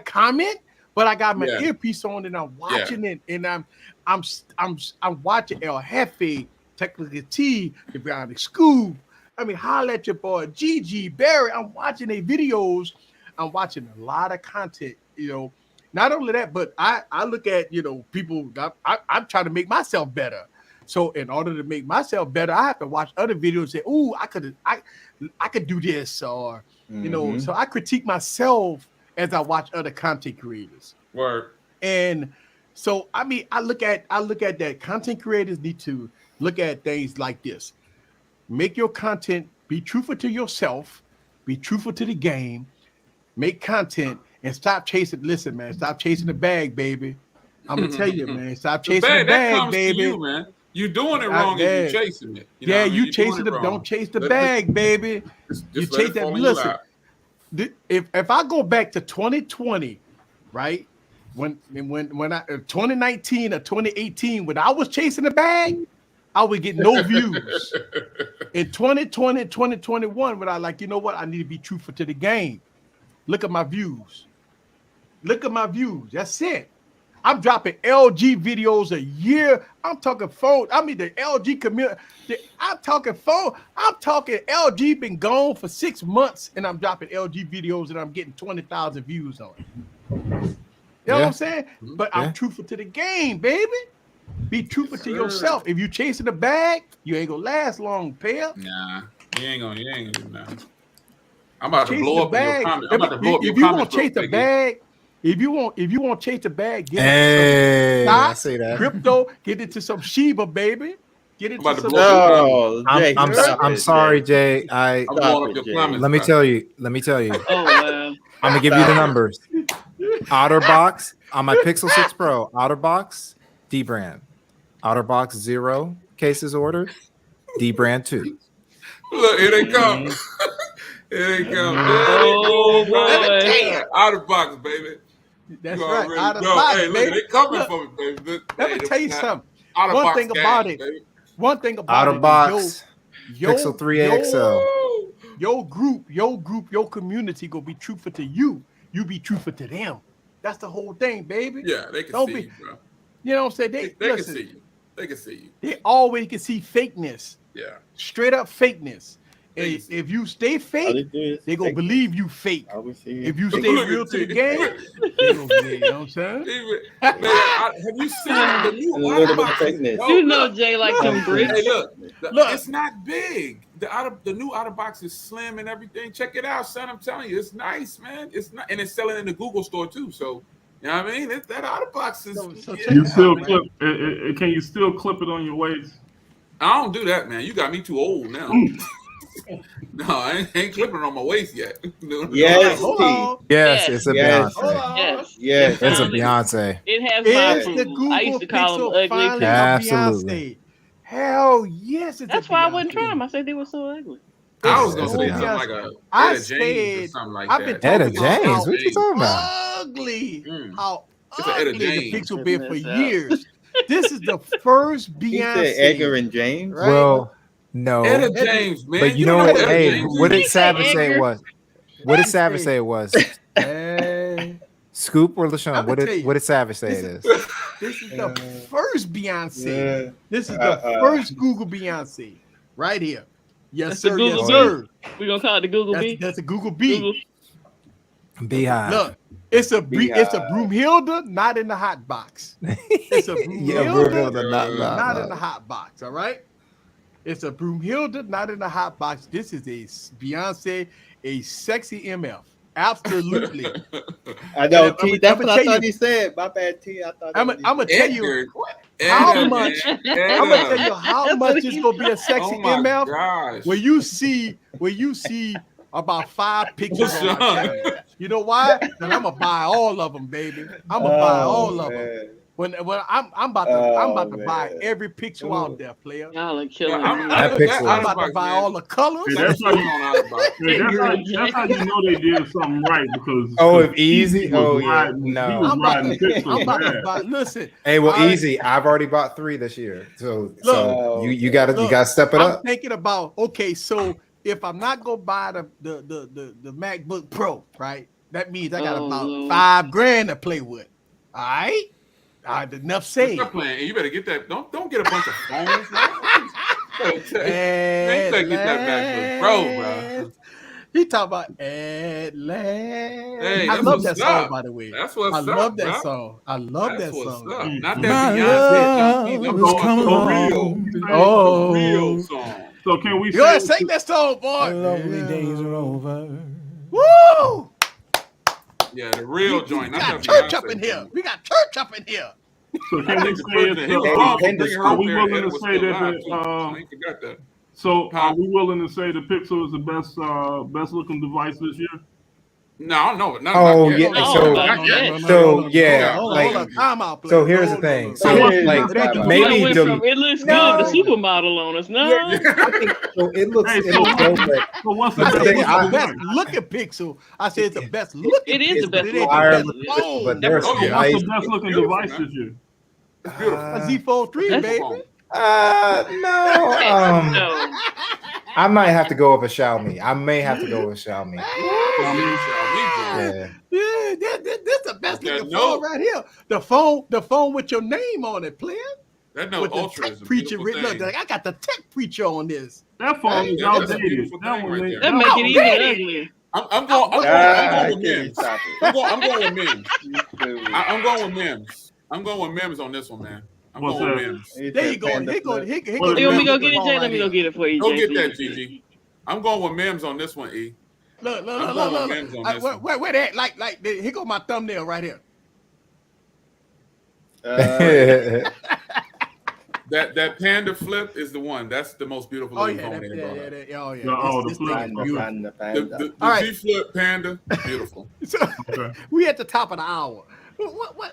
comment, but I got my earpiece on and I'm watching it, and I'm watching El Jefe, Technical T, the Brownie School. I mean, holla at your boy Gigi Barry. I'm watching their videos. I'm watching a lot of content. Not only that, but I look at people. I'm trying to make myself better. So in order to make myself better, I have to watch other videos and say, "Ooh, I could do this," or So I critique myself as I watch other content creators. Word. And so I mean, I look at that content creators need to look at things like this. Make your content, be truthful to yourself, be truthful to the game, make content, and stop chasing. Listen, man, stop chasing the bag, baby. I'm gonna tell you, man, stop chasing the bag, baby. You, man. You're doing it wrong if you're chasing it. You chasing it. Don't chase the bag, baby. You chase that. Listen, if I go back to 2020, right? When I 2019 or 2018, when I was chasing the bag, I would get no views. In 2020, 2021, when I I need to be truthful to the game. Look at my views. That's it. I'm dropping LG videos a year. I'm talking phone. I mean, the LG community. I'm talking phone. I'm talking LG been gone for 6 months, and I'm dropping LG videos, and I'm getting 20,000 views on it. You know what I'm saying? But I'm truthful to the game, baby. Be truthful to yourself. If you chasing the bag, you ain't gonna last long, pal. Nah, you ain't gonna do nothing. I'm about to blow up your comment. I'm about to blow up your comments. If you want to chase the bag, if you want to chase the bag, get I say that. Crypto, get into some Shiba, baby. Get into some. I'm sorry, Jay. Let me tell you. Oh, man. I'm gonna give you the numbers. OtterBox on my Pixel 6 Pro. OtterBox, D brand. OtterBox 0 cases ordered. D brand 2. Look, here they come. Here they come. Oh boy. OtterBox, baby. That's right. OtterBox, hey, look, they coming for me, baby. Let me tell you something. One thing about it. One thing about OtterBox, Pixel 3 XL. Your group, your community gonna be truthful to you. You be truthful to them. That's the whole thing, baby. Yeah, they can see you, bro. You know what I'm saying? They can see you. They can see you. They always can see fakeness. Yeah. Straight up fakeness. And if you stay fake, they gonna believe you fake. If you stay real to the game, they gonna believe, you know what I'm saying? Man, have you seen the new OtterBox? You know Jay like them bricks. Hey, look, it's not big. The new OtterBox is slim and everything. Check it out, son. I'm telling you, it's nice, man. It's not, and it's selling in the Google store too. So you know what I mean? That OtterBox is. You still clip? Can you still clip it on your waist? I don't do that, man. You got me too old now. No, I ain't clipping it on my waist yet. Yes, hold on. Yes, it's a Yes. Beyonce. Yes. It's a Beyonce. It has my Is the approval. I used Google to call them Pixel ugly. finally too. a Absolutely. Beyonce? Hell yes, it's That's a why I Beyonce. wouldn't try them. I said they were so ugly. I was gonna It's say so something like Beyonce. a I Etta James or said, something like I've been that. Etta talking about James, what you talking about? how ugly, how It's an Etta ugly the James. Pixel been for Mess up. years. This is the first He said Beyonce. Edgar and James. Right? Well, no. Etta James, man. But you don't know what? Etta Hey, James what is? did Savage say it Edgar. was? What did Savage say it was? Scoop or LaShawn? I'ma tell you, What did Savage say it is? This is the first Beyonce. Yeah. This is the first Google Beyonce. Right here. Yes, That's the sir. Google Yes, B. sir. We're gonna call it the Google B. That's a Google B. Google. Beehive. Look, it's a Broomhilda, not in the hot box. It's a Broomhilda, not in the hot box. All right. It's a Broomhilda, not in the hot box. This is a Beyonce, a sexy MF. Absolutely. I know, T. That's I'ma what I tell thought you- he said. My bad, T. I thought. I'm gonna tell you Edgar. how Edgar, much. man. I'm gonna tell you how That's much what it's he gonna be a sexy Oh my MF gosh. when you see about 5 pictures on my Sean. channel. You know why? Because I'm gonna buy all of them, baby. I'm gonna buy all of them. man. When I'm about to buy man. every picture out there, player. Y'all are killing Yeah, me. That pixel. I'm about to buy all the colors. See, that's how you, Hey, that's how you know they did something right because if Easy. was Oh yeah, riding- he no. was I'm about riding to pixels bad. buy. Listen, Hey, well, I- Easy. I've already bought 3 this year, so Look. you gotta step it I'm up. thinking about so if I'm not gonna buy the MacBook Pro, right? That means I got about Lord. $5,000 to play with. All right, enough said. Stop playing. You better get that. Don't get a bunch of phones. Man, you better get that MacBook Pro, bro. He talking about Atlas. Hey, I that's love what's that song, up. by the way. That's what's I up, love that bro. song. I love That's that what's song. up. Mm. Not My that Beyonce. love I'm is going coming for on. real. Oh. The real song. So can we You gotta say sing that song, The boy. lonely days are over. Woo! Yeah, the real joint. We Not got that church Beyonce up in here. joint. We got church up in here. so? Can we say He was it's wrong for Independence bringing her are up we there. willing Ed to was say still that alive, the, too. I ain't forgot that. so are we willing to say the Pixel is the best looking device this year? No, not Oh yet. yeah, No, so not yet. Hold on, time out, so player. here's No, the no, thing. no. So Hey, like it ain't Maybe maybe went the from it looks No. good to supermodel on us. No, I think so it looks Hey, it so looks dope, but So what's the I That's said the it's thing, the I- best looking Pixel. I said it's the best looking. It is Pixel, the but best it ain't looking. the best Wireless, phone. but there's Oh, yeah. what's nice. the best looking Beautiful, device man. this year? It's beautiful. A Z4 3, That's- baby. No, no. I might have to go with a Xiaomi. I may have to go with Xiaomi. Yeah. Yeah, this the best That looking note. phone right here. The phone with your name on it, player. That Note With the Ultra tech is a preacher beautiful written. thing. Look, I got the tech preacher on this. That phone is Yeah, that's a outdated. beautiful That thing one right ain't- there. That make it even Outdated. uglier. I'm going with Mims. stop I'm going with Mims. it. I'm going with Mims. I'm going with Mims on this one, man. I'm What's going with that? Mims. There you go. Here go. Well, the You want me to go best get it, phone Jay? right Let me go here. get it for you, Go Jay. get that, Gigi. I'm going with Mims on this one, E. Look, I'm going with Mims on this one. where that? Like, here go my thumbnail right here. That Panda Flip is the one. That's the most beautiful Oh looking yeah, phone that, they yeah, brought yeah, out. that, oh yeah. The This thing is beautiful. The All right. Z Flip Panda, beautiful. So, Okay. we at the top of the hour. What?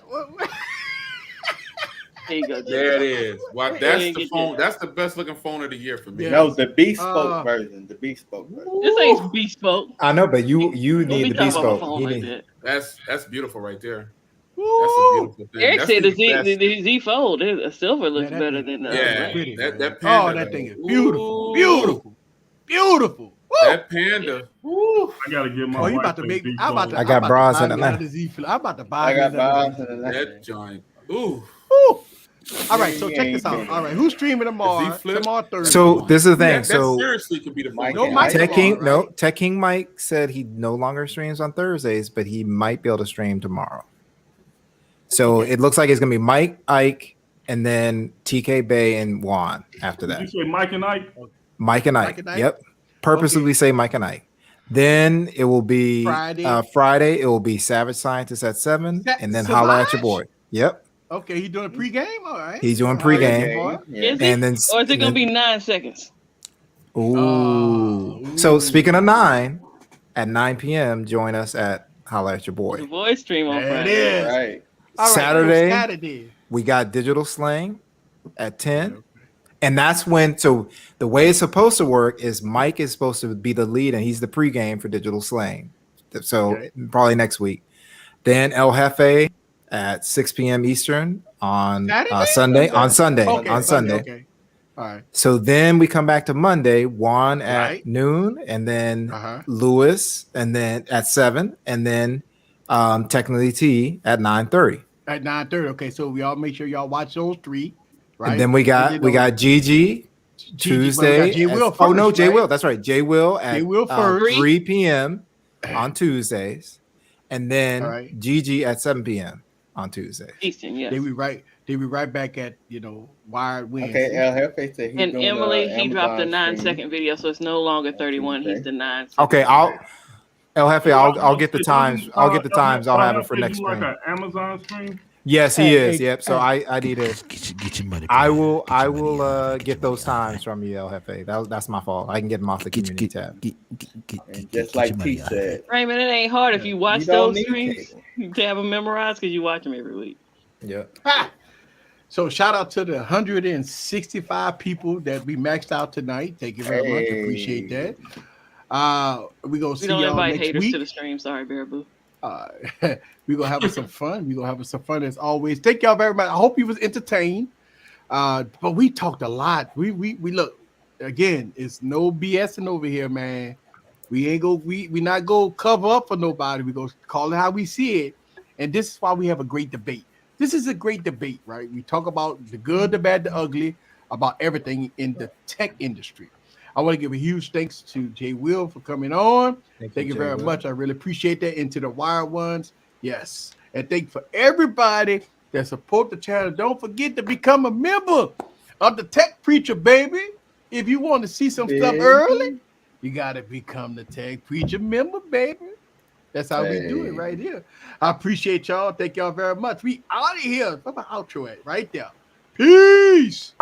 There you go, Jay. There it is. Wow, Wait, that's wait, the get phone. that. That's the best looking phone of the year for me. Yeah. No, the bespoke Uh, version. The bespoke version. This ain't bespoke. I know, but you Don't need be the talking about a bespoke. phone He like need- that. That's beautiful right there. Woo! That's a beautiful thing. Eric That's said the best. Z Fold. The silver looks that better thing- than the Yeah, other. Pretty, that man. Panda. Oh, that thing is though. beautiful, Ooh. beautiful, beautiful. Woo! That Panda. Woo. I gotta get my Oh, you wife about to a make? Z I'm about to. phone. I got I'm about to bras buy in me Atlanta. another Z Flip. I'm about to buy I me got another bars Z in Flip. the That joint. Ooh. Woo! All right, so check this out. All right, who's streaming tomorrow? Z Flip? Tomorrow Thursday. So this is the thing. That So seriously could be the phone. Mike No and Mike Ike. Tech tomorrow, King, no, right? Tech King Mike said he no longer streams on Thursdays, but he might be able to stream tomorrow. So it looks like it's gonna be Mike, Ike, and then TK Bay and Juan after Did you that. say Mike and Ike? Mike and Ike. Mike and Ike? Yep. Purposely we say Mike and Ike. Then it will be Friday. Friday. It will be Savage Scientist at 7, That- and then holla at your Savage? boy. Yep. Okay, he's doing pregame. All right. He's doing pregame. Is he? And then, Or is it gonna be 9 seconds? Ooh. So speaking of 9, at 9 p.m., join us at Holla at Your Boy. The boy stream on There it Friday. is. Right. All right. Saturday, we got Digital Slang at 10. And that's when, so the way it's supposed to work is Mike is supposed to be the lead and he's the pregame for Digital Slang. So probably next week. Then El Jefe at 6 p.m. Eastern on Sunday. On Sunday. Okay. All right. So then we come back to Monday, Juan at noon, and then Lewis, and then at 7, and then technically T at 9:30. At 9:30. Okay, so we all make sure y'all watch those 3. Right. And then we got Gigi Tuesday. J Will Oh no, J Will. That's right. J Will at 3 p.m. on Tuesdays, and then Gigi at 7 p.m. on Tuesdays. Eastern, yes. They be right back at Wired Wednesday. Okay, El Jefe said he's and doing Emily, he dropped the Amazon 9-second video, so it's no longer 31. He's the 9. Okay, El Jefe, I'll get the times. I'll get the times. I'll have it for next like stream. an Amazon stream. Yes, he is. Yep. So I need to get your money. I will get those times from you, El Jefe. That's my fault. I can get them off the community tab. Just like T said. Raymond, it ain't hard if you watch those streams to have them memorized because you watch them every week. Yeah. So shout out to the 165 people that we maxed out tonight. Thank you very much. Appreciate that. We gonna see y'all invite next haters week. to the stream. Sorry, Baraboo. We're gonna have some fun. We're gonna have some fun as always. Thank y'all very much. I hope you was entertained. But we talked a lot. We look again. It's no BSing over here, man. We not go cover up for nobody. We go call it how we see it, and this is why we have a great debate. This is a great debate, right? We talk about the good, the bad, the ugly, about everything in the tech industry. I want to give a huge thanks to Jay Will for coming on. Thank you very much. I really appreciate that. And to the Wired ones, yes. And thank you for everybody that support the channel. Don't forget to become a member of the Tech Preacher, baby. If you want to see some stuff early, you got to become the Tech Preacher member, baby. That's how we do it right here. I appreciate y'all. Thank y'all very much. We out of here. Where's my outro at? Right there. Peace.